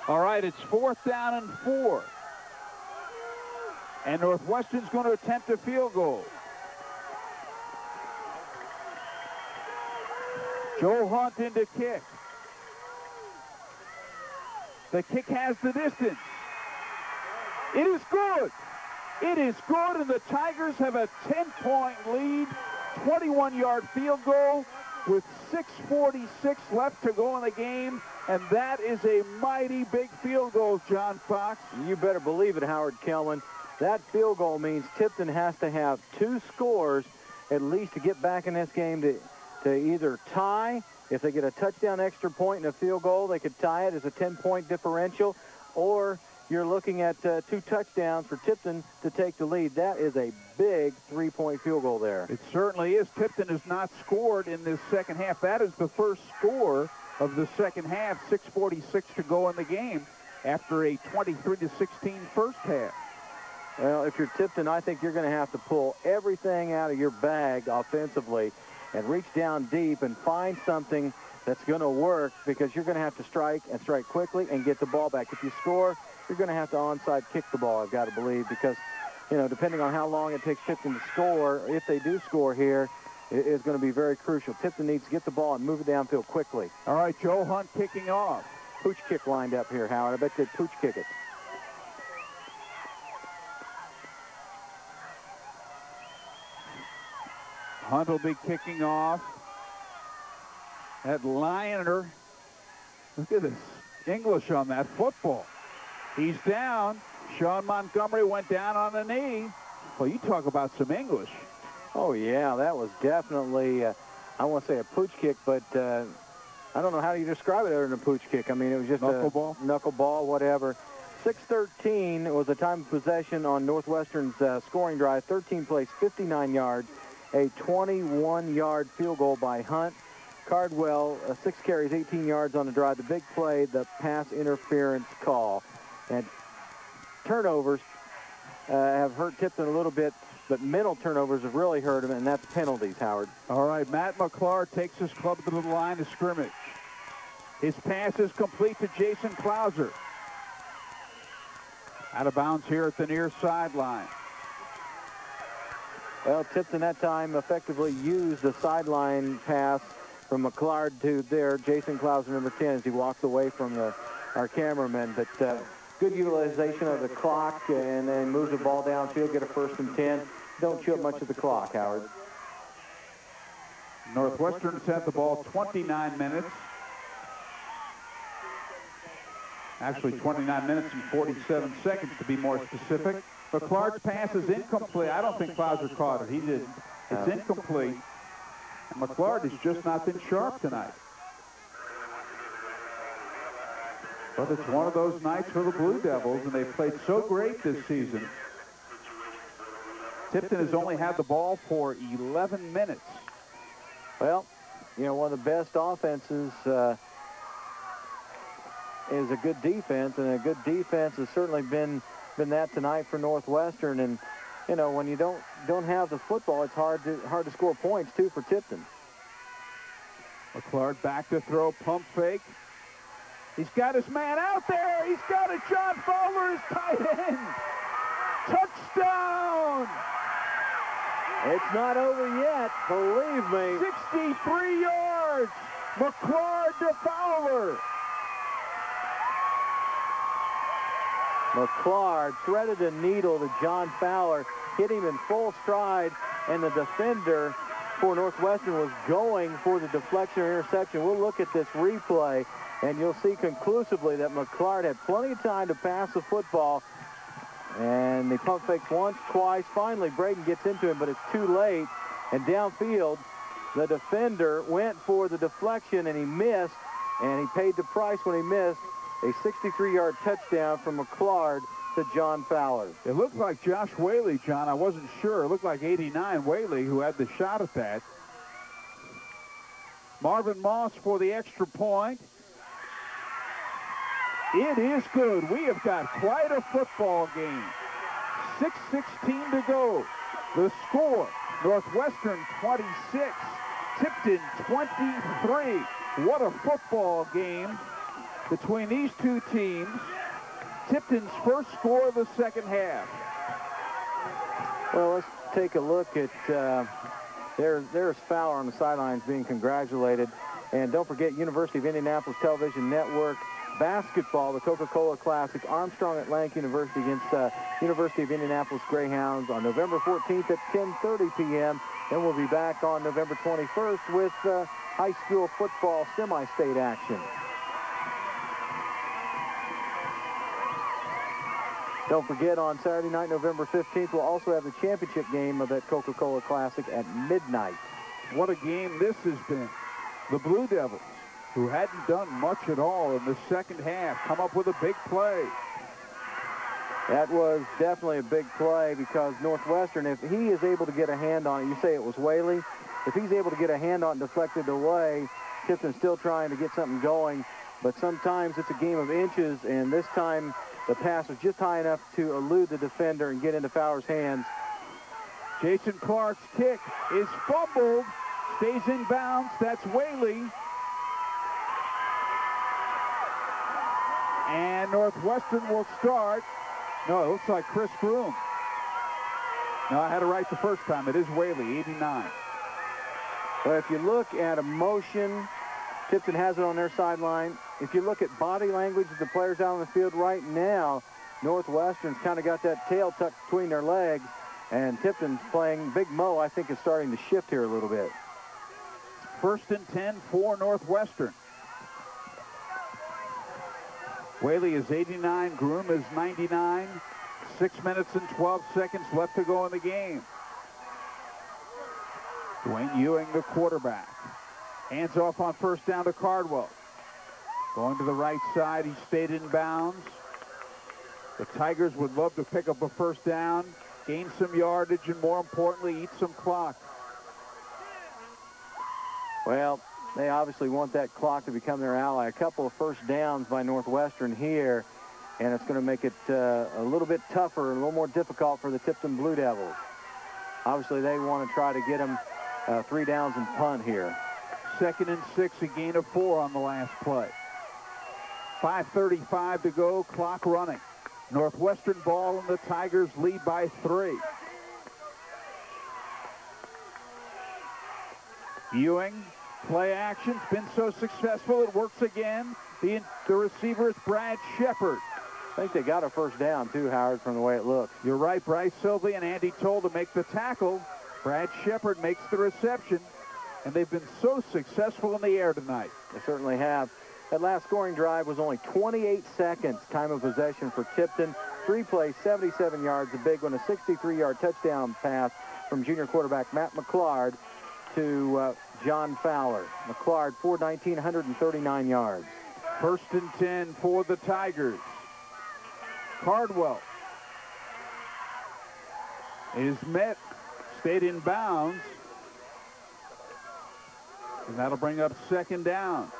All right, it's 4th down and 4. And Northwestern's going to attempt a field goal. Joe Hunt into kick. The kick has the distance. It is good. It is good, and the Tigers have a 10-point lead, 21-yard field goal with 6:46 left to go in the game, and that is a mighty big field goal, John Fox. You better believe it, Howard Kelman. That field goal means Tipton has to have 2 scores at least to get back in this game to either tie. If they get a touchdown extra point and a field goal, they could tie it as a 10-point differential, or you're looking at 2 touchdowns for Tipton to take the lead. That is a big 3-point field goal there. It certainly is. Tipton has not scored in this second half. That is the first score of the second half. 6:46 to go in the game after a 23-16 first half. Well, if you're Tipton, I think you're going to have to pull everything out of your bag offensively and reach down deep and find something that's going to work, because you're going to have to strike and strike quickly and get the ball back. If you score, you're going to have to onside kick the ball, I've got to believe, because, you know, depending on how long it takes Tipton to score, if they do score here, it is going to be very crucial. Tipton needs to get the ball and move it downfield quickly. All right, Joe Hunt kicking off. Pooch kick lined up here, Howard. I bet they'd pooch kick it. Hunt will be kicking off. That Liner, look at this English on that football. He's down. Sean Montgomery went down on the knee. Well, you talk about some English. Oh, yeah, that was definitely, I won't say a pooch kick, but I don't know how you describe it other than a pooch kick. I mean, it was just knuckleball, knuckleball, whatever. 6:13 was the time of possession on Northwestern's scoring drive. 13 plays, 59 yards. A 21-yard field goal by Hunt. Cardwell, 6 carries, 18 yards on the drive. The big play, the pass interference call. And turnovers have hurt Tipton a little bit, but mental turnovers have really hurt him, and that's penalties, Howard. All right, Matt McClure takes his club to the line of scrimmage. His pass is complete to Jason Klauser. Out of bounds here at the near sideline. Well, Tipton that time effectively used the sideline pass from McClard to there. Jason Klauser, number 10, as he walks away from our cameraman. But good utilization of the clock, and then moves the ball downfield, get a 1st and 10. Don't chew up much of the clock, Howard. Northwestern's had the ball 29 minutes. Actually, 29 minutes and 47 seconds to be more specific. McClark's pass is incomplete. I don't think Klauser caught it. He didn't. It's incomplete. And McClard has just not been sharp tonight. But it's one of those nights for the Blue Devils, and they've played so great this season. Tipton has only had the ball for 11 minutes. Well, you know, one of the best offenses is a good defense, and a good defense has certainly been that tonight for Northwestern. And you know, when you don't have the football, it's hard to score points too for Tipton. McClard back to throw, pump fake. He's got his man out there. He's got it. John Fowler is tight end. Touchdown. It's not over yet, believe me. 63 yards. McClard to Fowler. McClard threaded a needle to John Fowler, hit him in full stride, and the defender for Northwestern was going for the deflection or interception. We'll look at this replay, and you'll see conclusively that McClard had plenty of time to pass the football. And the pump fakes once, twice. Finally, Braden gets into him, but it's too late. And downfield, the defender went for the deflection, and he missed. And he paid the price when he missed. A 63-yard touchdown from McClard to John Fowler. It looked like Josh Whaley, John. I wasn't sure. It looked like 89 Whaley who had the shot at that. Marvin Moss for the extra point. It is good. We have got quite a football game. 6:16 to go. The score, Northwestern 26, Tipton 23. What a football game between these two teams. Tipton's first score of the second half. Well, let's take a look at, there's Fowler on the sidelines being congratulated. And don't forget, University of Indianapolis Television Network basketball, the Coca-Cola Classic, Armstrong Atlantic University against University of Indianapolis Greyhounds on November 14th at 10:30 p.m. Then we'll be back on November 21st with high school football semi-state action. Don't forget, on Saturday night, November 15th, we'll also have the championship game of that Coca-Cola Classic at midnight. What a game this has been. The Blue Devils, who hadn't done much at all in the second half, come up with a big play. That was definitely a big play because Northwestern, if he is able to get a hand on it, you say it was Whaley, if he's able to get a hand on it and deflect it away, Tipton's still trying to get something going, but sometimes it's a game of inches, and this time the pass was just high enough to elude the defender and get into Fowler's hands. Jason Clark's kick is fumbled, stays in bounds. That's Whaley. And Northwestern will start. No, it looks like Chris Groom. No, I had it right the first time. It is Whaley, 89. Well, if you look at a motion, Tipton has it on their sideline. If you look at body language of the players out on the field right now, Northwestern's kind of got that tail tucked between their legs, and Tipton's playing Big Mo, I think, is starting to shift here a little bit. 1st and 10 for Northwestern. Whaley is 89, Groom is 99. 6 minutes and 12 seconds left to go in the game. Dwayne Ewing, the quarterback. Hands off on first down to Cardwell. Going to the right side, he stayed in bounds. The Tigers would love to pick up a first down, gain some yardage, and more importantly, eat some clock. Well, they obviously want that clock to become their ally. A couple of first downs by Northwestern here, and it's going to make it a little bit tougher and a little more difficult for the Tipton Blue Devils. Obviously, they want to try to get them 3 downs and punt here. 2nd and 6, a gain of 4 on the last play. 5:35 to go, clock running. Northwestern ball and the Tigers lead by 3. Ewing, play action's been so successful, it works again. The receiver is Brad Shepard. I think they got a first down too, Howard, from the way it looks. You're right, Bryce Silvey and Andy Toll to make the tackle. Brad Shepard makes the reception, and they've been so successful in the air tonight. They certainly have. That last scoring drive was only 28 seconds time of possession for Tipton. 3 plays, 77 yards, a big one, a 63-yard touchdown pass from junior quarterback Matt McClard to John Fowler. McClard, 419, 139 yards. 1st and 10 for the Tigers. Cardwell is met, stayed in bounds, and that'll bring up 2nd down.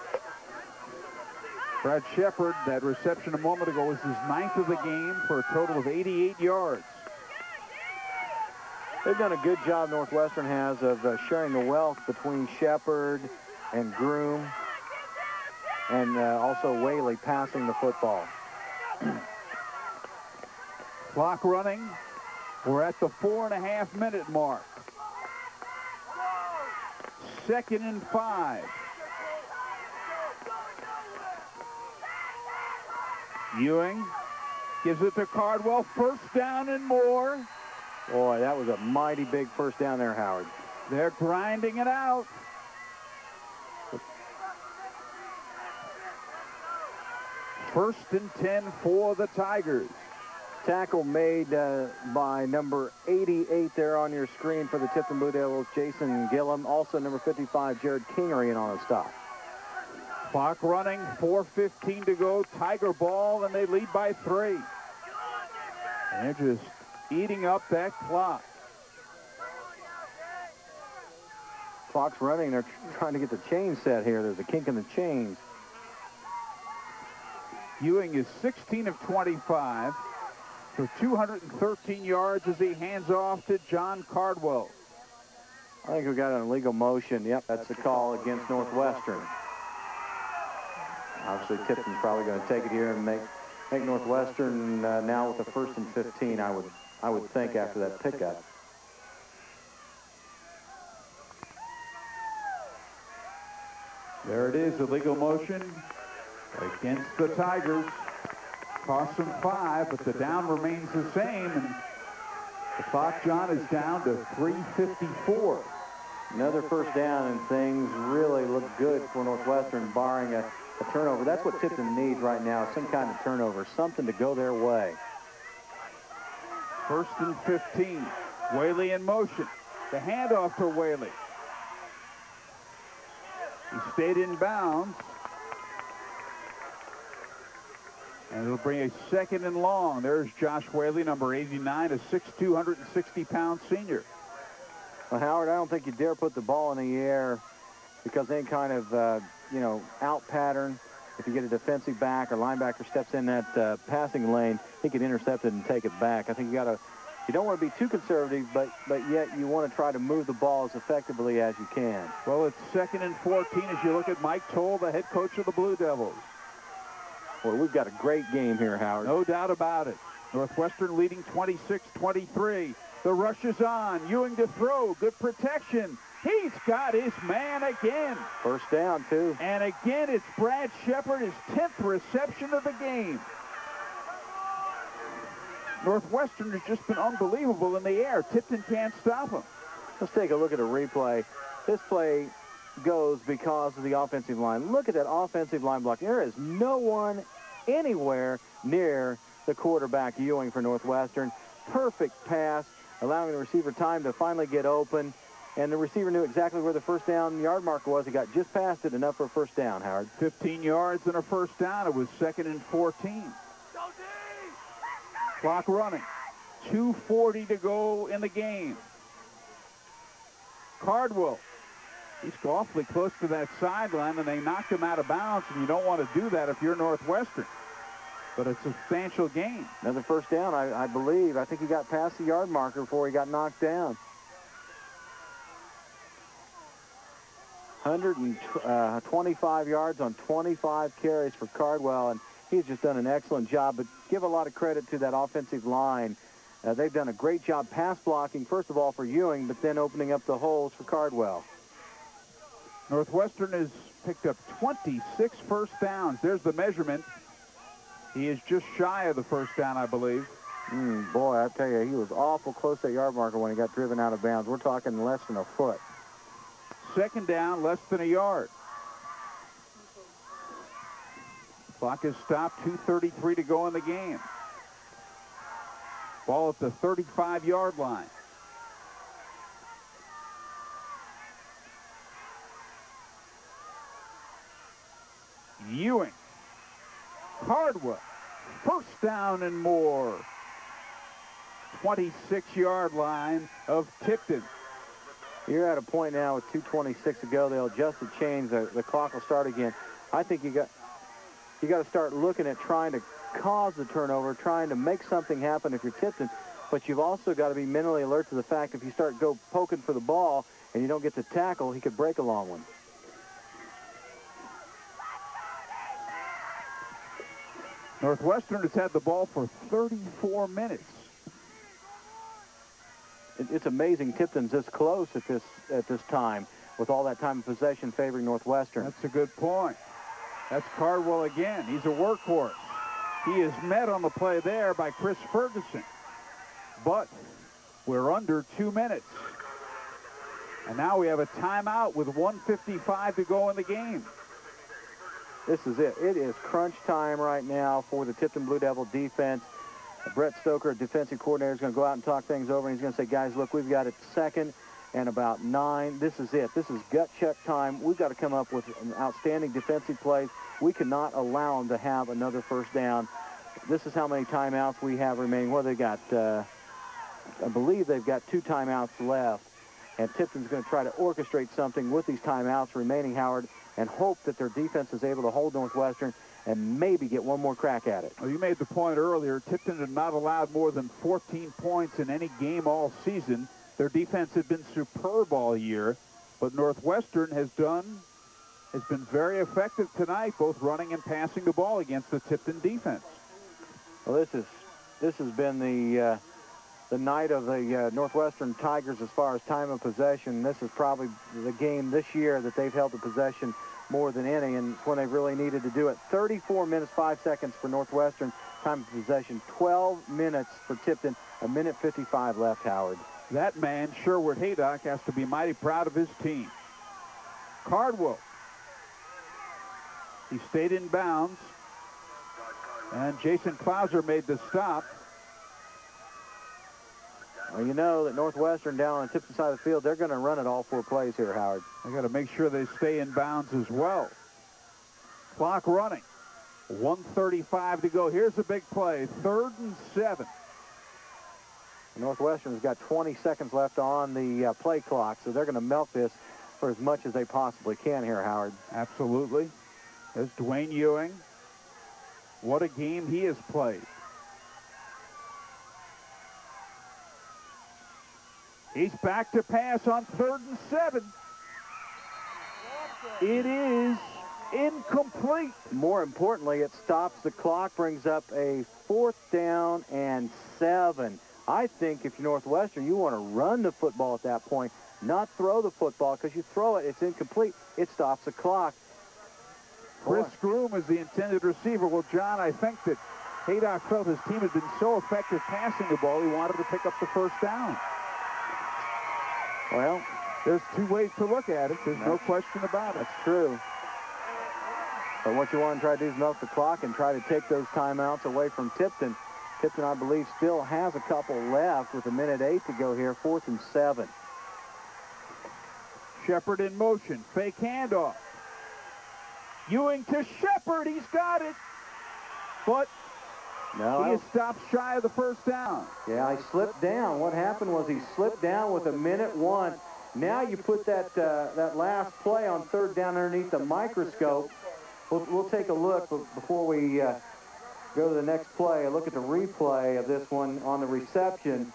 Brad Shepard, that reception a moment ago, was his 9th of the game for a total of 88 yards. They've done a good job, Northwestern has, of sharing the wealth between Shepard and Groom and also Whaley passing the football. Clock running. We're at the 4.5-minute mark. 2nd and 5. Ewing gives it to Cardwell. 1st down and more. Boy, that was a mighty big first down there, Howard. They're grinding it out. First and 10 for the Tigers. Tackle made by number 88 there on your screen for the Tipton Blue Devils, Jason Gillum. Also number 55, Jared Kingery in on a stop. Clock running, 4:15 to go. Tiger ball, and they lead by 3. And they're just eating up that clock. Clock's running. They're trying to get the chain set here. There's a kink in the chains. Ewing is 16 of 25 for 213 yards as he hands off to John Cardwell. I think we got an illegal motion. Yep, that's the call against Northwestern. Obviously, Tipton's probably going to take it here and make Northwestern now with the 1st and 15. I would think after that pickup. There it is, illegal motion against the Tigers. Cost them 5, but the down remains the same. And the clock, John, is down to 3:54. Another first down, and things really look good for Northwestern, barring a turnover. That's what Tipton needs right now, some kind of turnover, something to go their way. 1st and 15. Whaley in motion. The handoff to Whaley. He stayed in bounds. And it'll bring a 2nd and long. There's Josh Whaley, number 89, a 6'2", 160-pound senior. Well, Howard, I don't think you dare put the ball in the air because any kind of, out pattern, if you get a defensive back or linebacker steps in that passing lane, he can intercept it and take it back. I think you don't want to be too conservative, but yet you want to try to move the ball as effectively as you can. Well, it's 2nd and 14 as you look at Mike Toll, the head coach of the Blue Devils. Well, we've got a great game here, Howard. No doubt about it. Northwestern leading 26-23. The rush is on. Ewing to throw. Good protection. He's got his man again. First down, too. And again, it's Brad Shepard, his 10th reception of the game. Northwestern has just been unbelievable in the air. Tipton can't stop him. Let's take a look at a replay. This play goes because of the offensive line. Look at that offensive line block. There is no one anywhere near the quarterback, Ewing, for Northwestern. Perfect pass, allowing the receiver time to finally get open. And the receiver knew exactly where the first down yard marker was. He got just past it, enough for a first down, Howard. 15 yards and a first down. It was 2nd and 14. Clock running. 2:40 to go in the game. Cardwell. He's awfully close to that sideline, and they knocked him out of bounds, and you don't want to do that if you're Northwestern. But a substantial gain. Another first down, I believe. I think he got past the yard marker before he got knocked down. 125 yards on 25 carries for Cardwell, and he's just done an excellent job. But give a lot of credit to that offensive line. They've done a great job pass blocking, first of all, for Ewing, but then opening up the holes for Cardwell. Northwestern has picked up 26 first downs. There's the measurement. He is just shy of the first down, I believe. Boy, I tell you, he was awful close to that yard marker when he got driven out of bounds. We're talking less than a foot. 2nd down, less than a yard. Clock is stopped, 2:33 to go in the game. Ball at the 35-yard line. Ewing. Cardwell. First down and more. 26-yard line of Tipton. You're at a point now with 2:26 to go. They'll adjust the chains. The clock will start again. I think you got to start looking at trying to cause the turnover, trying to make something happen if you're Tipton. But you've also got to be mentally alert to the fact if you start poking for the ball and you don't get the tackle, he could break a long one. Northwestern has had the ball for 34 minutes. It's amazing Tipton's this close at this time with all that time of possession favoring Northwestern. That's a good point. That's Cardwell again. He's a workhorse. He is met on the play there by Chris Ferguson. But we're under 2 minutes. And now we have a timeout with 1:55 to go in the game. This is it. It is crunch time right now for the Tipton Blue Devil defense. Brett Stoker, defensive coordinator, is going to go out and talk things over, and he's going to say, guys, look, we've got it second and about 9. This is it. This is gut check time. We've got to come up with an outstanding defensive play. We cannot allow them to have another first down. This is how many timeouts we have remaining. Well, they got, I believe they've got 2 timeouts left, and Tipton's going to try to orchestrate something with these timeouts remaining, Howard, and hope that their defense is able to hold Northwestern and maybe get one more crack at it. Well, you made the point earlier. Tipton had not allowed more than 14 points in any game all season. Their defense had been superb all year, but Northwestern has been very effective tonight, both running and passing the ball against the Tipton defense. Well, this has been the night of the Northwestern Tigers as far as time of possession. This is probably the game this year that they've held the possession more than any, and it's when they really needed to do it. 34 minutes, 5 seconds for Northwestern. Time of possession, 12 minutes for Tipton. 1:55 left, Howard. That man, Sherwood Haydock, has to be mighty proud of his team. Cardwell. He stayed in bounds, and Jason Clauser made the stop. Well, you know that Northwestern down on the Tipton side of the field, they're going to run it all 4 plays here, Howard. They got to make sure they stay in bounds as well. Clock running. 1:35 to go. Here's a big play. 3rd and 7. Northwestern's got 20 seconds left on the play clock, so they're going to milk this for as much as they possibly can here, Howard. Absolutely. There's Dwayne Ewing. What a game he has played. He's back to pass on 3rd and 7. It is incomplete. More importantly, it stops the clock, brings up a 4th down and 7. I think if you're Northwestern, you want to run the football at that point, not throw the football, because you throw it, it's incomplete. It stops the clock. Chris Groom is the intended receiver. Well, John, I think that Haydock felt his team had been so effective passing the ball, he wanted to pick up the 1st down. Well, there's 2 ways to look at it. There's no question about it. That's true. But what you want to try to do is milk the clock and try to take those timeouts away from Tipton. Tipton, I believe, still has a couple left with 1:08 to go here. 4th and 7. Shepard in motion. Fake handoff. Ewing to Shepard. He's got it. But he is stopped shy of the 1st down. Yeah, he slipped down. What happened was he slipped down with 1:01. Now you put that last play on 3rd down underneath the microscope. We'll take a look before we go to the next play. A look at the replay of this one on the reception.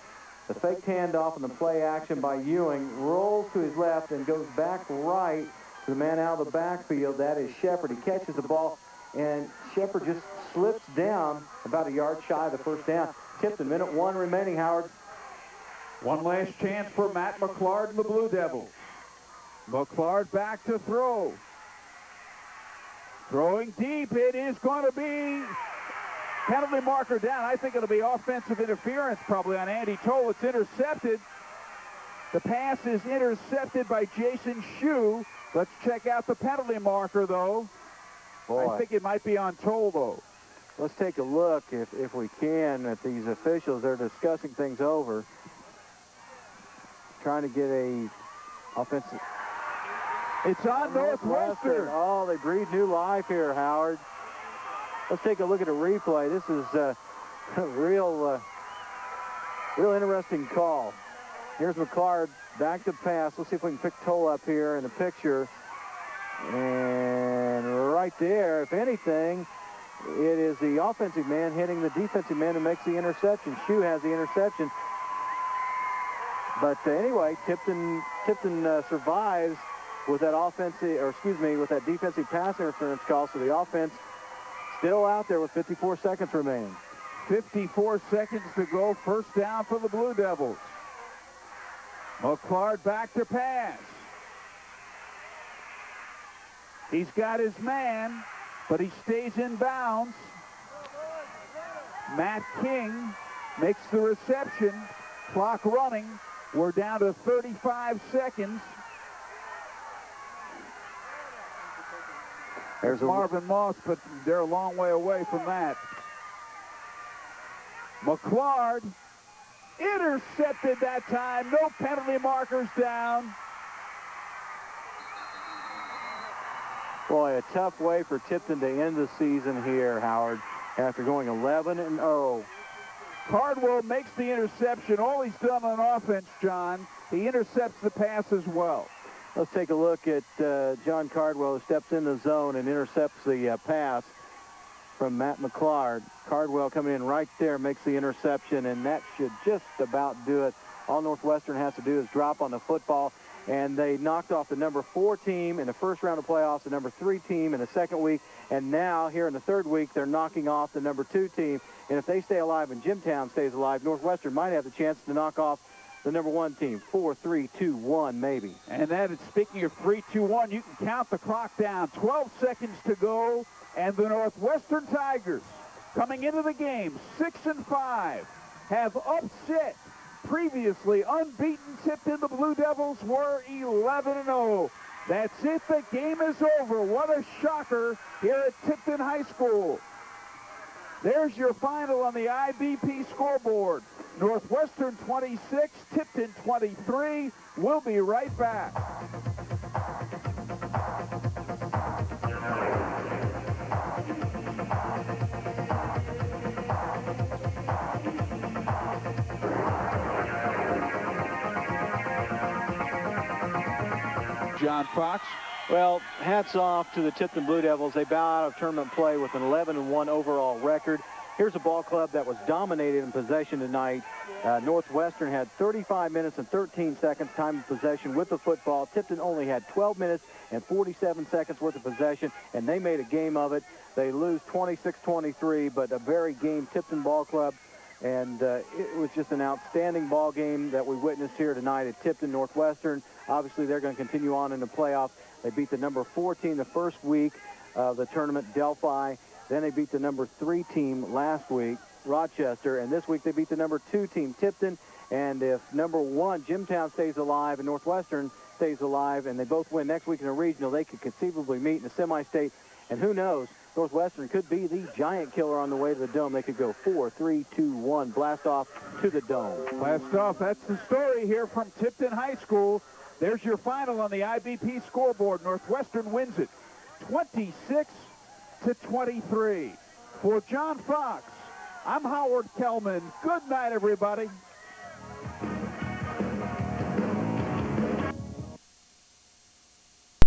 The fake handoff and the play action by Ewing rolls to his left and goes back right to the man out of the backfield. That is Shepard. He catches the ball, and Shepard just slips down about a yard shy of the 1st down. Tipton, 1:01 remaining, Howard. One last chance for Matt McClard and the Blue Devils. McClard back to throw. Throwing deep. It is going to be penalty marker down. I think it'll be offensive interference probably on Andy Toll. It's intercepted. The pass is intercepted by Jason Shue. Let's check out the penalty marker, though. Boy. I think it might be on Toll, though. Let's take a look, if we can, at these officials. They're discussing things over, trying to get a offensive. It's on Northwestern. Oh, they breathe new life here, Howard. Let's take a look at a replay. This is a real interesting call. Here's McClard back to pass. Let's see if we can pick Toll up here in the picture. And right there, if anything, it is the offensive man hitting the defensive man who makes the interception. Shue has the interception. But anyway, Tipton survives with that with that defensive pass interference call. So the offense still out there with 54 seconds remaining. 54 seconds to go. 1st down for the Blue Devils. McClard back to pass. He's got his man, but he stays in bounds. Matt King makes the reception. Clock running. We're down to 35 seconds. There's Marvin Moss, but they're a long way away from that. McClard intercepted that time. No penalty markers down. Boy, a tough way for Tipton to end the season here, Howard, after going 11-0. Cardwell makes the interception. All he's done on offense, John, he intercepts the pass as well. Let's take a look at John Cardwell, who steps in the zone and intercepts the pass from Matt McClard. Cardwell coming in right there, makes the interception, and that should just about do it. All Northwestern has to do is drop on the football, and they knocked off the number 4 team in the first round of playoffs, the number 3 team in the second week, and now here in the third week, they're knocking off the number 2 team. And if they stay alive and Jimtown stays alive, Northwestern might have the chance to knock off the number 1 team. 4-3-2-1 maybe. And that is, speaking of 3-2-1, you can count the clock down. 12 seconds to go, and the Northwestern Tigers, coming into the game 6-5, have upset previously unbeaten Tipton. The Blue Devils were 11-0. That's it. The game is over. What a shocker here at Tipton High School. There's your final on the IBP scoreboard. Northwestern 26, Tipton 23. We'll be right back. John Fox. Well, hats off to the Tipton Blue Devils. They bow out of tournament play with an 11-1 overall record. Here's a ball club that was dominated in possession tonight. Northwestern had 35 minutes and 13 seconds time of possession with the football. Tipton only had 12 minutes and 47 seconds worth of possession, and they made a game of it. They lose 26-23, but a very game Tipton ball club. And it was just an outstanding ball game that we witnessed here tonight at Tipton. Northwestern, obviously, they're going to continue on in the playoffs. They beat the number 4 team the first week of the tournament, Delphi. Then they beat the number 3 team last week, Rochester. And this week they beat the number 2 team, Tipton. And if number 1, Jimtown, stays alive and Northwestern stays alive, and they both win next week in a regional, they could conceivably meet in a semi-state. And who knows, Northwestern could be the giant killer on the way to the Dome. They could go 4-3-2-1, blast off to the Dome. Blast off. That's the story here from Tipton High School. There's your final on the IBP scoreboard. Northwestern wins it 26-23. For John Fox, I'm Howard Kellman. Good night, everybody.